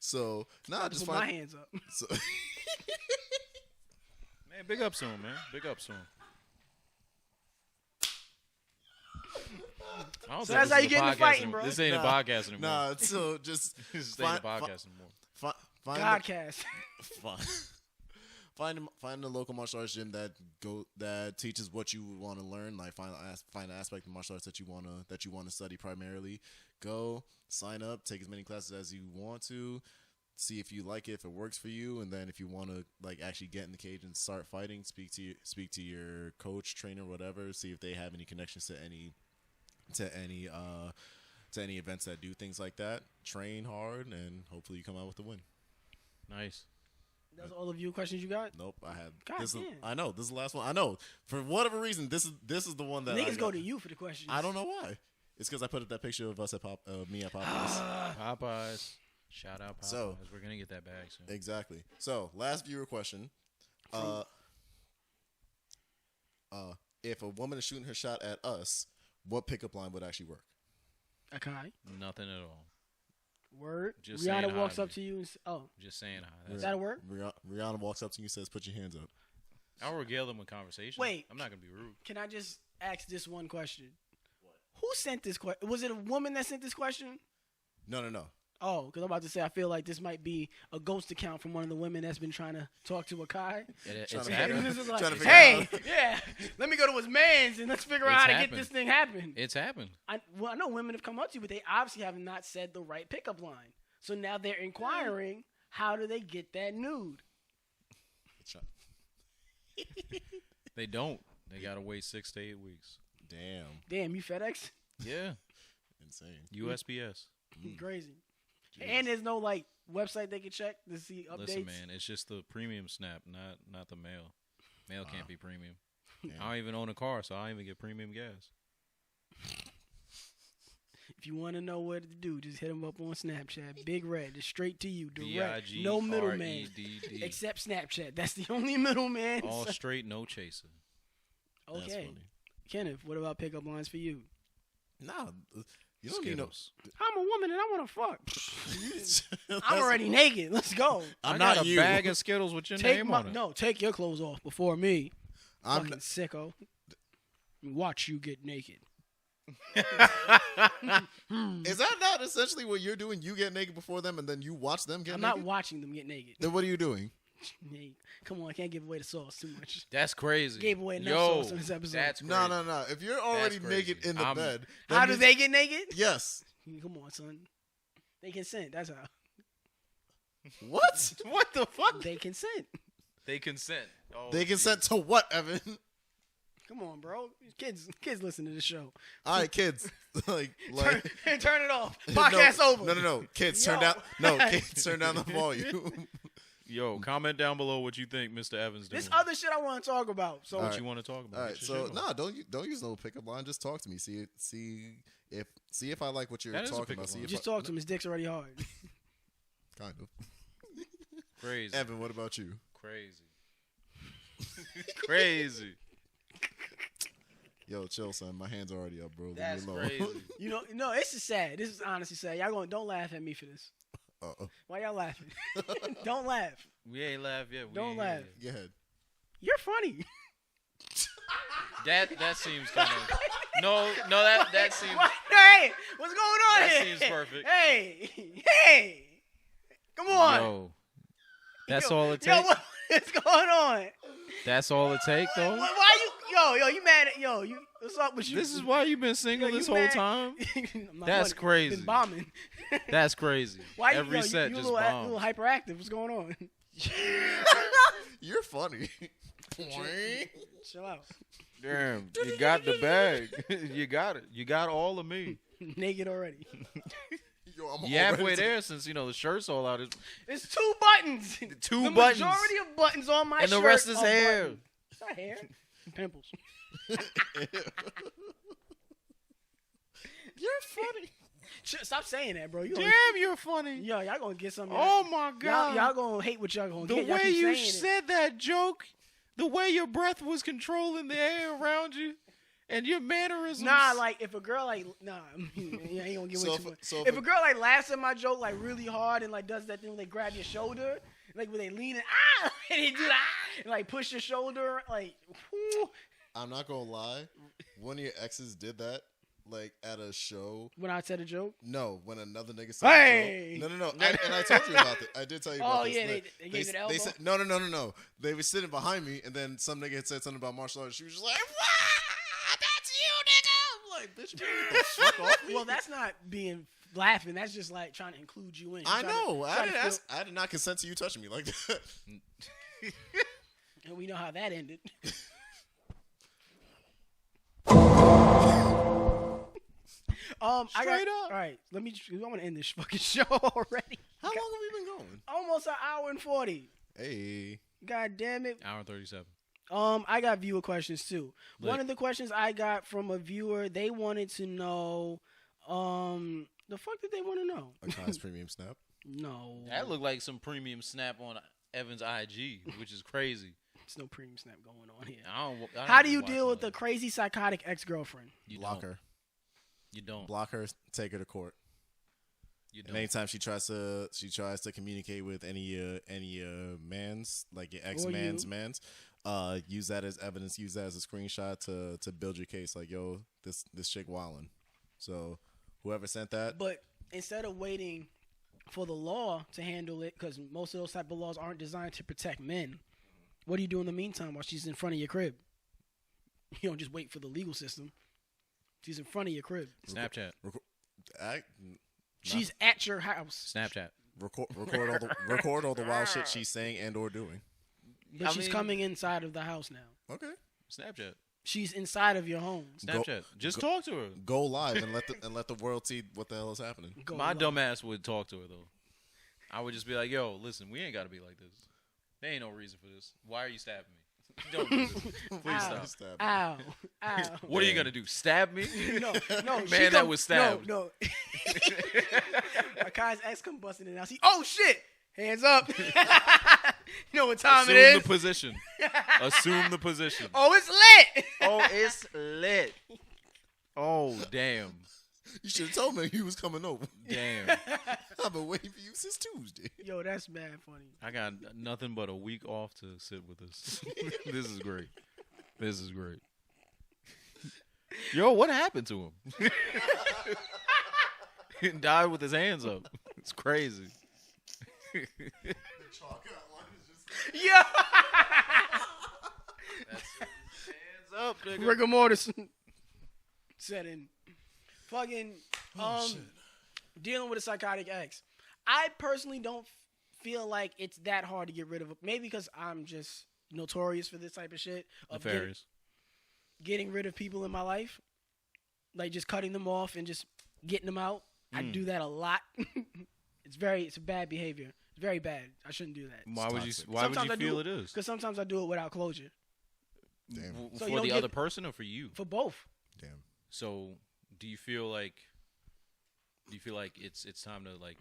So I just put my find. hands up. So, Man, big ups to him, man. Big ups to him. I don't So think that's this how is you a get into podcast fighting, anymore. bro. This ain't a podcast anymore. nah. So just This ain't a podcast anymore. Find Godcast. find the local martial arts gym that teaches what you want to learn. Like find an aspect of martial arts that you wanna study primarily. Go sign up, take as many classes as you want to. See if you like it, if it works for you, and then if you want to like actually get in the cage and start fighting, speak to your coach, trainer, whatever. See if they have any connections to any events that do things like that. Train hard, and hopefully you come out with a win. Nice. That's all of you questions you got? Nope, I had. God This is, damn. I know this is the last one. I know for whatever reason this is the one that I Niggas go got. to you for the questions. I don't know why. It's because I put up that picture of us at me at Popeyes. Popeyes. Shout out Popeyes. So- We're gonna get that bag soon. Exactly. So last viewer question: if a woman is shooting her shot at us, what pickup line would actually work? Okay. Nothing at all. Word. Just saying Rihanna hi walks to up me. to you and Just saying hi. That's that'll work? Rihanna walks up to you and says, "Put your hands up." I'll regale them with conversation. Wait. I'm not gonna be rude. Can I just ask this one question? Who sent this question? Was it a woman that sent this question? No. Oh, because I'm about to say I feel like this might be a ghost account from one of the women that's been trying to talk to Akai. It's Trying to And happening. this is like, Trying to figure hey, yeah, let me go to his man's and let's figure out It's how to happened. get this thing happen. It's happened. I know women have come up to you, but they obviously have not said the right pickup line. So now they're inquiring, how do they get that nude? They don't. They gotta wait 6 to 8 weeks. Damn, you FedEx? Yeah. Insane. USPS. Crazy. And there's no like website they can check to see updates. Listen, man, it's just the premium snap, not the mail. Mail can't be premium. I don't even own a car, so I don't even get premium gas. If you want to know what to do, just hit him up on Snapchat. Big Red, just straight to you, direct, B-I-G-R-E-D-D. no middleman, except Snapchat. That's the only middleman. All straight, no chaser. Okay, That's funny. Kenneth, what about pickup lines for you? Nah, you don't need no. I'm a woman and I want to fuck. I'm already naked. Let's go. I'm I not got a you. bag of Skittles with your name on it. No, take your clothes off before me. I'm Fucking sicko. Watch you get naked. Is that not essentially what you're doing? You get naked before them, and then you watch them get I'm naked? not watching them get naked. Then what are you doing? Hey, come on, I can't give away the sauce too much. That's crazy. Gave away enough sauce in this episode. That's crazy. No. If you're already That's crazy. naked in the bed, that How do means- they get naked? Yes. Come on, son. They consent. That's how. What? What the fuck? They consent. They consent. Oh, They consent to what, Evan? Come on, bro. Kids listen to the show. All right, kids. like Turn it off. Podcast over. No. Kids, turn Yo. down. No, kids, turn down the volume. Yo, comment down below what you think Mr. Evans doing. This other shit I want to talk about. So What you want to talk about? All right, Get your so shit on. don't use no pickup line. Just talk to me. See if I like what you're That is a talking pickup about. See line. if just I, talk to him. His dick's already hard. Kind of. Crazy. Evan, what about you? Crazy. Crazy. Yo, chill, son. My hands are already up, bro. Leave That's me alone. crazy. You know, no, this is sad. This is honestly sad. Y'all don't laugh at me for this. Uh-oh. Why y'all laughing? Don't laugh. We ain't laugh yet. We Don't ain't laugh. Go ahead. You're funny. That seems kind of no. That seems What? Hey, what's going on That here? seems perfect. Hey, come on. Yo, that's Yo, all it Yo, takes. what's going on? That's all it takes, though. Why you? You mad at you? What's up with you? This is why you've been single Yo, you this whole mad? time. I'm not That's funny. crazy. Been bombing. That's crazy. Why Every you, set you just a bombs. little hyperactive? What's going on? You're funny. Chill out. Damn, you got the bag. You got it. You got all of me. Naked already. Yo, I'm You halfway there since the shirt's all out. It's 2 buttons. Two the buttons. majority of buttons on my And shirt the rest is are hair. buttons. It's not hair. Pimples. You're funny. Stop saying that, bro. You Damn, you're funny. Yo, y'all gonna get something. Oh my God. Y'all gonna hate what y'all gonna The get. Y'all way keep you saying it. said that joke, the way your breath was controlling the air around you, and your mannerisms. Nah, like if a girl I ain't gonna get way too much. If a girl like laughs at my joke like really hard and like does that thing when they grab your shoulder, like when they lean and and they do that and like push your shoulder, like. Whoo. I'm not gonna lie. One of your exes did that, like at a show. When I said a joke. No, when another nigga said Hey! a joke. No. And I told you about it. I did tell you about Oh this. yeah, they gave you the elbow. They said no. They were sitting behind me, and then some nigga had said something about martial arts. She was just like, "Wah, that's you, nigga." I'm like, bitch, you get the fuck off me. Well, that's not being laughing. That's just like trying to include you in. I know. Trying to feel- I did not consent to you touching me like that. And we know how that ended. Straight up. All right, I want to end this fucking show already. How long have we been going? Almost an hour and 40. Hey. God damn it. Hour 37. I got viewer questions too. Lit. One of the questions I got from a viewer, they wanted to know, the fuck did they want to know? Akai's premium snap. No. That looked like some premium snap on Evan's IG, which is crazy. There's no premium snap going on here. I don't How do you watch deal all with that. the crazy psychotic ex-girlfriend? You Block don't. her. You don't. Block her. Take her to court. You And don't. anytime she tries to communicate with any mans, like your ex Or man's you. mans, use that as evidence. Use that as a screenshot to build your case. Like, yo, this chick wildin'. So whoever sent that, But instead of waiting for the law to handle it, because most of those type of laws aren't designed to protect men, what do you do in the meantime while she's in front of your crib? You don't just wait for the legal system. She's in front of your crib. Snapchat. She's at your house. Snapchat. record all the wild shit she's saying and or doing. But I she's mean- coming inside of the house now. Okay, Snapchat. She's inside of your home. Snapchat. Just talk to her. go live and let the world see what the hell is happening. Go My live. dumb ass would talk to her though. I would just be like, "Yo, listen, we ain't got to be like this. There ain't no reason for this. Why are you stabbing me?" Don't do this. Please stop. Ow. What are you gonna do? Stab me? No. Man, that was stabbed. No. Akai's ex come busting in. I see. Oh shit! Hands up. You know what time it is? Assume the position. Assume the position. Oh, it's lit. Oh, it's lit. Oh, damn. You should have told me he was coming over. Damn. I've been waiting for you since Tuesday. Yo, that's mad funny. I got nothing but a week off to sit with this. This is great. This is great. Yo, what happened to him? He died with his hands up. It's crazy. Yeah. That's hands up, nigga. Rigor mortis set in. Fucking dealing with a psychotic ex. I personally don't feel like it's that hard to get rid of it. Maybe because I'm just notorious for this type of shit. Of getting rid of people in my life. Like just cutting them off and just getting them out. I do that a lot. It's a bad behavior. It's very bad. I shouldn't do that. Why would you feel it is? Because sometimes I do it without closure. Damn. So for the other person or for you? For both. Damn. So do you feel like it's time to like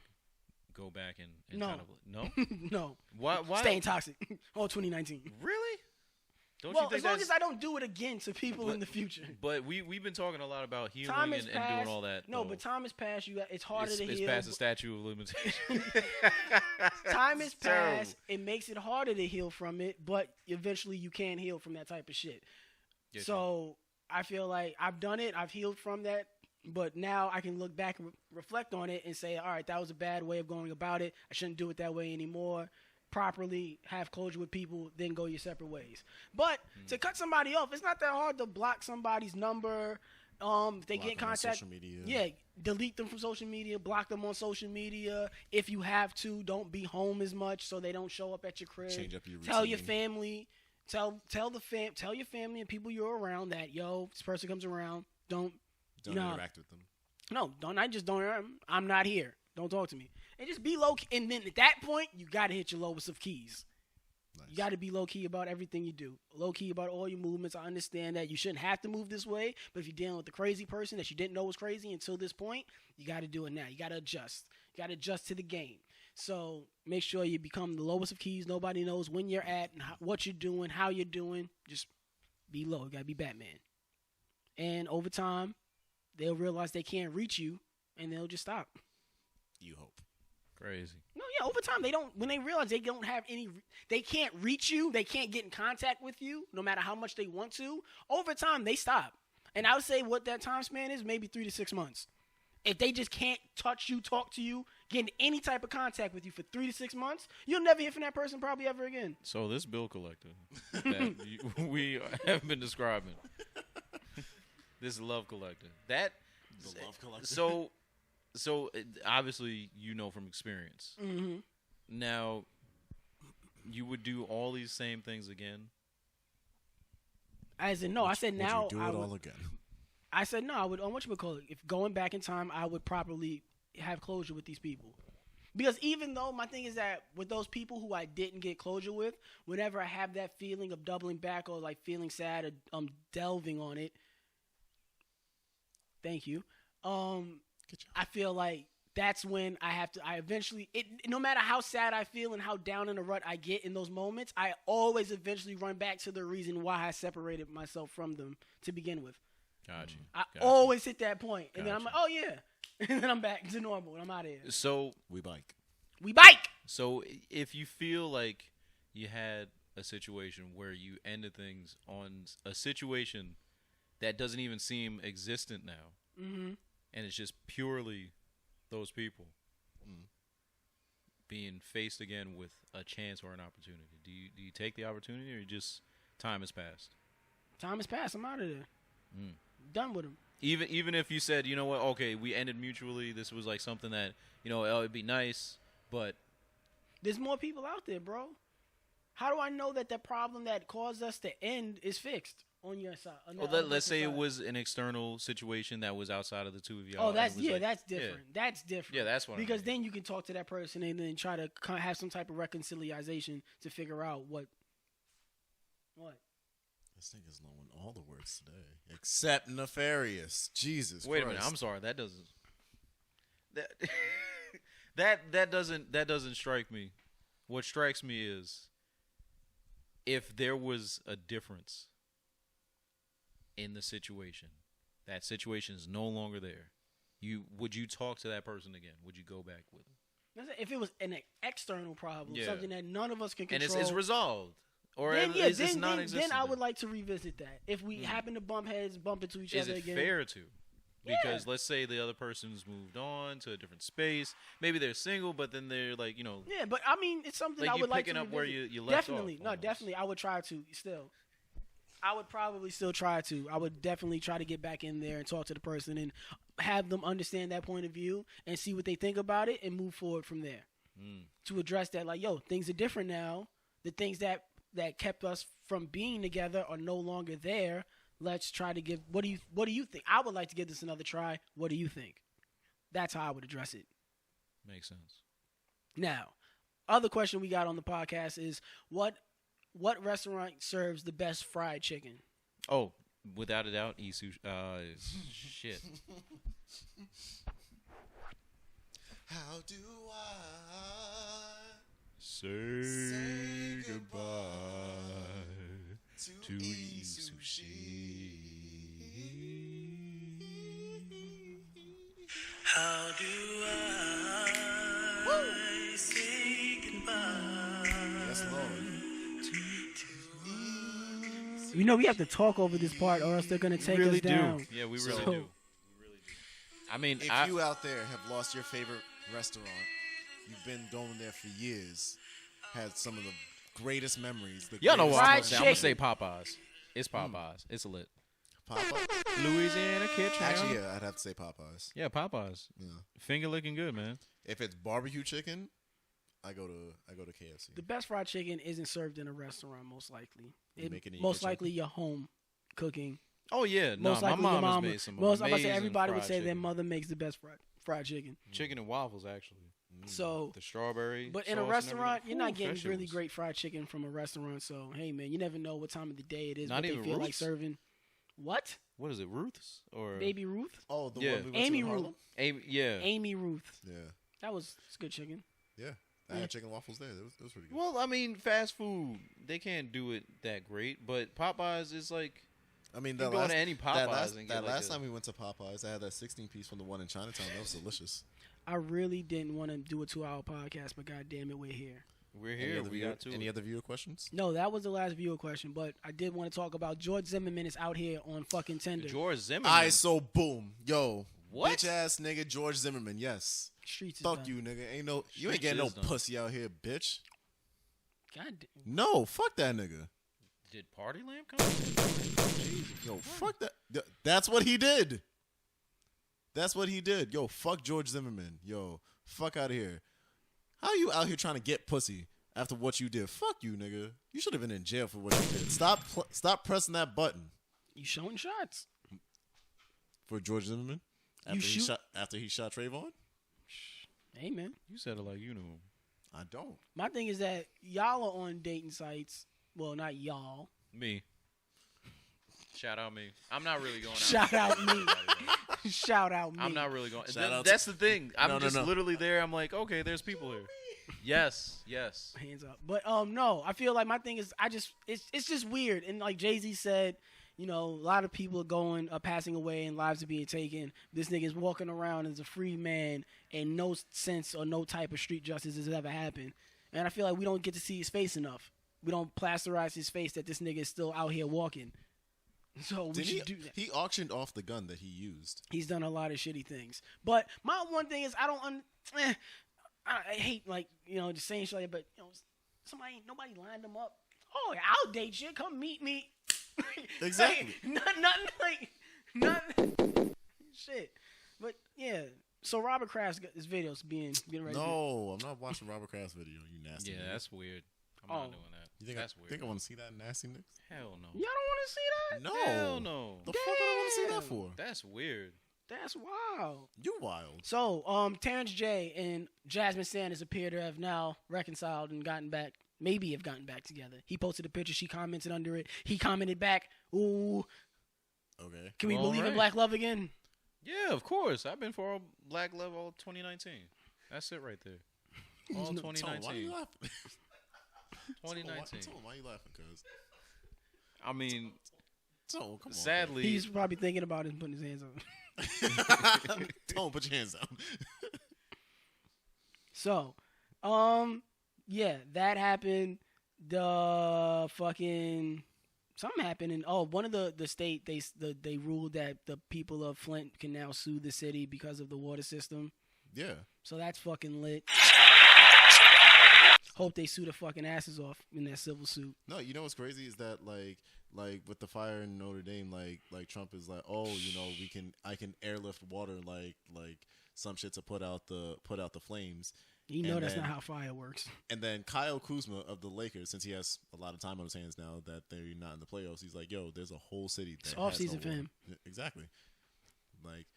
go back and No. kind of No. Why Staying toxic. All 2019. Really? Don't Well, you think as long as I don't do it again to people in the future. But we've been talking a lot about healing Time and has doing passed. all that. No, though. but time has passed. It's harder to It's heal. past the statute of limitations. Time has terrible. passed. It makes it harder to heal from it, but eventually you can heal from that type of shit. Yes, So I feel like I've done it. I've healed from that. But now I can look back and reflect on it and say, all right, that was a bad way of going about it. I shouldn't do it that way anymore. Properly have closure with people, then go your separate ways. But to cut somebody off, it's not that hard to block somebody's number. If they get in contact, social media. yeah, delete them from social media, block them on social media. If you have to, don't be home as much so they don't show up at your crib. Change up your routine. Tell your family, tell your family and people you're around that this person comes around, don't interact with them. No, I'm not here. Don't talk to me. And just be low key. And then at that point, you got to hit your lowest of keys. Nice. You got to be low key about everything you do. Low key about all your movements. I understand that you shouldn't have to move this way, but if you're dealing with a crazy person that you didn't know was crazy until this point, you got to do it now. You got to adjust. You got to adjust to the game. So make sure you become the lowest of keys. Nobody knows when you're at and what you're doing, how you're doing. Just be low. You got to be Batman. And over time, they'll realize they can't reach you, and they'll just stop. You hope. Crazy. No, yeah, over time, when they realize they don't have they can't reach you, they can't get in contact with you, no matter how much they want to, over time, they stop. And I would say what that time span is, maybe 3 to 6 months. If they just can't touch you, talk to you, get in any type of contact with you for 3 to 6 months, you'll never hear from that person probably ever again. So this bill collector that we have been describing, this love collector, The love collector. So obviously you know from experience. Mm-hmm. Now, you would do all these same things again? As in, no, I said now. Would you do it all again? I said no, I would. On whatchamacallit, if going back in time, I would properly have closure with these people. Because even though my thing is that with those people who I didn't get closure with, whenever I have that feeling of doubling back or like feeling sad or delving on it, thank you. I feel like that's when I eventually, no matter how sad I feel and how down in the rut I get in those moments, I always eventually run back to the reason why I separated myself from them to begin with. Gotcha. I always hit that point, and then I'm like, oh yeah, and then I'm back to normal, and I'm out of here. So we bike. So if you feel like you had a situation where you ended things on a situation that doesn't even seem existent now, and it's just purely those people being faced again with a chance or an opportunity, do you take the opportunity, or just time has passed? Time has passed. I'm out of there. Done with them. Even if you said, you know what, okay, we ended mutually. This was like something that, it'd be nice, but there's more people out there, bro. How do I know that the problem that caused us to end is fixed on your side? Let's say it was an external situation that was outside of the two of y'all. Oh, that's different. Yeah. That's different. Yeah, that's what. Because then you can talk to that person and then try to have some type of reconciliation to figure out what What? This nigga's knowing all the words today, except nefarious. Jesus. Wait a Christ. minute. I'm sorry. That doesn't. That doesn't strike me. What strikes me is if there was a difference in the situation, that situation is no longer there. Would you talk to that person again? Would you go back with them? If it was an external problem, something that none of us can and control, it's resolved, or then, is this non-existent? Then I would like to revisit that. If we happen to bump into each other again, is it fair to? Because let's say the other person's moved on to a different space. Maybe they're single, but then they're like, Yeah, but I mean, it's something like I would like to revisit. revisit. Where you left definitely, off. No, definitely, I would try to still. I would probably still try to. I would definitely try to get back in there and talk to the person and have them understand that point of view and see what they think about it and move forward from there. To address that, like, yo, things are different now. The things that kept us from being together are no longer there. Let's try to give. What do you think? I would like to give this another try. What do you think? That's how I would address it. Makes sense. Now, other question we got on the podcast is what restaurant serves the best fried chicken? Oh, without a doubt, Isu. Shit. How do I say goodbye to Isushi? How do I say goodbye? Yes, Lord. You know we have to talk over this part, or else they're gonna take us down. Yeah, we really do. I mean, if you out there have lost your favorite restaurant, you've been going there for years, had some of the greatest memories. Y'all know what I'm Fried gonna say. Popeyes. It's Popeyes. It's lit. Popeyes? Louisiana Kitchen. Actually, yeah, I'd have to say Popeyes. Yeah, Popeyes. Yeah. Finger licking good, man. If it's barbecue chicken, I go to KFC. The best fried chicken isn't served in a restaurant, most likely. Most likely your home cooking. Oh yeah, no, my mom has made some most, I'm about to say amazing everybody would fried say their chicken. mother makes the best fried chicken. Chicken and waffles, actually. So the strawberry. But in a sauce and restaurant, everything. you're not Ooh, getting really vegetables. great fried chicken from a restaurant. So hey, man, you never know what time of the day it is. Not what even they feel like Ruth's? serving. What? What is it, Ruth's or Baby Ruth? Oh, the Yeah. one we went Amy to in Ruth. Harlem? Amy Ruth. Yeah. It's good chicken. Yeah. I had chicken waffles there. It was pretty good. Well, I mean, fast food, they can't do it that great, but Popeyes is like. I mean, you go to any Popeyes and get that like last a- time we went to Popeyes, I had that 16-piece from the one in Chinatown. That was delicious. I really didn't want to do a 2-hour podcast, but god damn it, we're here. We're here. We got to. Any other viewer questions? No, that was the last viewer question, but I did want to talk about George Zimmerman is out here on fucking Tinder. George Zimmerman. Alright, so boom. Yo. What? Bitch ass nigga George Zimmerman, yes. Streets is Fuck done. you, nigga. You ain't Streets getting no is done. pussy out here, bitch. God damn. No, fuck that nigga. Did Party Lamp come? Yo, fuck that. That's what he did. That's what he did. Yo, fuck George Zimmerman. Yo, fuck out of here. How you out here trying to get pussy after what you did? Fuck you, nigga. You should have been in jail for what you did. Stop pressing that button. You showing shots. For George Zimmerman? After he shot Trayvon? Hey, man. You said it like you knew him. I don't. My thing is that y'all are on dating sites. Well, not y'all. Me. Shout out me. I'm not really going out. Shout out me. Shout out me. I'm not really going. Shout out That's the thing. I'm No, just no. literally there. I'm like, okay, there's people here. Yes. Hands up. But no, I feel like my thing is it's just weird. And like Jay-Z said, you know, a lot of people are passing away and lives are being taken. This nigga is walking around as a free man and no sense or no type of street justice has ever happened. And I feel like we don't get to see his face enough. We don't plasterize his face that this nigga is still out here walking. So we should do that. He auctioned off the gun that he used. He's done a lot of shitty things. But my one thing is I hate like, you know, just saying shit like that, but you know, nobody lined him up. Oh, I'll date you. Come meet me. Exactly. Nothing. Shit. But yeah. So Robert Kraft's got his videos getting ready. No, I'm not watching Robert Kraft's video. You nasty. Yeah, nigga. that's weird. I'm not doing that. You think That's I weird. think I want to see that nasty nigga? Hell no. Y'all don't want to see that? No. Hell no. The fuck I don't want to see that for? That's weird. That's wild. You wild. So, Terrence J and Jasmine Sanders appear to have now reconciled and gotten back maybe have gotten back together. He posted a picture. She commented under it. He commented back, ooh. Okay. Can we believe in black love again? Yeah, of course. I've been for all black love all 2019. That's it right there. All 2019. Why are you laughing? 2019. Why are you laughing, cuz? I mean, come on. Sadly. He's probably thinking about it and putting his hands on. Don't put your hands down. So, yeah, that happened. The fucking something happened, and one of the state they ruled that the people of Flint can now sue the city because of the water system. Yeah. So that's fucking lit. Hope they sue the fucking asses off in that civil suit. No, you know what's crazy is that like with the fire in Notre Dame, like Trump is like, oh, you know, I can airlift water like some shit to put out the flames. You know that's not how fire works. And then Kyle Kuzma of the Lakers, since he has a lot of time on his hands now that they're not in the playoffs, he's like, yo, there's a whole city. That it's off season for him. Exactly. Like,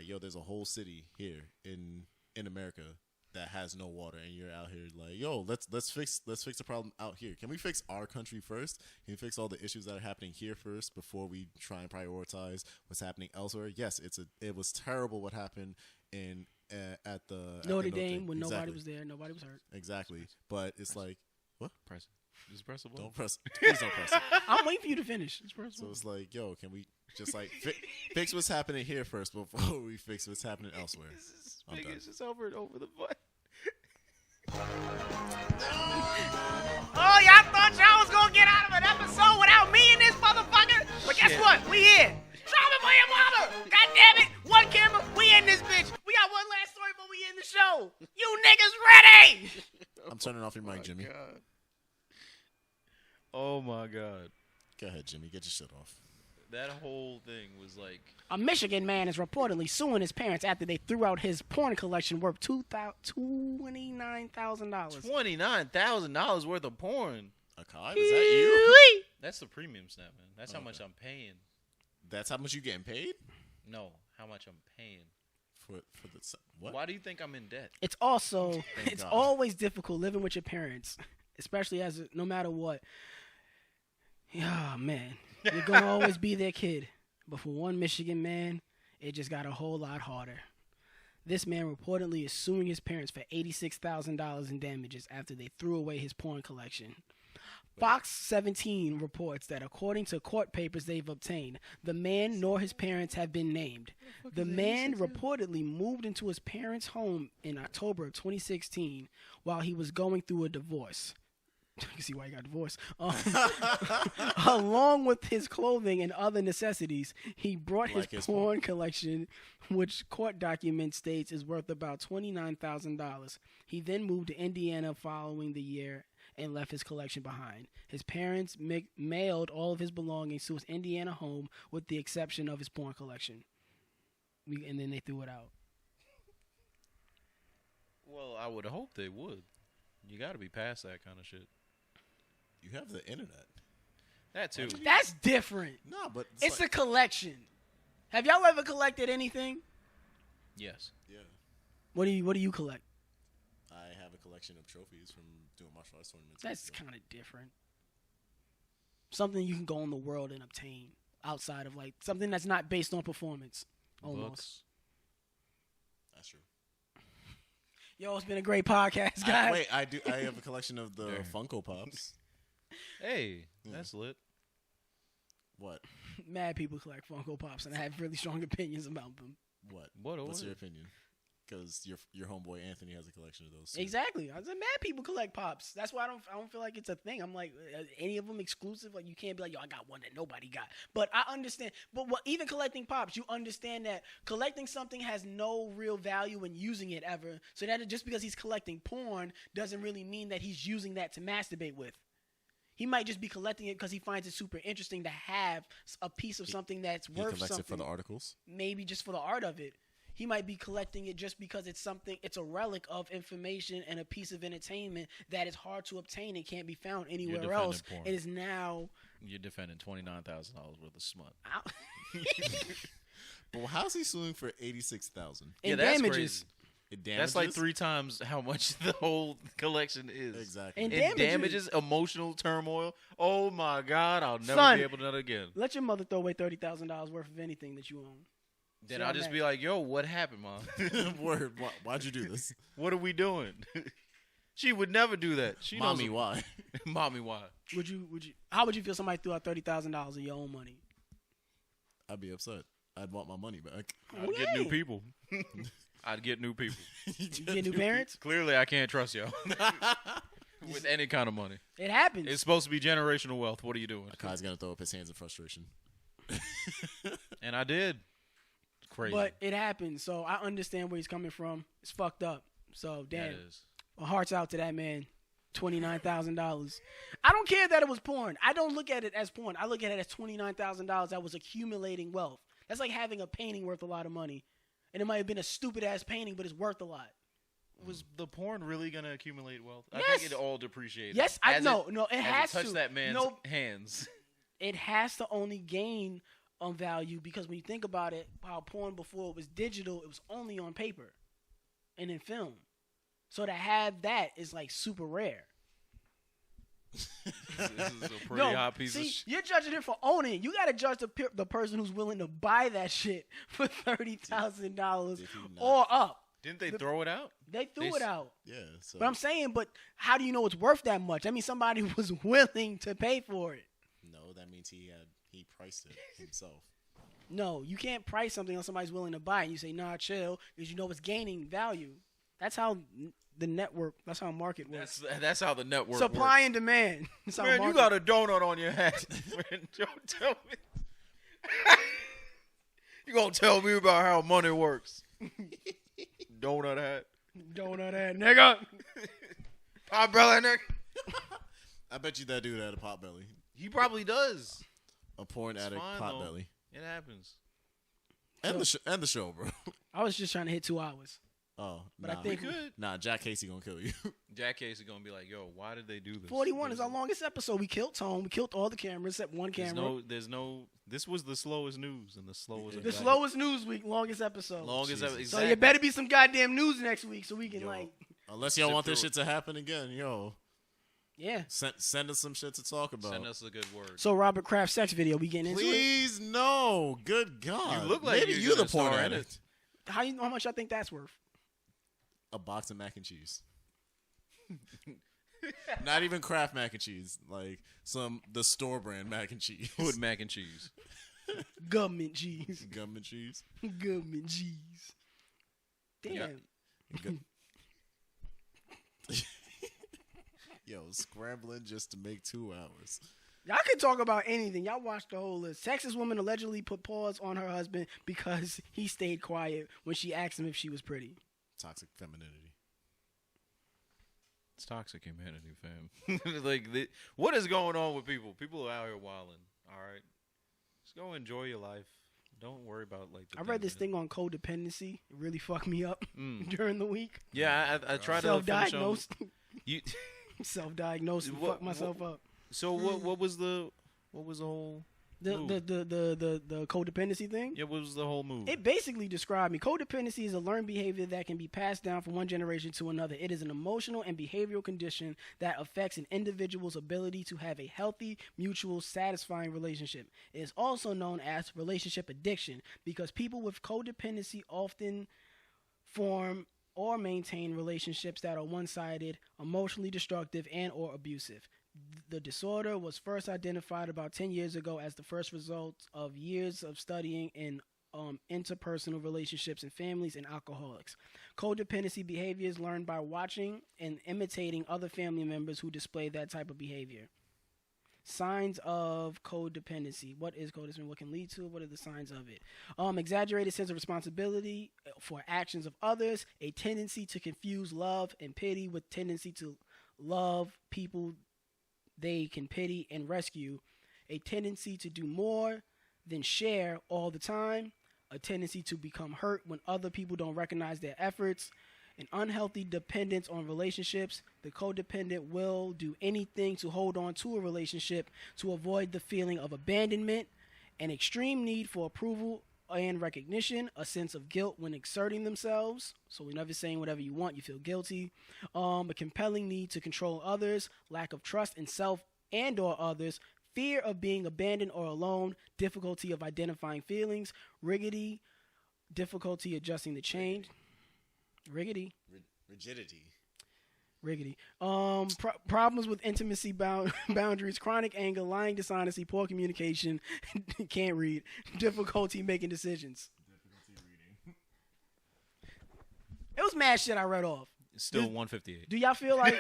yo, there's a whole city here in America that has no water, and you're out here like, yo, let's fix the problem out here. Can we fix our country first? Can we fix all the issues that are happening here first before we try and prioritize what's happening elsewhere? Yes, it was terrible what happened at Notre Dame when exactly. Nobody was there, nobody was hurt. Exactly, but it's like, what? Press it. Just press the button. Don't press. Please don't press it. I'm waiting for you to finish. So it's like, yo, can we just like fix what's happening here first before we fix what's happening elsewhere? It's just over and over the button. Oh, y'all thought y'all was gonna get out of an episode without me in this motherfucker? But guess what? We here. Drop it for your mama. God damn it. One camera. We in this bitch. We got one last story, but we in the show. You niggas ready? I'm turning off your mic, Jimmy. God. Oh my God. Go ahead, Jimmy. Get your shit off. That whole thing was like... A Michigan man is reportedly suing his parents after they threw out his porn collection worth $29,000. $29,000 worth of porn. Akai, is that you? That's the premium snap, man. That's how much I'm paying. That's how much you getting paid? No, how much I'm paying. For the what? Why do you think I'm in debt? It's also God. always difficult living with your parents, especially no matter what. Oh man, you're gonna always be their kid. But for one Michigan man, it just got a whole lot harder. This man reportedly is suing his parents for $86,000 in damages after they threw away his porn collection. Fox 17 reports that according to court papers they've obtained, the man nor his parents have been named. The man reportedly moved into his parents' home in October of 2016 while he was going through a divorce. You can see why he got divorced. Along with his clothing and other necessities, he brought his porn collection, which court document states is worth about $29,000. He then moved to Indiana following the year and left his collection behind. His parents mailed all of his belongings to his Indiana home with the exception of his porn collection. And then they threw it out. Well, I would hope they would. You got to be past that kind of shit. You have the internet. That too. That's different. No, but it's a collection. Have y'all ever collected anything? Yes. Yeah. What do you collect? I have a collection of trophies from doing martial arts tournaments. That's kind of different. Something you can go in the world and obtain outside of like something that's not based on performance. Almost. Books. That's true. Yo, it's been a great podcast, guys. I have a collection of the Funko Pops. Hey, that's lit. What? Mad people collect Funko Pops, and I have really strong opinions about them. What? What's What's your opinion? Because your homeboy Anthony has a collection of those too. Exactly. I said mad people collect pops. That's why I don't feel like it's a thing. I'm like, any of them exclusive? Like you can't be like, yo, I got one that nobody got. But I understand. But even collecting pops, you understand that collecting something has no real value in using it ever. So that just because he's collecting porn doesn't really mean that he's using that to masturbate with. He might just be collecting it because he finds it super interesting to have a piece of something that's worth something. He collects it for the articles? Maybe just for the art of it. He might be collecting it just because it's a relic of information and a piece of entertainment that is hard to obtain and can't be found anywhere else. Porn. It is now... You're defending $29,000 worth of smut. But how's he suing for $86,000? In damages. Crazy. It damages. That's like 3 times how much the whole collection is. Exactly. And It damages emotional turmoil. Oh my God, I'll never be able to do that again. Let your mother throw away $30,000 worth of anything that you own. Then I'll just be like, yo, what happened, Mom? Word. Why'd you do this? What are we doing? She would never do that. She knows Mommy, why? Mommy, why? How would you feel somebody threw out $30,000 of your own money? I'd be upset. I'd want my money back. I'd get new people. I'd get new people. You get new parents? Clearly, I can't trust y'all with any kind of money. It happens. It's supposed to be generational wealth. What are you doing? Akai's gonna throw up his hands in frustration. And I did. Crazy. But it happens, so I understand where he's coming from. It's fucked up. So, damn. That is. My heart's out to that man. $29,000. I don't care that it was porn. I don't look at it as porn. I look at it as $29,000 that was accumulating wealth. That's like having a painting worth a lot of money. And it might have been a stupid-ass painting, but it's worth a lot. Was the porn really going to accumulate wealth? Yes. I think it all depreciated. Yes, it has touched to. that man's hands. It has to only gain on value because when you think about it, how porn before it was digital, it was only on paper and in film. So to have that is like super rare. This is a pretty hot piece of shit. You're judging it for owning it. You got to judge the person who's willing to buy that shit for $30,000 or up. Didn't they throw it out? They threw it out. Yeah. So. But I'm saying, how do you know it's worth that much? I mean, somebody was willing to pay for it. No, that means he priced it himself. No, you can't price something unless somebody's willing to buy it. You say, nah, chill, because you know it's gaining value. That's how the network, that's how market works. That's how the network Supply works. and demand. That's how Man, market you got a donut on your hat. Man, don't tell me. You gonna tell me about how money works. Donut hat. Donut hat, nigga. Pot belly, nigga. I bet you that dude had a pot belly. He probably does. A porn addict pot belly. It happens. And the show, bro. I was just trying to hit 2 hours. Oh, but nah. I think Jack Casey gonna kill you. Jack Casey gonna be like, yo, why did they do this? 41 is our longest episode. We killed Tone. We killed all the cameras except one camera. This was the slowest news and the slowest. The slowest news week, longest episode. Exactly. So you better be some goddamn news next week so we can Unless y'all want this shit to happen again, yo. Yeah. Send us some shit to talk about. Send us a good word. So Robert Kraft sex video, we getting into it? Please, no. Good God. You look like maybe you the porn addict. addict. How much I think that's worth? A box of mac and cheese. Not even Kraft mac and cheese. Like the store brand mac and cheese. Hood mac and cheese. Government cheese. Government cheese. Government cheese. Damn. Yo, scrambling just to make 2 hours. Y'all can talk about anything. Y'all watched the whole list. Texas woman allegedly put pause on her husband because he stayed quiet when she asked him if she was pretty. Toxic femininity. It's toxic humanity, fam. What is going on with people? People are out here wilding. All right, just go enjoy your life. Don't worry about I read this thing on codependency. It really fucked me up during the week. Yeah, I tried to self-diagnose. You self-diagnose and fuck myself up. So what was the whole the codependency thing? Yeah, what was the whole move? It basically described me. Codependency is a learned behavior that can be passed down from one generation to another. It is an emotional and behavioral condition that affects an individual's ability to have a healthy, mutual, satisfying relationship. It is also known as relationship addiction because people with codependency often form or maintain relationships that are one-sided, emotionally destructive, and or abusive. The disorder was first identified about 10 years ago as the first result of years of studying in interpersonal relationships in families and alcoholics. Codependency behavior is learned by watching and imitating other family members who display that type of behavior. Signs of codependency. What is codependency? What can lead to it? What are the signs of it? Exaggerated sense of responsibility for actions of others, a tendency to confuse love and pity with tendency to love people they can pity and rescue, a tendency to do more than share all the time, a tendency to become hurt when other people don't recognize their efforts, an unhealthy dependence on relationships. The codependent will do anything to hold on to a relationship to avoid the feeling of abandonment, an extreme need for approval and recognition, a sense of guilt when exerting themselves. So whenever saying whatever you want, you feel guilty. A compelling need to control others, lack of trust in self and or others, fear of being abandoned or alone, difficulty of identifying feelings, rigidity, difficulty adjusting to change. Rigidity. Problems with intimacy boundaries, chronic anger, lying, dishonesty, poor communication, can't read, difficulty making decisions. It was mad shit I read off. Still 158. Do y'all feel like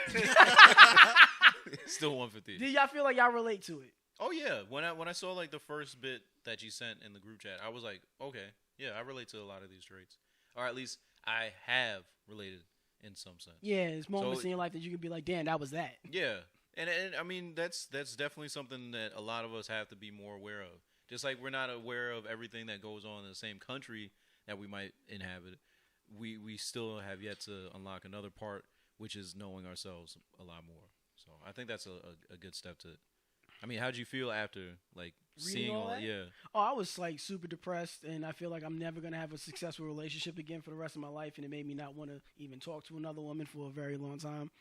Still 158. do y'all feel like y'all relate to it? Oh yeah, when I saw like the first bit that you sent in the group chat, I was like, okay, yeah, I relate to a lot of these traits, or at least I have related in some sense. Yeah, it's moments in your life that you could be like, damn, that was that. Yeah, and I mean that's definitely something that a lot of us have to be more aware of. Just like we're not aware of everything that goes on in the same country that we might inhabit, we still have yet to unlock another part, which is knowing ourselves a lot more. So I think that's a good step to it. I mean, how'd you feel after like seeing all that? Yeah. Oh, I was like super depressed, and I feel like I'm never gonna have a successful relationship again for the rest of my life, and it made me not want to even talk to another woman for a very long time.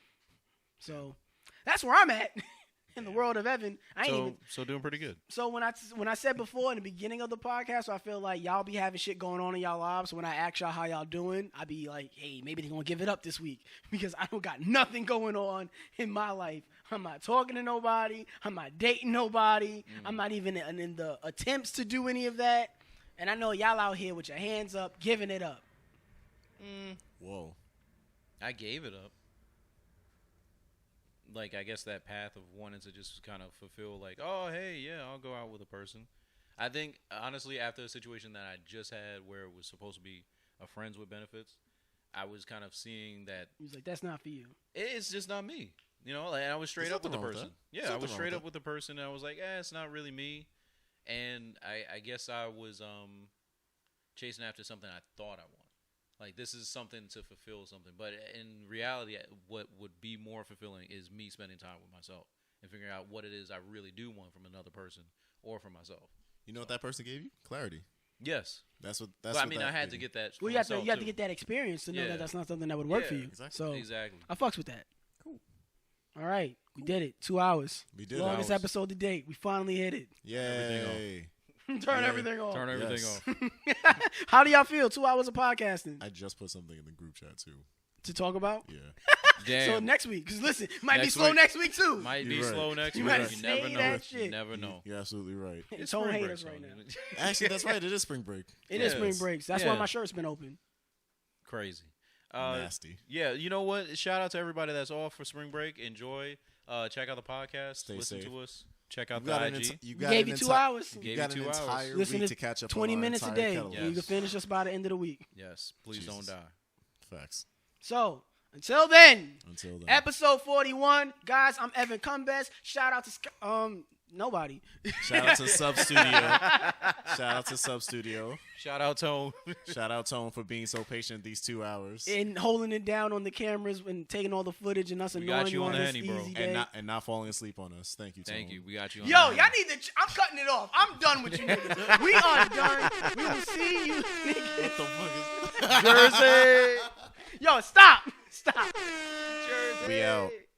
So that's where I'm at in the world of Evan. So doing pretty good. So when I said before in the beginning of the podcast, so I feel like y'all be having shit going on in y'all lives. So when I ask y'all how y'all doing, I be like, hey, maybe they gonna give it up this week because I don't got nothing going on in my life. I'm not talking to nobody. I'm not dating nobody. I'm not even in the attempts to do any of that. And I know y'all out here with your hands up, giving it up. Whoa. I gave it up. Like, I guess that path of wanting to just kind of fulfill, like, oh, hey, yeah, I'll go out with a person. I think, honestly, after a situation that I just had where it was supposed to be a friends with benefits, I was kind of seeing that. He was like, that's not for you. It's just not me. You know, like, I was straight up with the person. Yeah, I was straight up with the person, and I was like, it's not really me. And I guess I was chasing after something I thought I wanted. Like, this is something to fulfill something. But in reality, what would be more fulfilling is me spending time with myself and figuring out what it is I really do want from another person or from myself. You know what that person gave you? Clarity. Yes. That's what. I mean, I had to get that. Well, you have to get that experience to know that that's not something that would work for you. Exactly. So exactly. I fucks with that. Cool. All right, we did it. 2 hours. We did. Longest episode to date. We finally hit it. Yay. Turn everything off. Turn everything off. How do y'all feel? 2 hours of podcasting. I just put something in the group chat too. To talk about? Yeah. Damn. So next week, because listen, might be slow next week too. Might be You're slow right. next You week. might You never say know. that shit. You never know. You're absolutely right. Don't spring hate break, us right so- now. Actually, that's right. It is spring break. It is Yes. spring breaks. That's Yeah. why my shirt's been open. Crazy. Nasty. Yeah, you know what? Shout out to everybody that's off for spring break. Enjoy. Check out the podcast. Stay Listen safe. to us. Check out You the got IG. you We gave you 2 hours. You Gave got you an 2 hours. entire Listen week to to catch up 20 on our minutes a entire day. catalog. Yes. You can finish us by the end of the week. Yes, please Jesus. don't die. Facts. So, until then, Until then. episode 41. Guys, I'm Evan Combest. Shout out to nobody. Shout out to Sub Studio. Shout out to Sub Studio. Shout out Tone. Shout out Tone for being so patient these 2 hours. And holding it down on the cameras and taking all the footage and us We annoying got you on the this Henny, bro. easy day. And not falling asleep on us. Thank you, Tone. Thank you. We got you on Yo, the y'all line. need to. I'm cutting it off. I'm done with you niggas. We are done. We will see you niggas. What the fuck is Jersey. Yo, stop. Stop. We out.